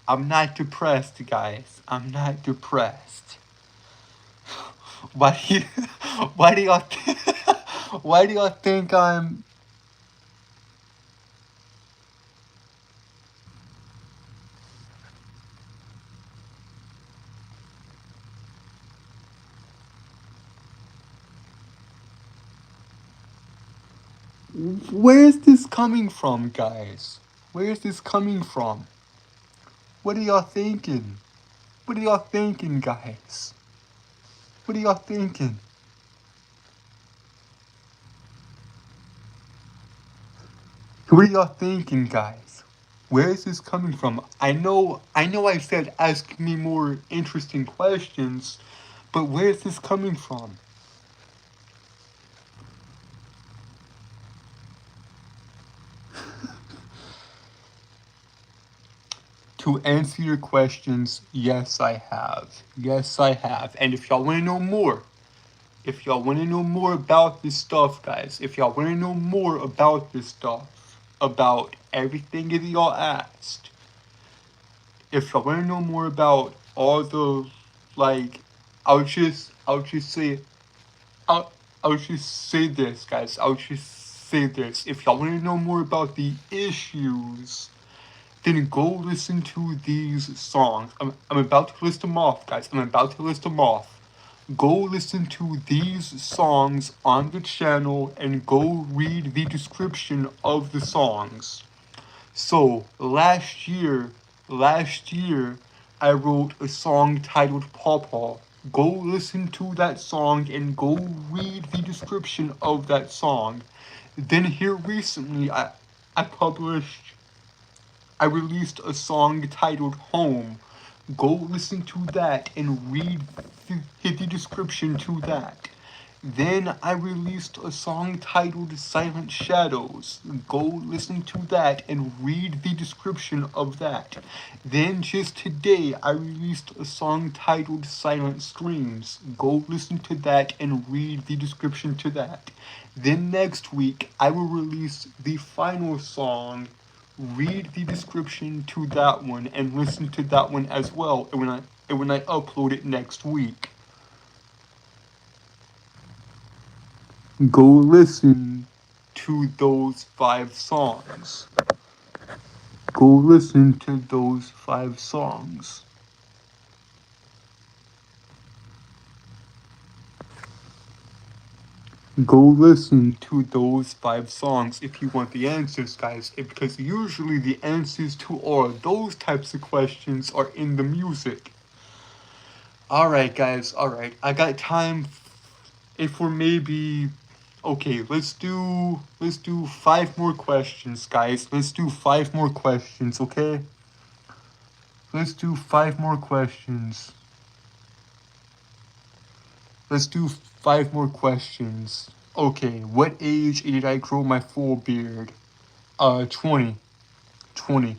I'm not depressed, guys. I'm not depressed. Why do you why do y'all why do y'all think I'm where is this coming from, guys? Where is this coming from? What are y'all thinking? What are y'all thinking, guys? What are y'all thinking? What are y'all thinking, guys? Where is this coming from? I know I said ask me more interesting questions, but where is this coming from? To answer your questions, yes I have. Yes I have. And if y'all wanna know more, if y'all wanna know more about this stuff, guys, if y'all wanna know more about this stuff, about everything that y'all asked, if y'all wanna know more about all the, like, I'll just say, I'll just say this, guys. I'll just say this. If y'all want to know more about the issues, then go listen to these songs. I'm about to list them off, guys. I'm about to list them off. Go listen to these songs on the channel and go read the description of the songs. So last year, I wrote a song titled Pawpaw. Go listen to that song and go read the description of that song. Then here recently, I released a song titled Home. Go listen to that and read the description to that. Then I released a song titled Silent Shadows. Go listen to that and read the description of that. Then just today I released a song titled Silent Screams. Go listen to that and read the description to that. Then next week I will release the final song. Read the description to that one and listen to that one as well when I upload it next week. Go listen to those 5 songs. Go listen to those 5 songs. Go listen to those 5 songs if you want the answers, guys, because usually the answers to all those types of questions are in the music. Alright, guys, alright. I got time for maybe... Okay, let's do 5 more questions, guys. Let's do 5 more questions, okay? Let's do 5 more questions. Let's do 5 more questions. Okay, what age did I grow my full beard? 20. 20.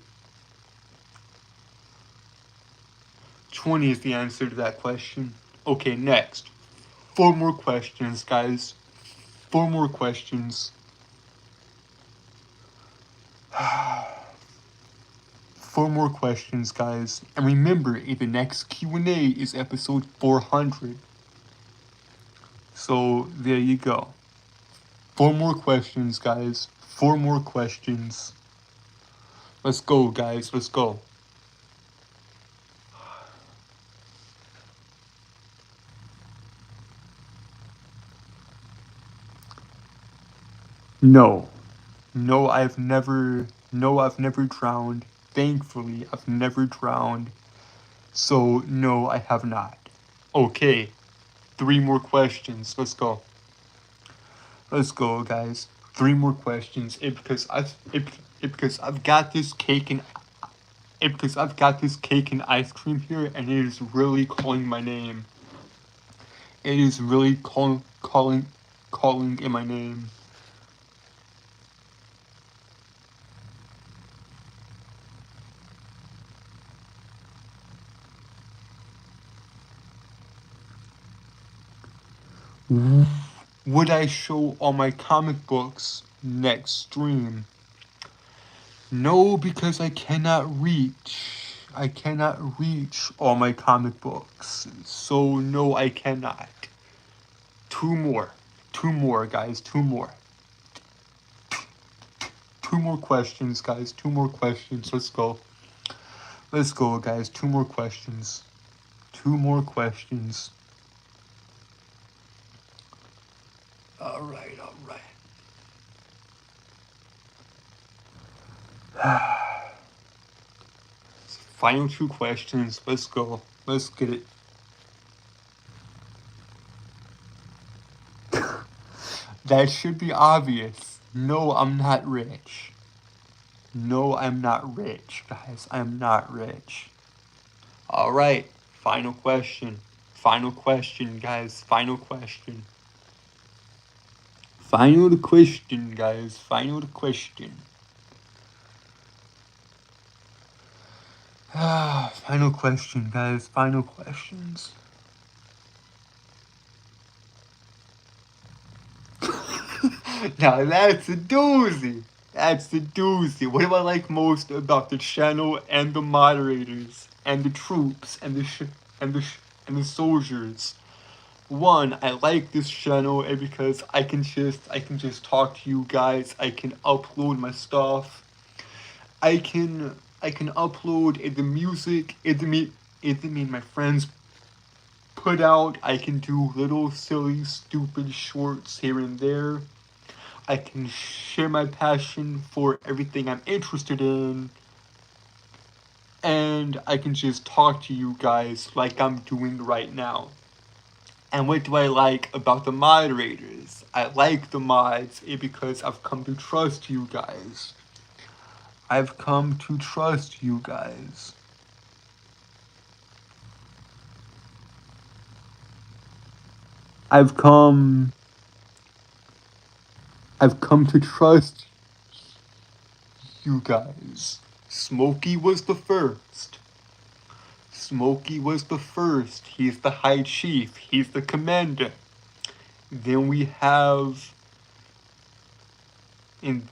20 is the answer to that question. Okay, next. 4 more questions, guys. 4 more questions. 4 more questions, guys. And remember, the next Q&A is episode 400. So, there you go. 4 more questions, guys. 4 more questions. Let's go, guys. Let's go. No. No, I've never drowned. Thankfully, I've never drowned. So, no, I have not. Okay. 3 more questions. Let's go. Let's go, guys. 3 more questions. Because I've got this cake and ice cream here, and it is really calling my name. It is really calling in my name. Would I show all my comic books next stream? No, because I cannot reach. I cannot reach all my comic books. So no, I cannot. 2 more. 2 more, guys. 2 more. 2 more questions, guys. 2 more questions. Let's go. Let's go, guys. 2 more questions. 2 more questions. Alright. Final 2 questions. Let's go. Let's get it. That should be obvious. No, I'm not rich. No, I'm not rich, guys. I'm not rich. Alright. Final question. Final question, guys. Final question. Final question, guys. Final question. Final question, guys. Final questions. Now that's a doozy. That's the doozy. What do I like most about the channel and the moderators and the troops and the soldiers? 1, I like this channel because I can just talk to you guys. I can upload my stuff. I can upload the music. It me my friends put out. I can do little silly stupid shorts here and there. I can share my passion for everything I'm interested in. And I can just talk to you guys like I'm doing right now. And what do I like about the moderators? I like the mods because I've come to trust you guys. I've come to trust you guys. I've come to trust you guys. Smokey was the first. Smokey was the first. He's the high chief. He's the commander. Then we have and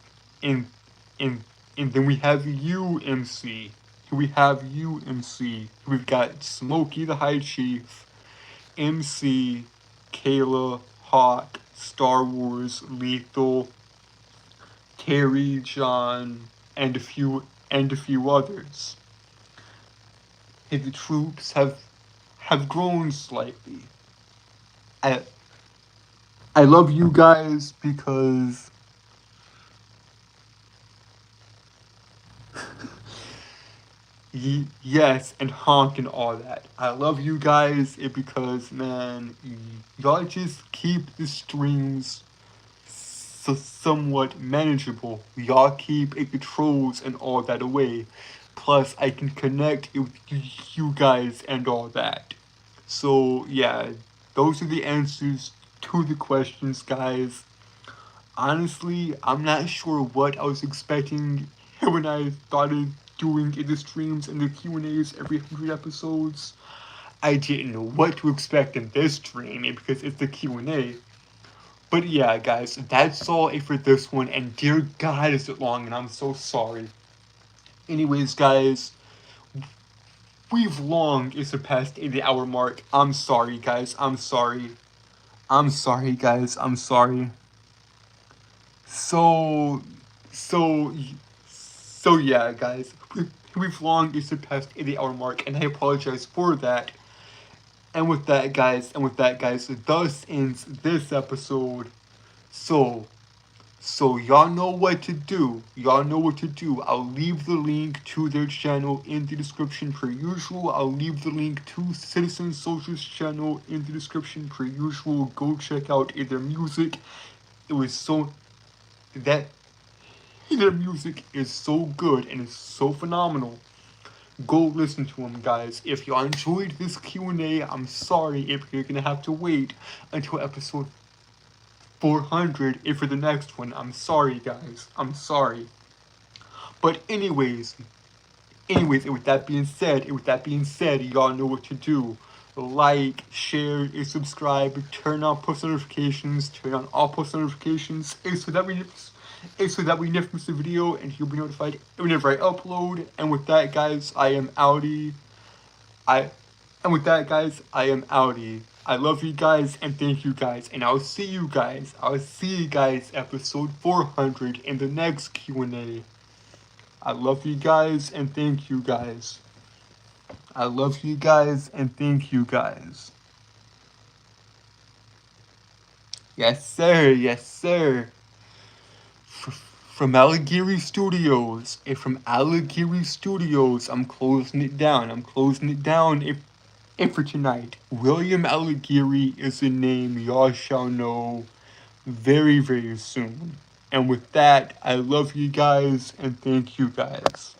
then we have UMC. We have UMC. We've got Smokey the high chief, MC, Kayla, Hawk, Star Wars, Lethal, Terry, John, and a few others. And the troops have grown slightly. I love you guys because yes, and honk and all that. I love you guys because, man, y'all just keep the streams somewhat manageable. Y'all keep the trolls and all that away. Plus, I can connect with you guys and all that. So, yeah, those are the answers to the questions, guys. Honestly, I'm not sure what I was expecting when I started doing the streams and the Q&As every 100 episodes. I didn't know what to expect in this stream because it's the Q&A. But yeah, guys, that's all for this one, and dear God, is it long, and I'm so sorry. Anyways, guys, we've long surpassed the hour mark. I'm sorry, guys. I'm sorry. I'm sorry, guys. I'm sorry. So, so, so yeah, guys. We've long surpassed the hour mark, and I apologize for that. And with that, guys, thus ends this episode. So y'all know what to do. Y'all know what to do. I'll leave the link to their channel in the description per usual. I'll leave the link to Citizen Soldier's channel in the description per usual. Go check out their music. It was so that their music is so good and it's so phenomenal. Go listen to them, guys. If y'all enjoyed this Q&A, I'm sorry if you're gonna have to wait until episode 400 if for the next one. I'm sorry, guys. I'm sorry. But anyways, with that being said, y'all know what to do. Like, share, and subscribe, turn on post notifications, turn on all post notifications, so that we never miss a video and you'll be notified whenever I upload. And with that, guys, I am outie. I am outie. I love you guys and thank you guys, and I'll see you guys episode 400 in the next Q&A. I love you guys and thank you guys. I love you guys and thank you guys. Yes sir, yes sir. From Alligiri Studios, I'm closing it down. If for tonight, William Alligiri is a name y'all shall know very, very soon. And with that, I love you guys and thank you guys.